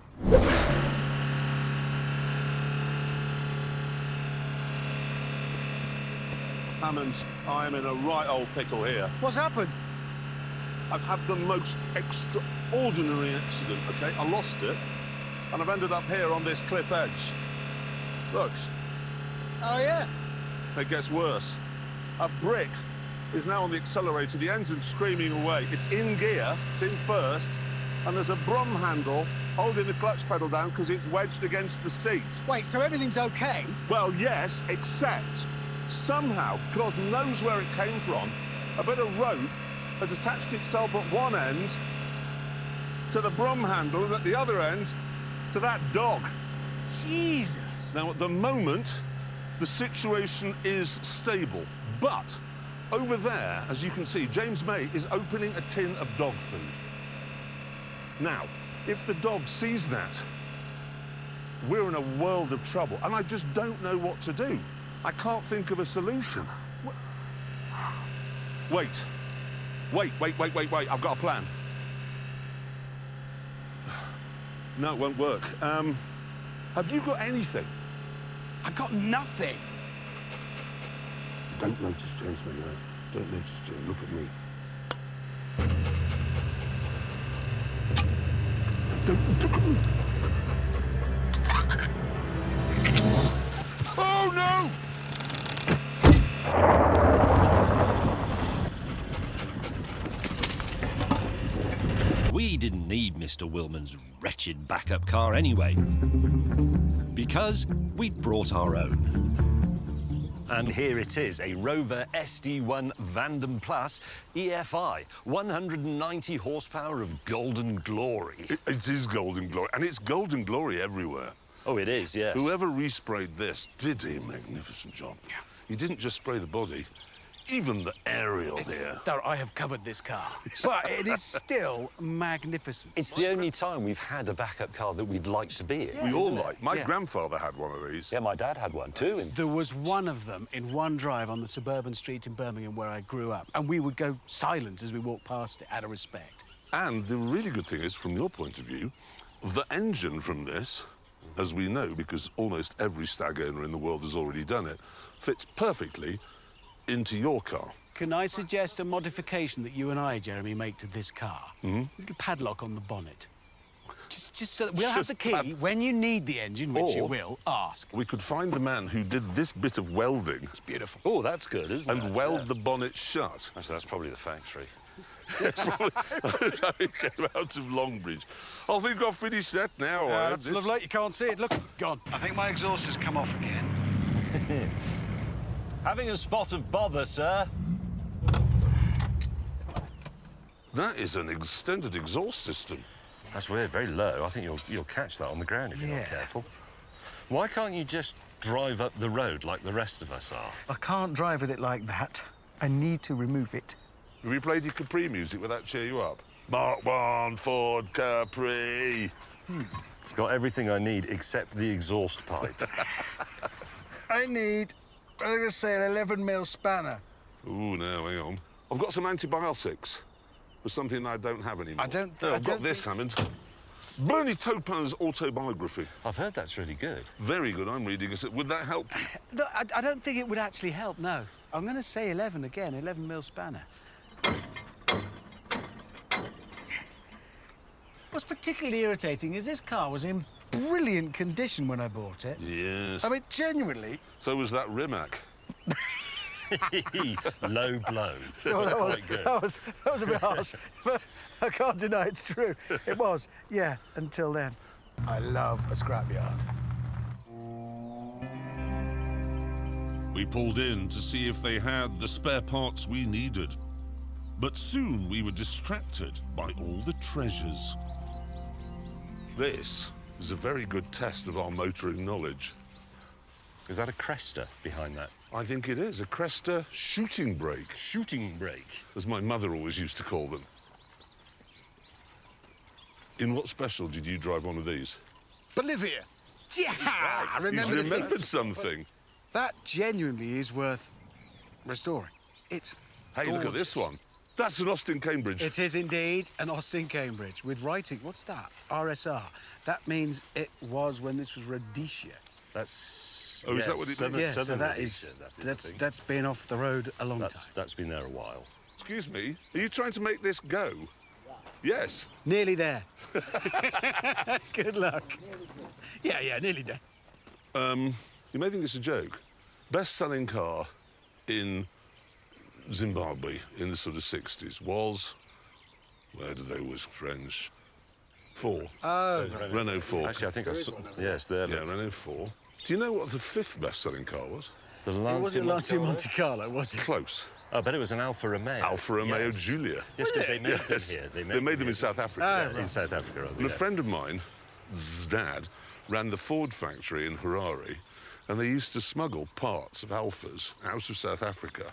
Hammond, I am in a right old pickle here. What's happened? I've had the most extraordinary accident, OK? I lost it, and I've ended up here on this cliff edge. Look. Oh, yeah? It gets worse. A brick is now on the accelerator, the engine's screaming away. It's in gear, it's in first, and there's a Brum handle holding the clutch pedal down because it's wedged against the seat. Wait, so everything's okay? Well, yes, except somehow, God knows where it came from, a bit of rope has attached itself at one end to the Brum handle and at the other end to that dog. Jesus. Now, at the moment, the situation is stable, but over there, as you can see, James May is opening a tin of dog food. Now, if the dog sees that, we're in a world of trouble, and I just don't know what to do. I can't think of a solution. Wait. I've got a plan. No, it won't work. Have you got anything? I got nothing. Don't notice James Maynard. Don't notice Jim. Look at me. Don't look at me. Oh, no! We didn't need Mr. Willman's wretched backup car anyway, because we'd brought our own. And here it is, a Rover SD1 Vandam Plus EFI, 190 horsepower of golden glory. It is golden glory, and it's golden glory everywhere. Oh, it is, yes. Whoever resprayed this did a magnificent job. Yeah. He didn't just spray the body, even the aerial here. I have covered this car, but it is still magnificent. It's the only time we've had a backup car that we'd like to be in. Yeah, we all like. My grandfather had one of these. Yeah, my dad had one too. There was one of them in one drive on the suburban street in Birmingham where I grew up, and we would go silent as we walked past it out of respect. And the really good thing is, from your point of view, the engine from this, as we know, because almost every stag owner in the world has already done it, fits perfectly into your car. Can I suggest a modification that you and I, Jeremy, make to this car? Mm-hmm. A little padlock on the bonnet. Just so that we'll have the key when you need the engine, which you will, ask. We could find the man who did this bit of welding. It's beautiful. Oh, that's good, isn't it? And weld the bonnet shut. Actually, that's probably the factory. It came out of Longbridge. I think I've finished that now. That's lovely. You can't see it. Look, gone. I think my exhaust has come off again. Having a spot of bother, sir. That is an extended exhaust system. That's weird, very low. I think you'll catch that on the ground if you're not careful. Why can't you just drive up the road like the rest of us are? I can't drive with it like that. I need to remove it. Have you played your Capri music? Will that cheer you up? Mark 1 Ford Capri. It's got everything I need except the exhaust pipe. I need, I'm going to say, an 11mm spanner. Ooh, no, hang on. I've got some antibiotics for something I don't have anymore. I don't I've got this, Hammond. Bernie Taupin's autobiography. I've heard that's really good. Very good. I'm reading it. Would that help you? No, I don't think it would actually help, no. I'm going to say 11 again, 11mm spanner. What's particularly irritating is this car was in brilliant condition when I bought it. Yes. I mean, genuinely. So was that Rimac. Low blow. Oh, Quite good. that was a bit harsh, but I can't deny it's true. It was, yeah, until then. I love a scrapyard. We pulled in to see if they had the spare parts we needed. But soon we were distracted by all the treasures. This is a very good test of our motoring knowledge. Is that a Cresta behind that? I think it is. A Cresta shooting brake. Shooting brake? As my mother always used to call them. In what special did you drive one of these? Bolivia. Yeah, I remember He's the remembered pictures. something. That genuinely is worth restoring. It's Hey, look at this gorgeous. one. That's an Austin Cambridge. It is indeed an Austin Cambridge with writing. What's that? RSR. That means it was when this was Rhodesia. That's... Oh, is that what it means? Yeah, so Southern that Rhodesia, is that's been off the road a long time. That's been there a while. Excuse me, are you trying to make this go? Yes. Nearly there. Good luck. Yeah, nearly there. You may think it's a joke. Best-selling car in Zimbabwe in the sort of 60s was, where do they always French? 4. Oh. Renault 4. Actually, I think I saw... Yes, there. Yeah, Renault 4. Do you know what the 5th best-selling car was? The It wasn't Lancia Monte Carlo, was it? Close. Oh, but it was an Alfa Romeo. Alfa Romeo Yes. Giulia. Yes, because they made Yes. them here. They made them in South Africa. In South Africa, rather, And a yeah. friend of mine's dad ran the Ford factory in Harare, and they used to smuggle parts of Alphas out of South Africa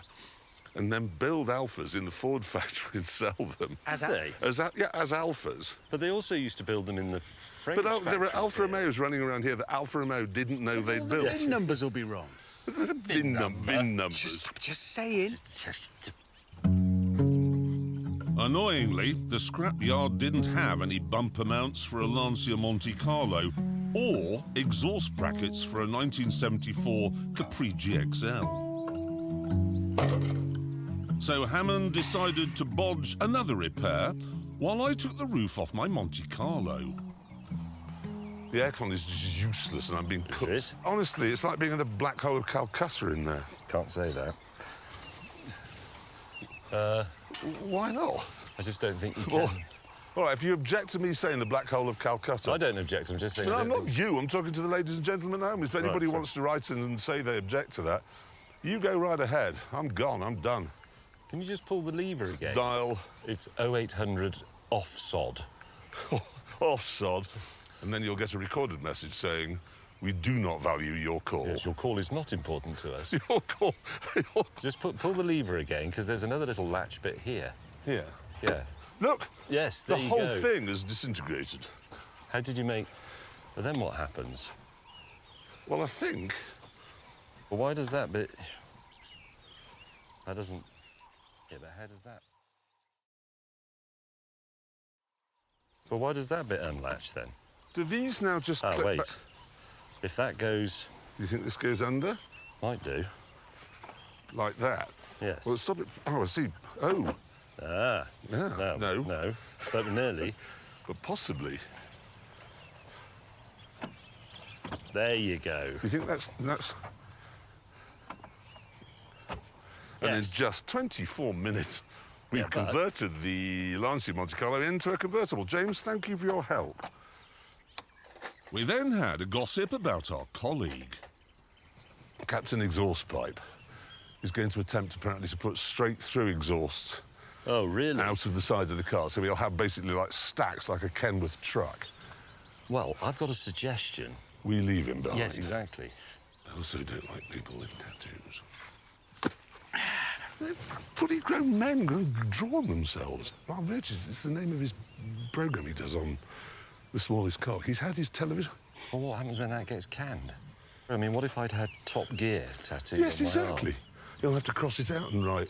and then build Alphas in the Ford factory and sell them. As They? As Alphas. But they also used to build them in the French But there were factories Alfa here. Romeos running around here that Alfa Romeo didn't know they'd The built. VIN numbers will be wrong. The VIN numbers. Just saying. Annoyingly, the scrapyard didn't have any bumper mounts for a Lancia Monte Carlo or exhaust brackets for a 1974 Capri GXL. So Hammond decided to bodge another repair while I took the roof off my Monte Carlo. The aircon is just useless and I'm being cooked. it? Honestly, it's like being in the black hole of Calcutta in there. Can't say that. Why not? I just don't think you can. Well, all right, if you object to me saying the black hole of Calcutta... I don't object, I'm just saying... No, I I'm don't not you. I'm talking to the ladies and gentlemen at home. If anybody sorry. wants to write in and say they object to that, you go right ahead. I'm gone. I'm done. Can you just pull the lever again? Dial It's 0800 off sod. off sod, and then you'll get a recorded message saying, we do not value your call. Yes, your call is not important to us. Your call. Just pull the lever again, because there's another little latch bit here. Here. Yeah. Look. Yes, The there you whole go. thing is disintegrated. How did you make... But then what happens? Well, I think... Well, why does that bit... That doesn't... Yeah, but how does that... Well, why does that bit unlatch, then? Do these now just Oh, clip wait. back? If that goes... You think this goes under? Might do. Like that? Yes. Well, stop it. Oh, I see. Oh. Ah. Yeah. No. No. But nearly. But possibly. There you go. You think that's... And in Yes. just 24 minutes, we've Yeah, but- converted the Lancia Monte Carlo into a convertible. James, thank you for your help. We then had a gossip about our colleague. Captain Exhaust Pipe is going to attempt apparently to put straight through exhausts Oh, really? out of the side of the car. So we'll have basically like stacks like a Kenworth truck. Well, I've got a suggestion. We leave him behind. Yes, exactly. I also don't like people with tattoos. They're pretty grown men going to draw themselves. Well, Regis, it's the name of his programme he does on The Smallest Cock. He's had his television. Well, what happens when that gets canned? I mean, what if I'd had Top Gear tattooed Yes, on my exactly. arm? You'll have to cross it out and write,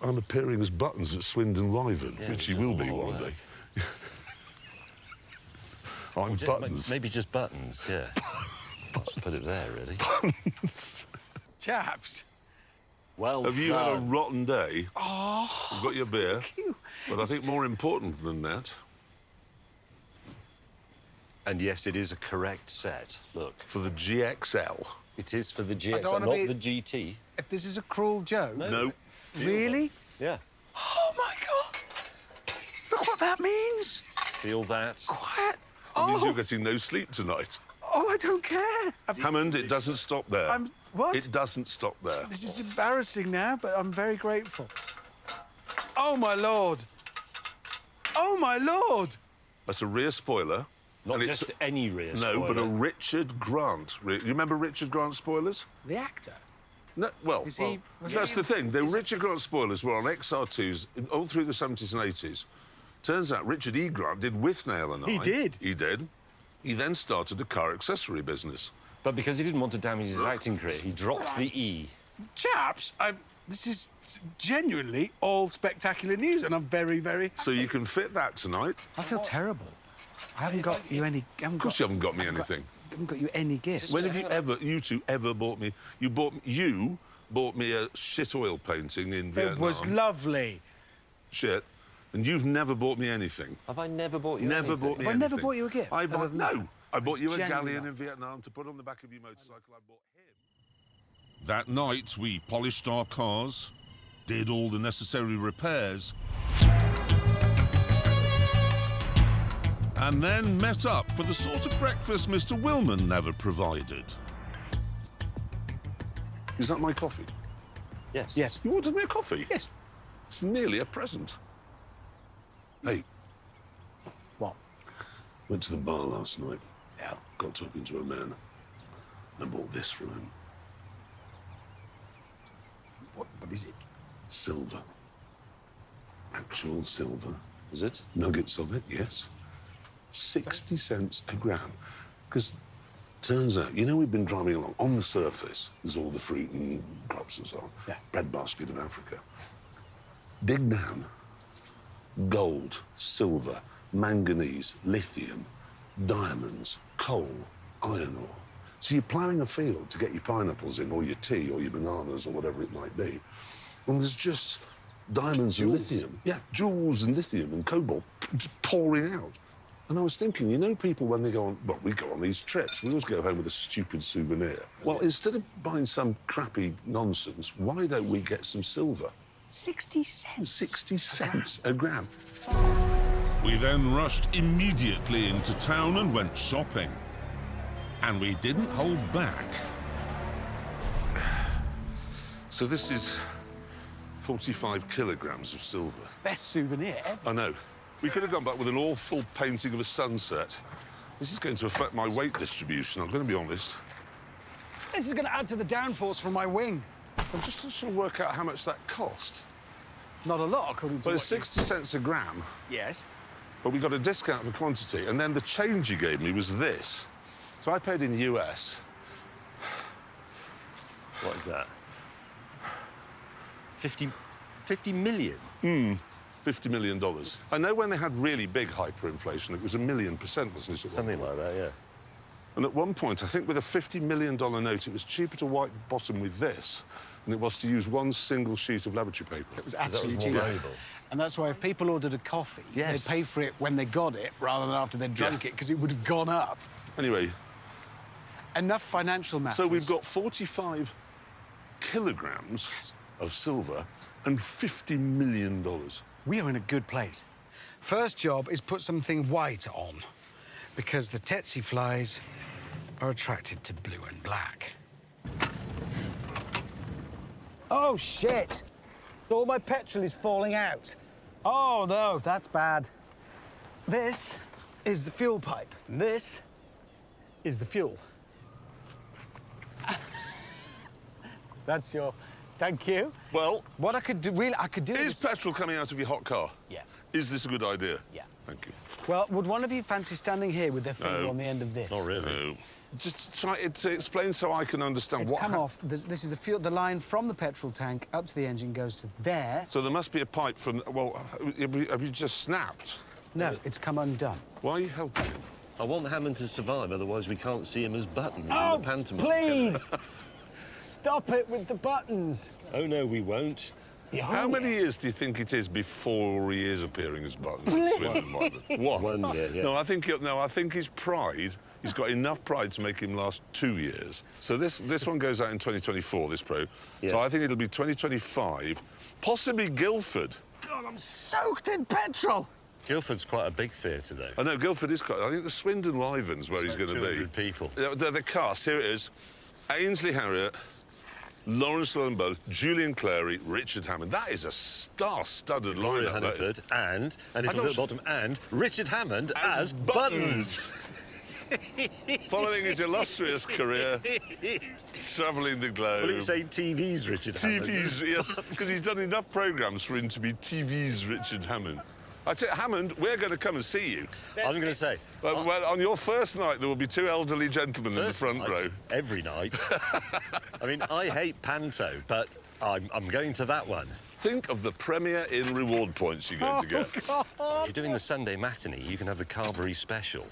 I'm appearing as Buttons at Swindon Wyvern, Yeah, which he which will is a be lot of one work. day. I'm Well, just- Buttons. Maybe just Buttons, yeah. Just put it there, really. Buttons. Chaps. Well Have you had a done. rotten day? Oh, You've got your beer. thank you. But I think more important than that, And yes, it is a correct set. Look, for the GXL. it is for the don't GXL, wanna not be- the GT. If this is a cruel joke. No. Really? Yeah. Oh my God! Look what that means. Feel that? Quiet. It means you're Oh, getting no sleep tonight. oh, I don't care. Hammond, it doesn't stop there. What? It doesn't stop there. This is embarrassing now, but I'm very grateful. Oh my Lord! Oh my Lord! That's a rear spoiler. Not and just it's, any rear No, but a spoiler. Richard Grant. You remember Richard Grant spoilers? The actor. No, well, Is he- was that's he- the thing. The is it- Richard Grant spoilers were on XR2s all through the 70s and 80s. Turns out Richard E. Grant did Withnail and I. He did? He did. He then started a car accessory business. But because he didn't want to damage his acting career, he dropped the E. Chaps, this is genuinely all spectacular news, and I'm very, very. So you can fit that tonight. I feel terrible. I haven't got you any. Of course you haven't got me anything. haven't got you any gifts. When have you two ever bought me? You bought me a shit oil painting in Vietnam. It was lovely. Shit. And you've never bought me anything. Have I never bought you Never anything? bought me Have I anything. never bought you a gift? I bought, no. I bought you a Genuine galleon in love. Vietnam to put on the back of your motorcycle. I bought him. That night, we polished our cars, did all the necessary repairs, and then met up for the sort of breakfast Mr. Willman never provided. Is that my coffee? Yes. Yes. You ordered me a coffee? Yes. It's nearly a present. Hey, What? went to the bar last night. Yeah. Got talking to a man. I bought this from him. What is it? Silver. Actual silver. Is it? Nuggets of it, yes. 60 cents a gram. Because turns out, you know, we've been driving along. On the surface, there's all the fruit and crops and so on. Yeah. Breadbasket of Africa. Dig down. Gold, silver, manganese, lithium, diamonds, coal, iron ore. So you're ploughing a field to get your pineapples in, or your tea, or your bananas, or whatever it might be. And there's just diamonds and lithium. Yeah, jewels and lithium and cobalt just pouring out. And I was thinking, you know, people, when they go on, well, we go on these trips, we always go home with a stupid souvenir. Well, instead of buying some crappy nonsense, why don't we get some silver? 60 cents. 60 cents a gram. We then rushed immediately into town and went shopping. And we didn't hold back. So this is 45 kilograms of silver. Best souvenir ever. I know. We could have gone back with an awful painting of a sunset. This is going to affect my weight distribution, I'm going to be honest. This is going to add to the downforce from my wing. I'm just trying to work out how much that cost. Not a lot, according to Well, what it's 60 cents a gram, Yes. but we got a discount for quantity, and then the change you gave me was this. So I paid in US. What is that? 50 million? $50 million. I know when they had really big hyperinflation, it was 1,000,000%, wasn't it? at one Something like that, yeah. And at one point, I think with a $50 million note, it was cheaper to white bottom with this than it was to use one single sheet of laboratory paper. It was That was actually more cheaper. valuable. And that's why if people ordered a coffee, Yes. they'd pay for it when they got it rather than after they'd drunk it, because it would have gone up. Anyway, Enough financial matters. so we've got 45 kilograms of silver and $50 million. We are in a good place. First job is put something white on, because the tsetse flies are attracted to blue and black. Oh, shit. All my petrol is falling out. Oh, no, that's bad. This is the fuel pipe. This is the fuel. That's your... Thank you. Well, what I could do, really, I could do is petrol coming out of your hot car? Yeah. Is this a good idea? Yeah. Thank you. Well, would one of you fancy standing here with their finger on the end of this? Not really. No. Just try to explain so I can understand It's what... come off. This is the fuel. The line from the petrol tank up to the engine goes to there. So there must be a pipe from... Well, have you just snapped? No, it's come undone. Why are you helping him? I want Hammond to survive, otherwise we can't see him as Buttons in Oh, the pantomime. please! Stop it with the buttons. Oh, no, we won't. How many years do you think it is before he is appearing as Buttons? What? 1 year, yeah. No, I think his pride. He's got enough pride to make him last 2 years. So this one goes out in 2024. This Pro. Yeah. So I think it'll be 2025, possibly Guildford. God, I'm soaked in petrol. Guildford's quite a big theatre, though. I know Guildford is quite. I think the Swindon Wyverns where he's going to be. 200 people. The cast. Here it is: Ainsley Harriott, Lawrence Lundberg, Julian Clary, Richard Hammond. That is a star-studded Gloria lineup. that is. Hannaford, and it was at the bottom, and Richard Hammond as Buttons. Following his illustrious career, travelling the globe. Well, you say TV's Richard Hammond. TV's, yes, because he's done enough programmes for him to be TV's Richard Hammond. I tell you, Hammond, we're going to come and see you. I'm going to say... Well, on your first night, there will be 2 elderly gentlemen in the front row. Every night. I mean, I hate Panto, but I'm going to that one. Think of the Premier Inn reward points you're going to get. God. If you're doing the Sunday matinee, you can have the Carvery special.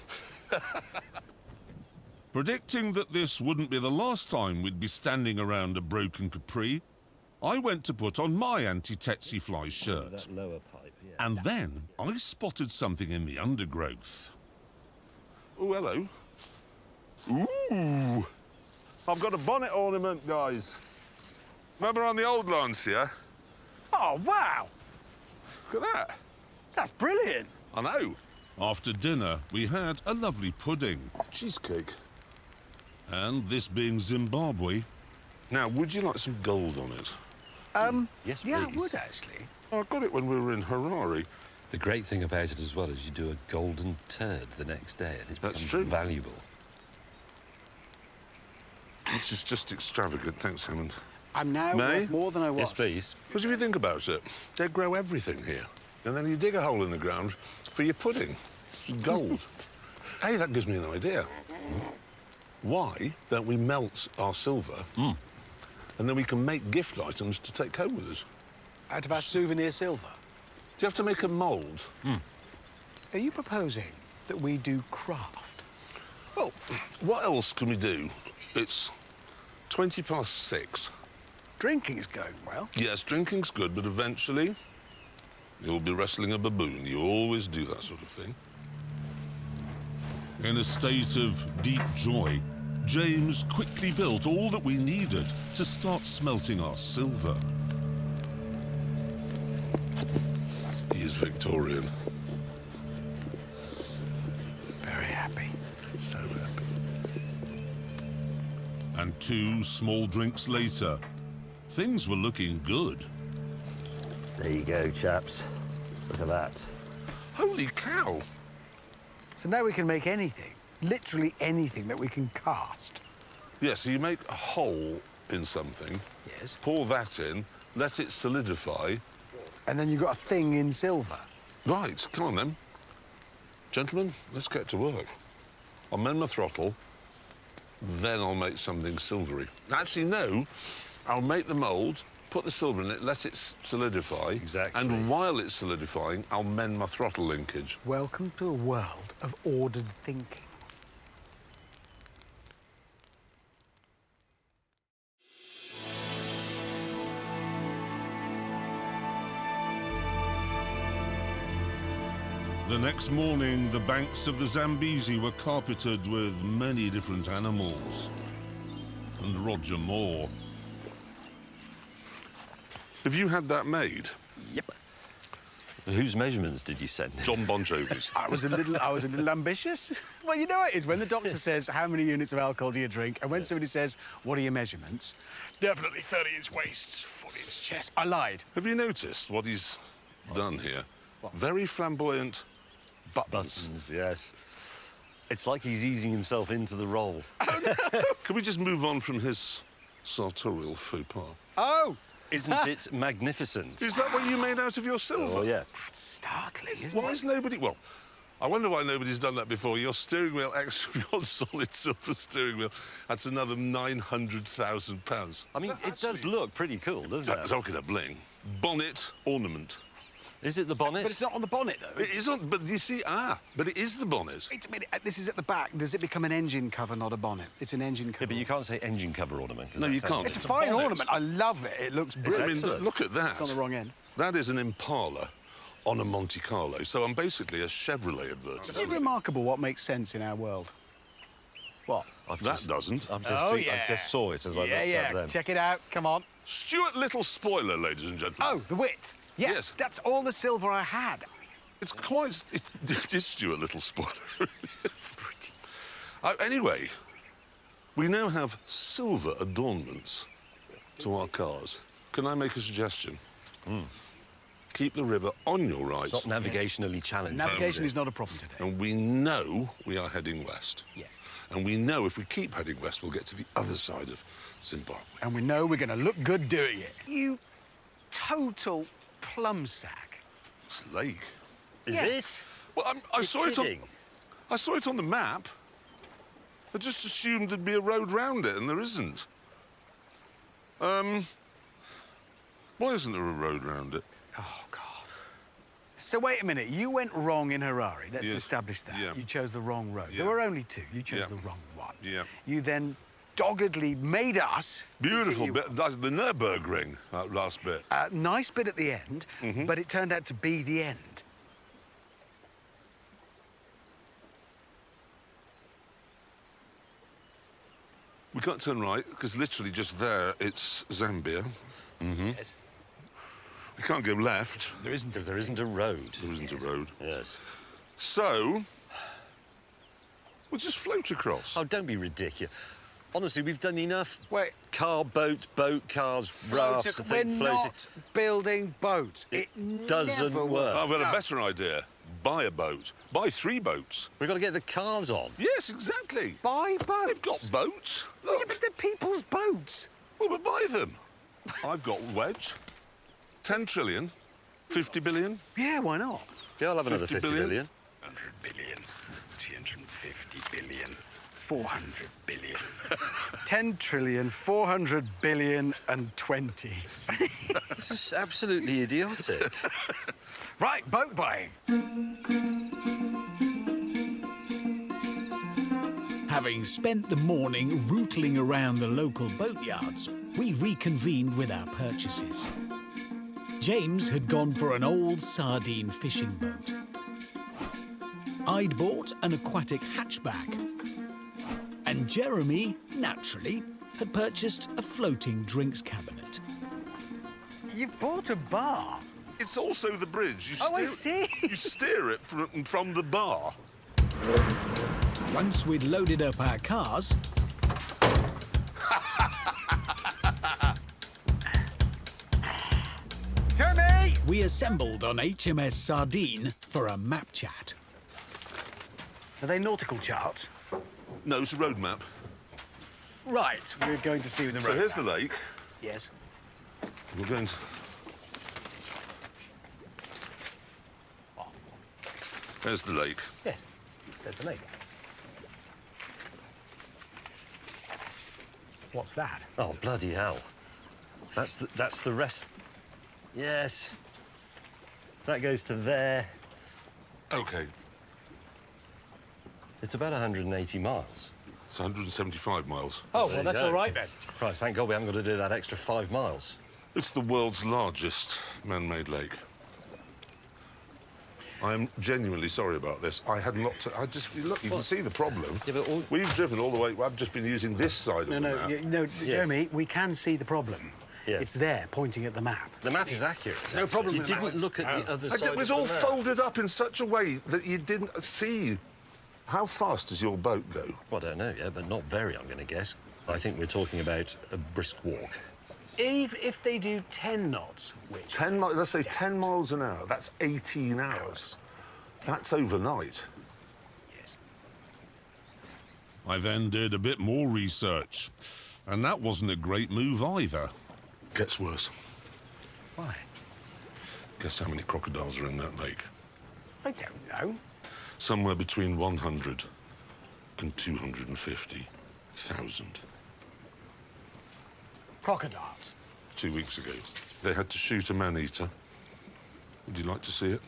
Predicting that this wouldn't be the last time we'd be standing around a broken Capri, I went to put on my anti-tsetse fly shirt. That lower pipe, yeah. And then I spotted something in the undergrowth. Oh, hello. Ooh! I've got a bonnet ornament, guys. Remember on the old Lancia? Oh, wow. Look at that. That's brilliant. I know. After dinner, we had a lovely pudding. Cheesecake. And this being Zimbabwe... Now, would you like some gold on it? Yes, yeah, I please. would, actually. Oh, I got it when we were in Harare. The great thing about it as well is you do a golden turd the next day and it That's becomes true. valuable. Which is just extravagant. Thanks, Hammond. I'm now worth more than I was. Yes, please. Because if you think about it, they grow everything here. And then you dig a hole in the ground for your pudding. Gold. Hey, that gives me an idea. Why don't we melt our silver and then we can make gift items to take home with us? Out of our souvenir silver. Do you have to make a mould? Are you proposing that we do craft? Well, what else can we do? It's 6:20. Drinking's going well. Yes, drinking's good, but eventually you'll be wrestling a baboon. You always do that sort of thing. In a state of deep joy, James quickly built all that we needed to start smelting our silver. He is Victorian. Very happy. So happy. And 2 small drinks later, things were looking good. There you go, chaps. Look at that. Holy cow! So now we can make anything, literally anything that we can cast. Yeah, so you make a hole in something, Yes. pour that in, let it solidify. And then you've got a thing in silver. Right, come on then. Gentlemen, let's get to work. I'll mend my throttle, then I'll make something silvery. Actually, no, I'll make the mould, put the silver in it, let it solidify. Exactly. And while it's solidifying, I'll mend my throttle linkage. Welcome to a world of ordered thinking. The next morning, the banks of the Zambezi were carpeted with many different animals. And Roger Moore. Have you had that made? Yep. Whose measurements did you send? John Bon Jovi's. I was a little ambitious. Well, you know what it is when the doctor says, how many units of alcohol do you drink? And when somebody says, what are your measurements? Definitely 30-inch waists, 40-inch chest. I lied. Have you noticed what he's done here? very flamboyant buttons. Buttons, yes. It's like he's easing himself into the role. Can we just move on from his sartorial faux pas? Oh! Isn't it magnificent? Is that what you made out of your silver? Oh, yeah. That's startling, isn't Why it? is nobody... Well, I wonder why nobody's done that before. Your steering wheel, actually, your solid silver steering wheel, that's another £900,000. I mean, it does look pretty cool, doesn't it? Talking of bling. Bonnet ornament. Is it the bonnet? But it's not on the bonnet, though. It is on... But you see, but it is the bonnet. Wait a minute, this is at the back. Does it become an engine cover, not a bonnet? It's an engine cover. Yeah, but you can't say engine cover ornament. 'cause No, that you sounds- can't. It's a It's a fine bonnet. ornament. I love it. It looks brilliant. I mean, excellent. look at that. It's on the wrong end. That is an Impala on a Monte Carlo. So I'm basically a Chevrolet advertisement. Isn't it remarkable what makes sense in our world? What? That doesn't. I just saw it as I looked up then. Check it out. Come on. Stuart Little spoiler, ladies and gentlemen. Oh, the width. Yeah, Yes. that's all the silver I had. It's quite... It is Stuart Little spoiler. Yes. Anyway, we now have silver adornments to our cars. Can I make a suggestion? Keep the river on your right. It's not navigationally challenging. Navigation is not a problem today. And we know we are heading west. Yes. And we know if we keep heading west, we'll get to the other side of Zimbabwe. And we know we're going to look good doing it. You total plum sack. It's a lake. Is Yes. it? Well, I You're saw kidding. I saw it on the map. I just assumed there'd be a road round it, and there isn't. Why isn't there a road round it? Oh, God. So wait a minute. You went wrong in Harare. Let's Yes. establish that. Yeah. You chose the wrong road. Yeah. There were only two. You chose Yeah. the wrong one. Yeah. You then doggedly made us... Beautiful continue- bit. That's the Nürburgring, that last bit. Nice bit at the end, but it turned out to be the end. We can't turn right, because literally just there, it's Zambia. Yes. We can't go left. There isn't, because there isn't a road. There isn't a road. Yes. So, we'll just float across. Oh, don't be ridiculous. Honestly, we've done enough. Wait. Boat, cars, rafts, the We're thing not building boats. It doesn't never work. I've got a better idea. Buy a boat. Buy 3 boats. We've got to get the cars on. Yes, exactly. Buy boats. They've got boats. Yeah, Look. but they're people's boats. Well, but buy them. I've got Wedge. 10 trillion. 50 billion. Yeah, why not? Yeah, I'll have another 50 50 billion. 100 billion, 350 billion, 400 billion, 10 trillion, 400 billion and 20. This is absolutely idiotic. Right, boat buying. Having spent the morning rootling around the local boatyards, we reconvened with our purchases. James had gone for an old sardine fishing boat. I'd bought an aquatic hatchback. And Jeremy, naturally, had purchased a floating drinks cabinet. You've bought a bar. It's also the bridge. You Oh, I steer, see. You steer it from the bar. Once we'd loaded up our cars, Jeremy! we assembled on HMS Sardine for a map chat. Are they nautical charts? No, it's a road map. Right, we're going to see the So road. here's the lake. Yes. We're going to... There's the lake. Yes. There's the lake. What's that? Oh, bloody hell. That's the rest. Yes. That goes to there. OK. It's about 180 miles. It's 175 miles. Oh, There well, you that's go. all right then. Right, thank God we haven't got to do that extra 5 miles. It's the world's largest man-made lake. I am genuinely sorry about this. I had not... I just... Look, you can see the problem. Yeah, but all... We've driven all the way... I've just been using this side of the map. Jeremy, we can see the problem. Yes. It's there, pointing at the map. The map is accurate. no problem You with the map. didn't look at the other side It was of the all map. folded up in such a way that you didn't see. How fast does your boat go? Well, I don't know yet, but not very, I'm going to guess. I think we're talking about a brisk walk. If they do 10 knots, which... 10 miles, let's say 10 miles an hour, that's 18 hours. That's overnight. Yes. I then did a bit more research, and that wasn't a great move either. Gets worse. Why? Guess how many crocodiles are in that lake? I don't know. Somewhere between 100 and 250,000. Crocodiles? 2 weeks ago, they had to shoot a man-eater. Would you like to see it?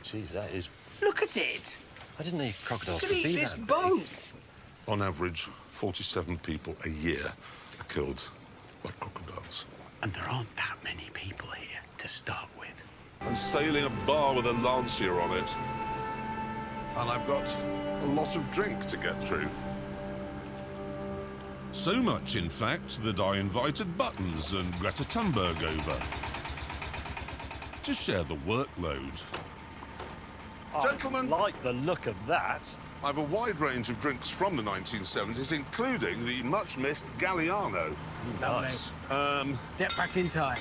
Jeez, that is... Look at it! I didn't know crocodiles Look could at be this that boat! big. On average, 47 people a year are killed by crocodiles. And there aren't that many people here to start with. I'm sailing a bar with a Lancia on it. And I've got a lot of drink to get through. So much, in fact, that I invited Buttons and Greta Thunberg over to share the workload. Gentlemen, I like the look of that. I've a wide range of drinks from the 1970s, including the much-missed Galliano. Nice. Get back in time.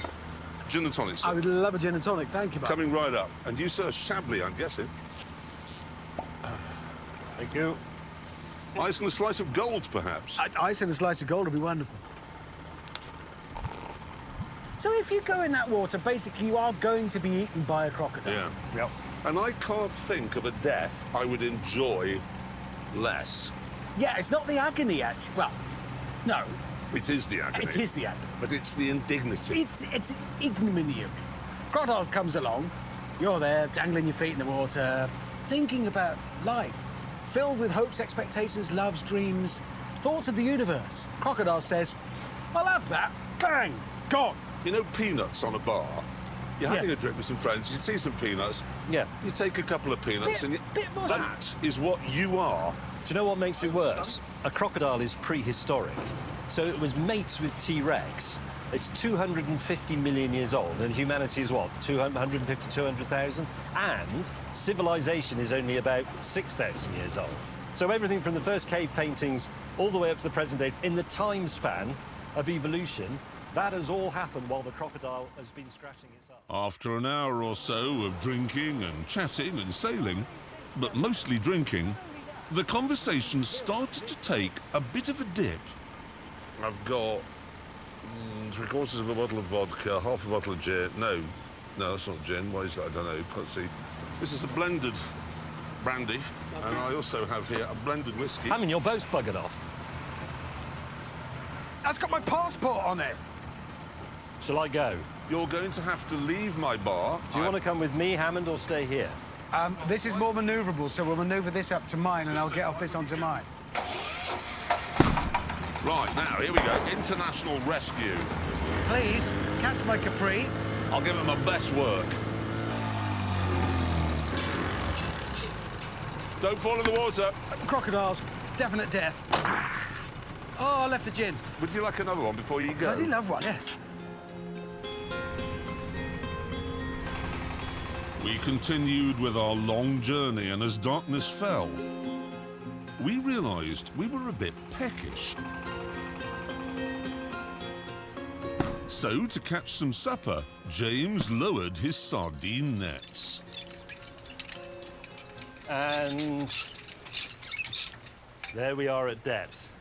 Gin and tonic, sir. I would love a gin and tonic, thank you, Bob. Coming right up. And you, sir, Chablis, I'm guessing. Thank you. Ice and a slice of gold, perhaps. Ice and a slice of gold would be wonderful. So if you go in that water, basically you are going to be eaten by a crocodile. Yeah. Yep. And I can't think of a death I would enjoy less. Yeah, it's not the agony, actually. Well, no. It is the agony. It is the agony. But it's the indignity. It's ignominy of it. Crocodile comes along, you're there, dangling your feet in the water, thinking about life, filled with hopes, expectations, loves, dreams, thoughts of the universe. Crocodile says, I'll have that. Bang! Gone. You know peanuts on a bar? You're having a drink with some friends, you see some peanuts, Yeah. you take a couple of peanuts, and bit more that is what you are. Do you know what makes it worse? A crocodile is prehistoric. So it was mates with T-Rex. It's 250 million years old, and humanity is what, 150, 200,000? And civilization is only about 6,000 years old. So everything from the first cave paintings all the way up to the present day, in the time span of evolution, that has all happened while the crocodile has been scratching its ass. After an hour or so of drinking and chatting and sailing, but mostly drinking, the conversation started to take a bit of a dip. I've got 3/4 of a bottle of vodka, half a bottle of gin. No, that's not gin. Why is that? I don't know. Can't see. This is a blended brandy, and I also have here a blended whiskey. I mean, your boat's buggered off. That's got my passport on it. Shall I go? You're going to have to leave my bar. Do you want to come with me, Hammond, or stay here? This is more manoeuvrable, so we'll manoeuvre this up to mine, and I'll get off this onto mine. Right, now, here we go. International rescue. Please, catch my Capri. I'll give it my best work. Don't fall in the water. Crocodiles, definite death. Oh, I left the gin. Would you like another one before you go? Bloody love one, yes. We continued with our long journey, and as darkness fell, we realized we were a bit peckish. So, to catch some supper, James lowered his sardine nets. And there we are at depth.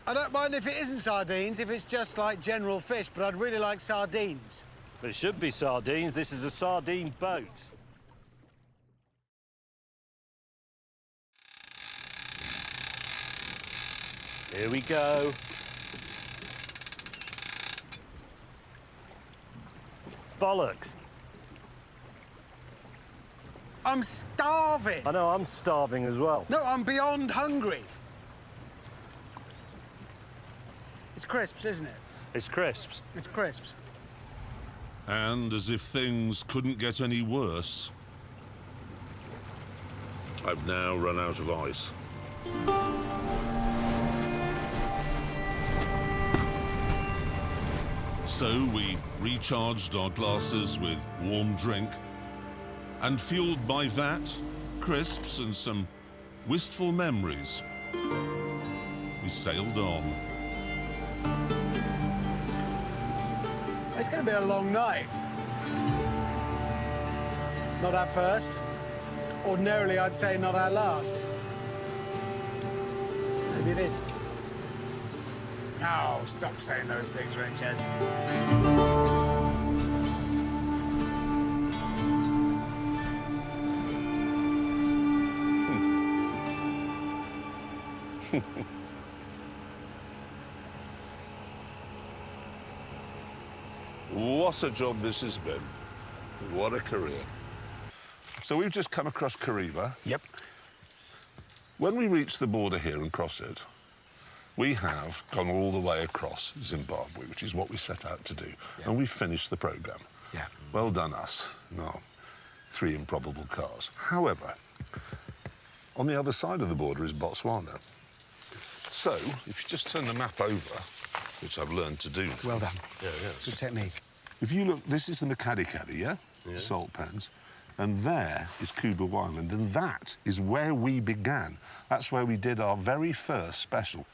I don't mind if it isn't sardines, if it's just like general fish, but I'd really like sardines. It should be sardines. This is a sardine boat. Here we go. Bollocks. I'm starving. I know, I'm starving as well. No, I'm beyond hungry. It's crisps, isn't it? It's crisps. It's crisps. And as if things couldn't get any worse, I've now run out of ice. so we recharged our glasses with warm drink, and fueled by that, crisps and some wistful memories, we sailed on. It's going to be a long night. Not our first. Ordinarily, I'd say not our last. Maybe it is. Oh, stop saying those things, Richard. What a job this has been. What a career. So we've just come across Kariba. Yep. When we reach the border here and cross it, we have gone all the way across Zimbabwe, which is what we set out to do. Yeah. And we've finished the programme. Yeah. Well done us. No, 3 improbable cars. However, on the other side of the border is Botswana. So, if you just turn the map over, which I've learned to do now. Well done. Yeah. Good technique. If you look, this is the Makadikadi, yeah? Salt pans. And there is Kubu Island, and that is where we began. That's where we did our very first special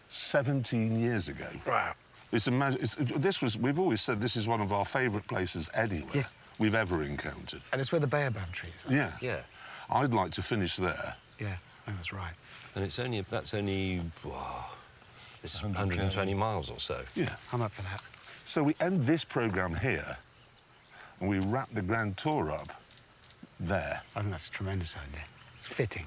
17 years ago. Wow. We've always said this is one of our favourite places anywhere we've ever encountered. And it's where the baobab trees are. Yeah. Yeah. I'd like to finish there. Yeah, I think that's right. And it's only, it's 120 miles or so. Yeah. I'm up for that. So we end this programme here, and we wrap the Grand Tour up there. I think that's a tremendous idea. It's fitting.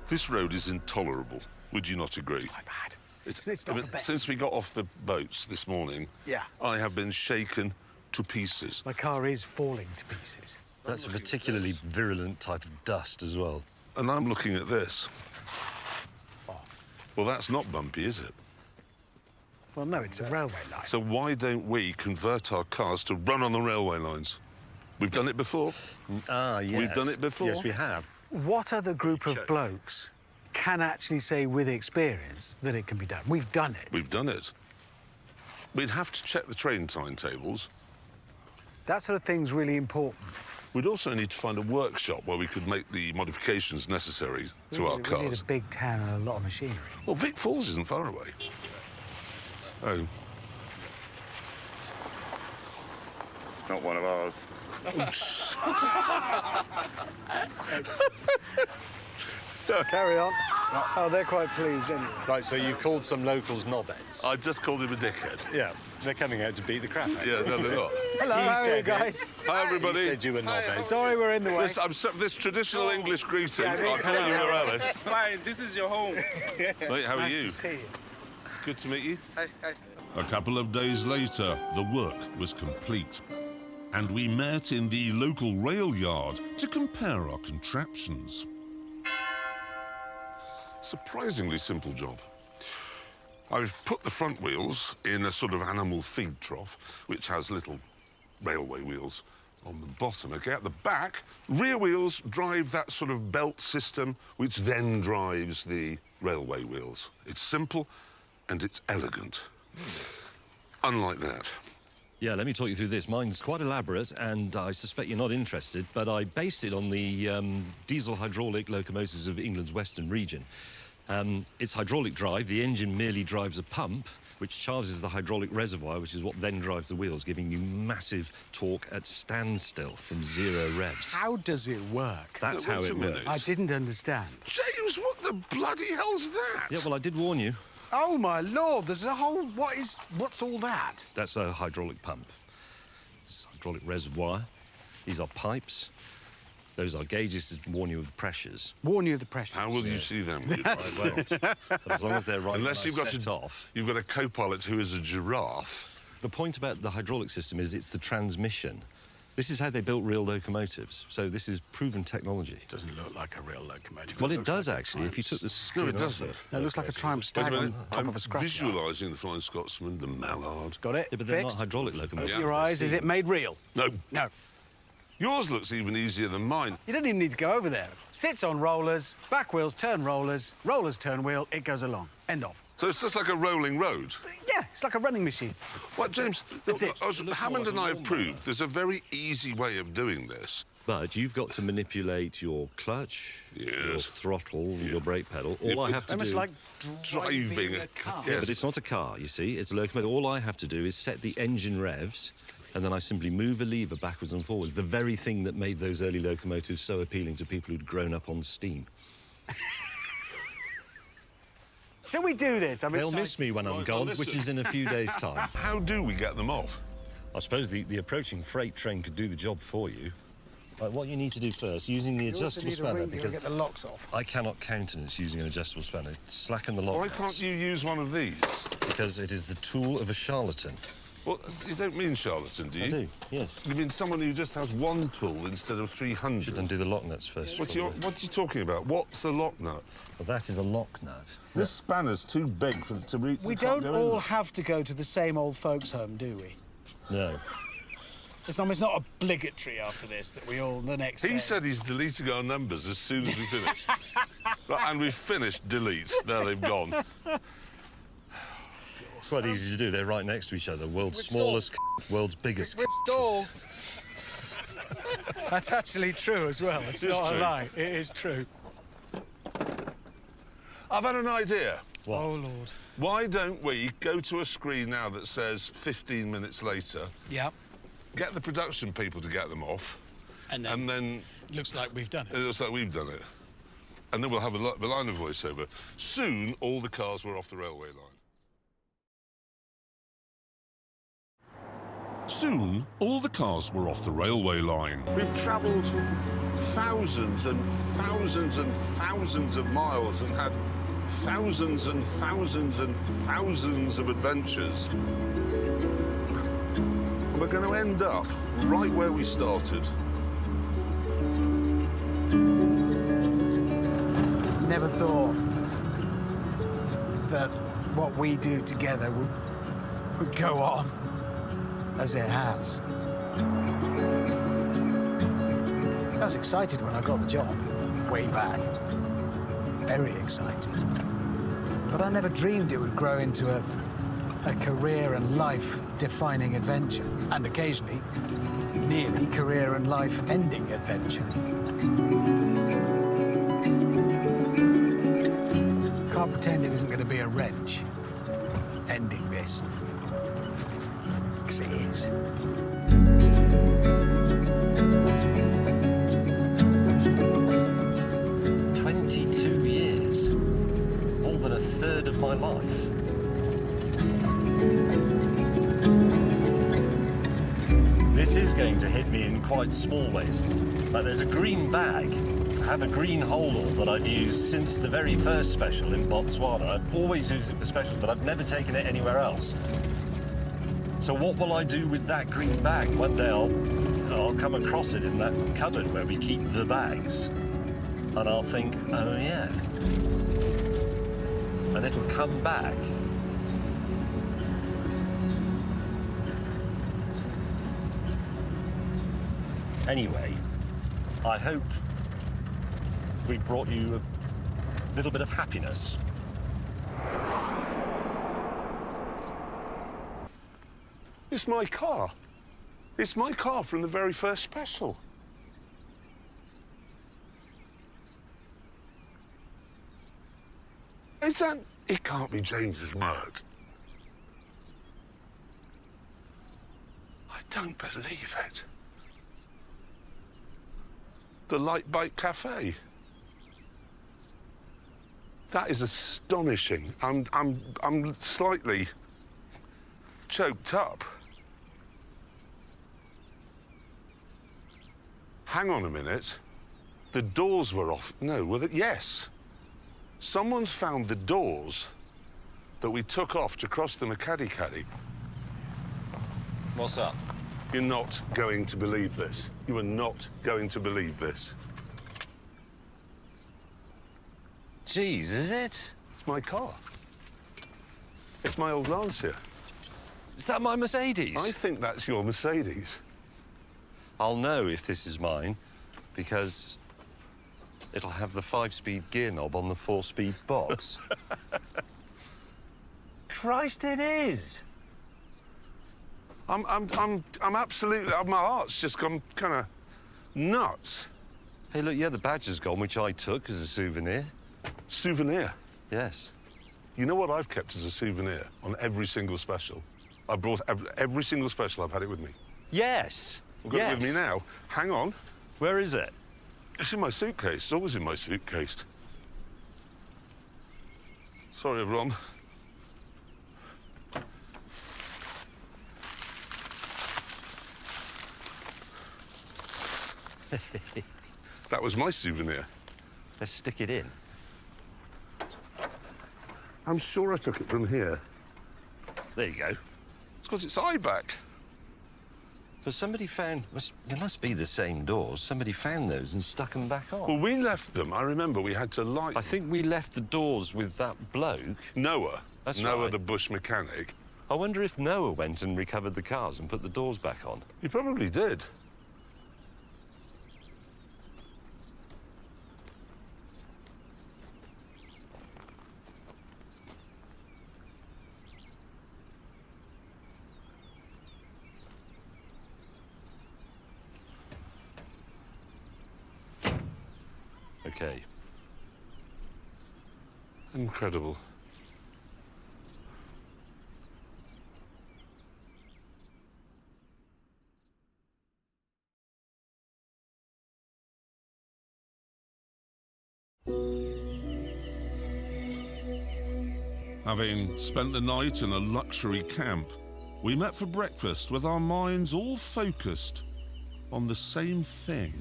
This road is intolerable. Would you not agree? Quite bad. It's not the best. Since we got off the boats this morning, Yeah. I have been shaken to pieces. My car is falling to pieces. That's a particularly virulent type of dust as well. And I'm looking at this. Oh. Well, that's not bumpy, is it? Well, no, it's a railway line. So why don't we convert our cars to run on the railway lines? We've done it before. Ah, yes. We've done it before. Yes, we have. What other group of blokes can actually say with experience that it can be done? We've done it. We've done it. We'd have to check the train timetables. That sort of thing's really important. We'd also need to find a workshop where we could make the modifications necessary to our We need cars. a big town and a lot of machinery. Well, Vic Falls isn't far away. Oh. It's not one of ours. Carry on. Oh, they're quite pleased anyway. Right, so you called some locals knobheads. I just called him a dickhead. Yeah, they're coming out to beat the crap out of you. Yeah, no, they're not. Hello, He how are you said it. guys? Hi, everybody. He said you were knobheads. Sorry we're in the way. This traditional English greeting. Yeah, I'll call you Morales. It's fine. This is your home. Mate, how are Nice you? to see you. Good to meet you. Hey. A couple of days later, the work was complete, and we met in the local rail yard to compare our contraptions. Surprisingly simple job. I've put the front wheels in a sort of animal feed trough, which has little railway wheels on the bottom. Okay, at the back, rear wheels drive that sort of belt system, which then drives the railway wheels. It's simple and it's elegant. Unlike that. Yeah, let me talk you through this. Mine's quite elaborate, and I suspect you're not interested, but I based it on the diesel hydraulic locomotives of England's western region. It's hydraulic drive. The engine merely drives a pump, which charges the hydraulic reservoir, which is what then drives the wheels, giving you massive torque at standstill from 0 revs. How does it work? That's Wait how a it minute. works. I didn't understand. James, what the bloody hell's that? Yeah, well, I did warn you. Oh my lord, there's a whole... What's all that? That's a hydraulic pump. It's a hydraulic reservoir. These are pipes. Those are gauges to warn you of the pressures. Warn you of the pressure. How will you see them? I won't. But as long as they're right Unless when you've I got set off. You've got a co-pilot who is a giraffe. The point about the hydraulic system is it's the transmission. This is how they built real locomotives. So this is proven technology. It doesn't look like a real locomotive. Well, it looks does like a actually. If you took the No, skin it off doesn't. it. It looks like a Triumph Wait a Stag on minute, top I'm of a scrap yard. visualising the Flying Scotsman, the Mallard. Got it? Yeah, but they're Fixed? not hydraulic locomotives. Open your they're eyes. Is steam. it made real? No, No. yours looks even easier than mine. You don't even need to go over there. Sits on rollers, back wheels turn rollers, rollers turn wheel, it goes along. End of. So it's just like a rolling road. Yeah, it's like a running machine. What, James? That's it. Hammond and I have proved there's a very easy way of doing this. But you've got to manipulate your clutch, your Yes. throttle, your brake pedal. Yeah, All I but have to Almost do... like Driving a car. Yeah, Yes. but it's not a car, you see. It's a locomotive. All I have to do is set the engine revs, and then I simply move a lever backwards and forwards, the very thing that made those early locomotives so appealing to people who'd grown up on steam. Shall we do this? They'll miss me when I'm Right, gone, well, which is in a few days' time. How do we get them off? I suppose the approaching freight train could do the job for you. What you need to do first, using the adjustable spanner, because get the locks off. I cannot countenance using an adjustable spanner. Slacken the lock. Why can't you use one of these? Because it is the tool of a charlatan. Well, you don't mean charlatan, do you? I do, yes. You mean someone who just has one tool instead of 300? Should undo the lock nuts first. What are you talking about? What's the lock nut? Well, that is a lock nut. This spanner's too big to reach. We don't all have to go to the same old folks' home, do we? No. It's not obligatory after this that we all the next day. He said he's deleting our numbers as soon as we finish. Right, and we've finished. Delete. There they've gone. It's quite easy to do. They're right next to each other. World's smallest, world's biggest. We're stalled. That's actually true as well. It's not a lie. It is true. I've had an idea. What? Oh, Lord. Why don't we go to a screen now that says 15 minutes later, Yep. get the production people to get them off, And then looks like we've done it. It looks like we've done it. And then we'll have a line of voiceover. Soon, all the cars were off the railway line. Soon, all the cars were off the railway line. We've travelled thousands and thousands and thousands of miles and had thousands and thousands and thousands of adventures. And we're going to end up right where we started. Never thought that what we do together would go on as it has. I was excited when I got the job, way back. Very excited. But I never dreamed it would grow into a career and life-defining adventure, and occasionally, nearly career and life-ending adventure. Can't pretend it isn't going to be a wrench ending this. Because it is. More than a third of my life. This is going to hit me in quite small ways. Like there's a green bag. I have a green holder that I've used since the very first special in Botswana. I've always used it for specials, but I've never taken it anywhere else. So what will I do with that green bag? One day I'll come across it in that cupboard where we keep the bags. And I'll think, oh yeah. And it'll come back. Anyway, I hope we brought you a little bit of happiness. It's my car. It's my car from the very first special. It can't be James's Merc. I don't believe it. The Light Bike Cafe. That is astonishing. I'm slightly choked up. Hang on a minute. The doors were off. No, were they? Yes. Someone's found the doors that we took off to cross the Makgadikgadi. What's up? You're not going to believe this. You are not going to believe this. Jeez, is it? It's my car. It's my old Lancia. Is that my Mercedes? I think that's your Mercedes. I'll know if this is mine, because it'll have the 5-speed gear knob on the 4-speed box. Christ, it is! I'm absolutely... My heart's just gone kind of nuts. Hey, look, yeah, the badge is gone, which I took as a souvenir. Souvenir? Yes. You know what I've kept as a souvenir on every single special? I brought every single special, I've had it with me. Yes. I've got yes. it with me now. Hang on. Where is it? It's in my suitcase. It's always in my suitcase. Sorry, Ron. That was my souvenir. Let's stick it in. I'm sure I took it from here. There you go. It's got its eye back. But somebody found... It must be the same doors. Somebody found those and stuck them back on. Well, we left them. I remember we had to light I think we left the doors with that bloke. Noah. That's Noah, right. the bush mechanic. I wonder if Noah went and recovered the cars and put the doors back on. He probably did. Okay. Incredible. Having spent the night in a luxury camp, we met for breakfast with our minds all focused on the same thing.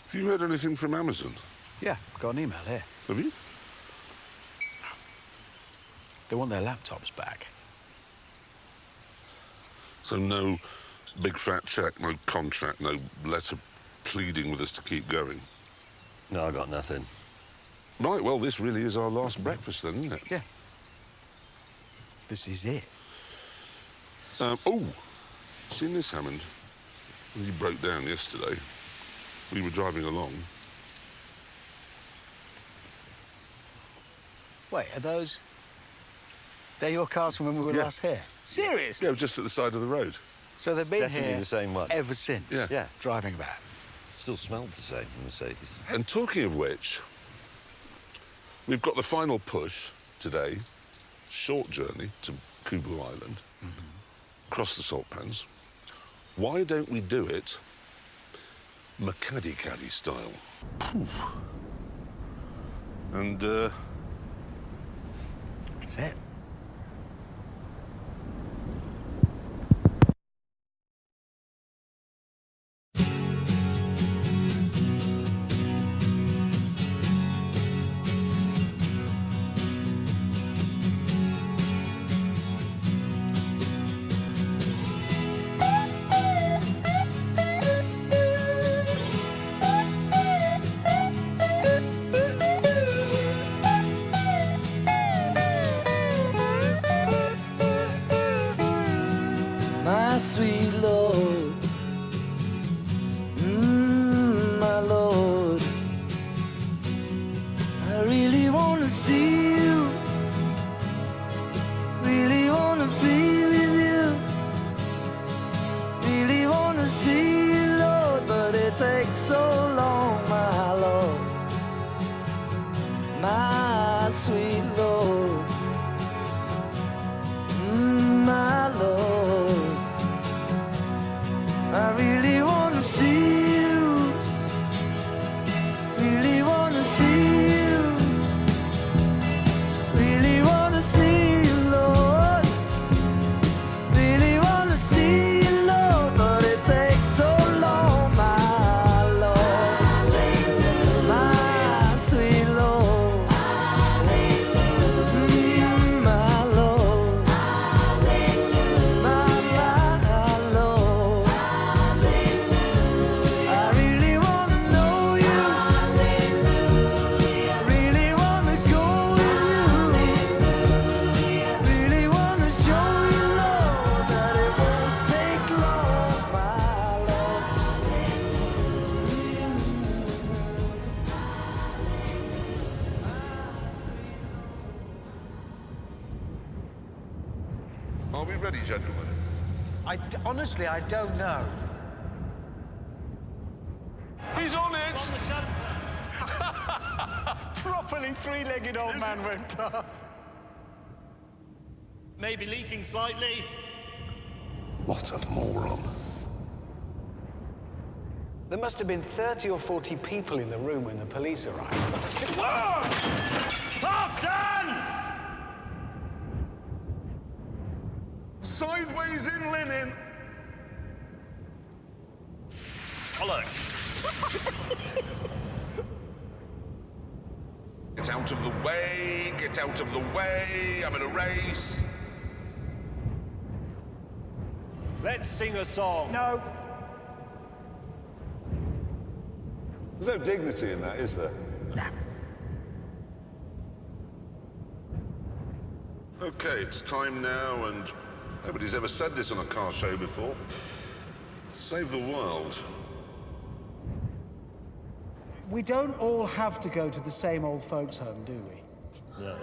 Have you heard anything from Amazon? Yeah, got an email here. Have you? They want their laptops back. So no big fat check, no contract, no letter pleading with us to keep going? No, I got nothing. Right, well, this really is our last breakfast then, isn't it? Yeah. This is it. Oh, seen this, Hammond? He broke down yesterday. We were driving along. Wait, are those... They're your cars from when we were Yeah. last here? Seriously? Yeah, just at the side of the road. So they've been Definitely here the same one. ever since? Yeah. Yeah. Driving about. Still smelled the same, the Mercedes. And talking of which, we've got the final push today. Short journey to Kubu Island. Across the salt pans. Why don't we do it Makadi-Kadi style? And, That's it. My sweet Lord, my Lord, I really want to see you, really want to be with you, really want to see you, Lord, but it takes so long, my Lord, my sweet Lord, my Lord. I really want to see you, really want to see you, really want to see you, Lord, really want to see you, Lord, but it takes so long, my Lord, my sweet Lord, my Lord, my Lord. I really want to know you. Really want to go with you. Really want to show you, Lord, that it won't take long, my Lord. are we ready, gentlemen? Honestly, I don't know. He's on it! properly three-legged old man went past. Maybe leaking slightly. What a moron. There must have been 30 or 40 people in the room when the police arrived. Clarkson! Sideways in linen. Bollocks. Get out of the way, get out of the way, I'm in a race. Let's sing a song. No. There's no dignity in that, is there? Okay, it's time now, and nobody's ever said this on a car show before. Save the world. We don't all have to go to the same old folks' home, do we? No.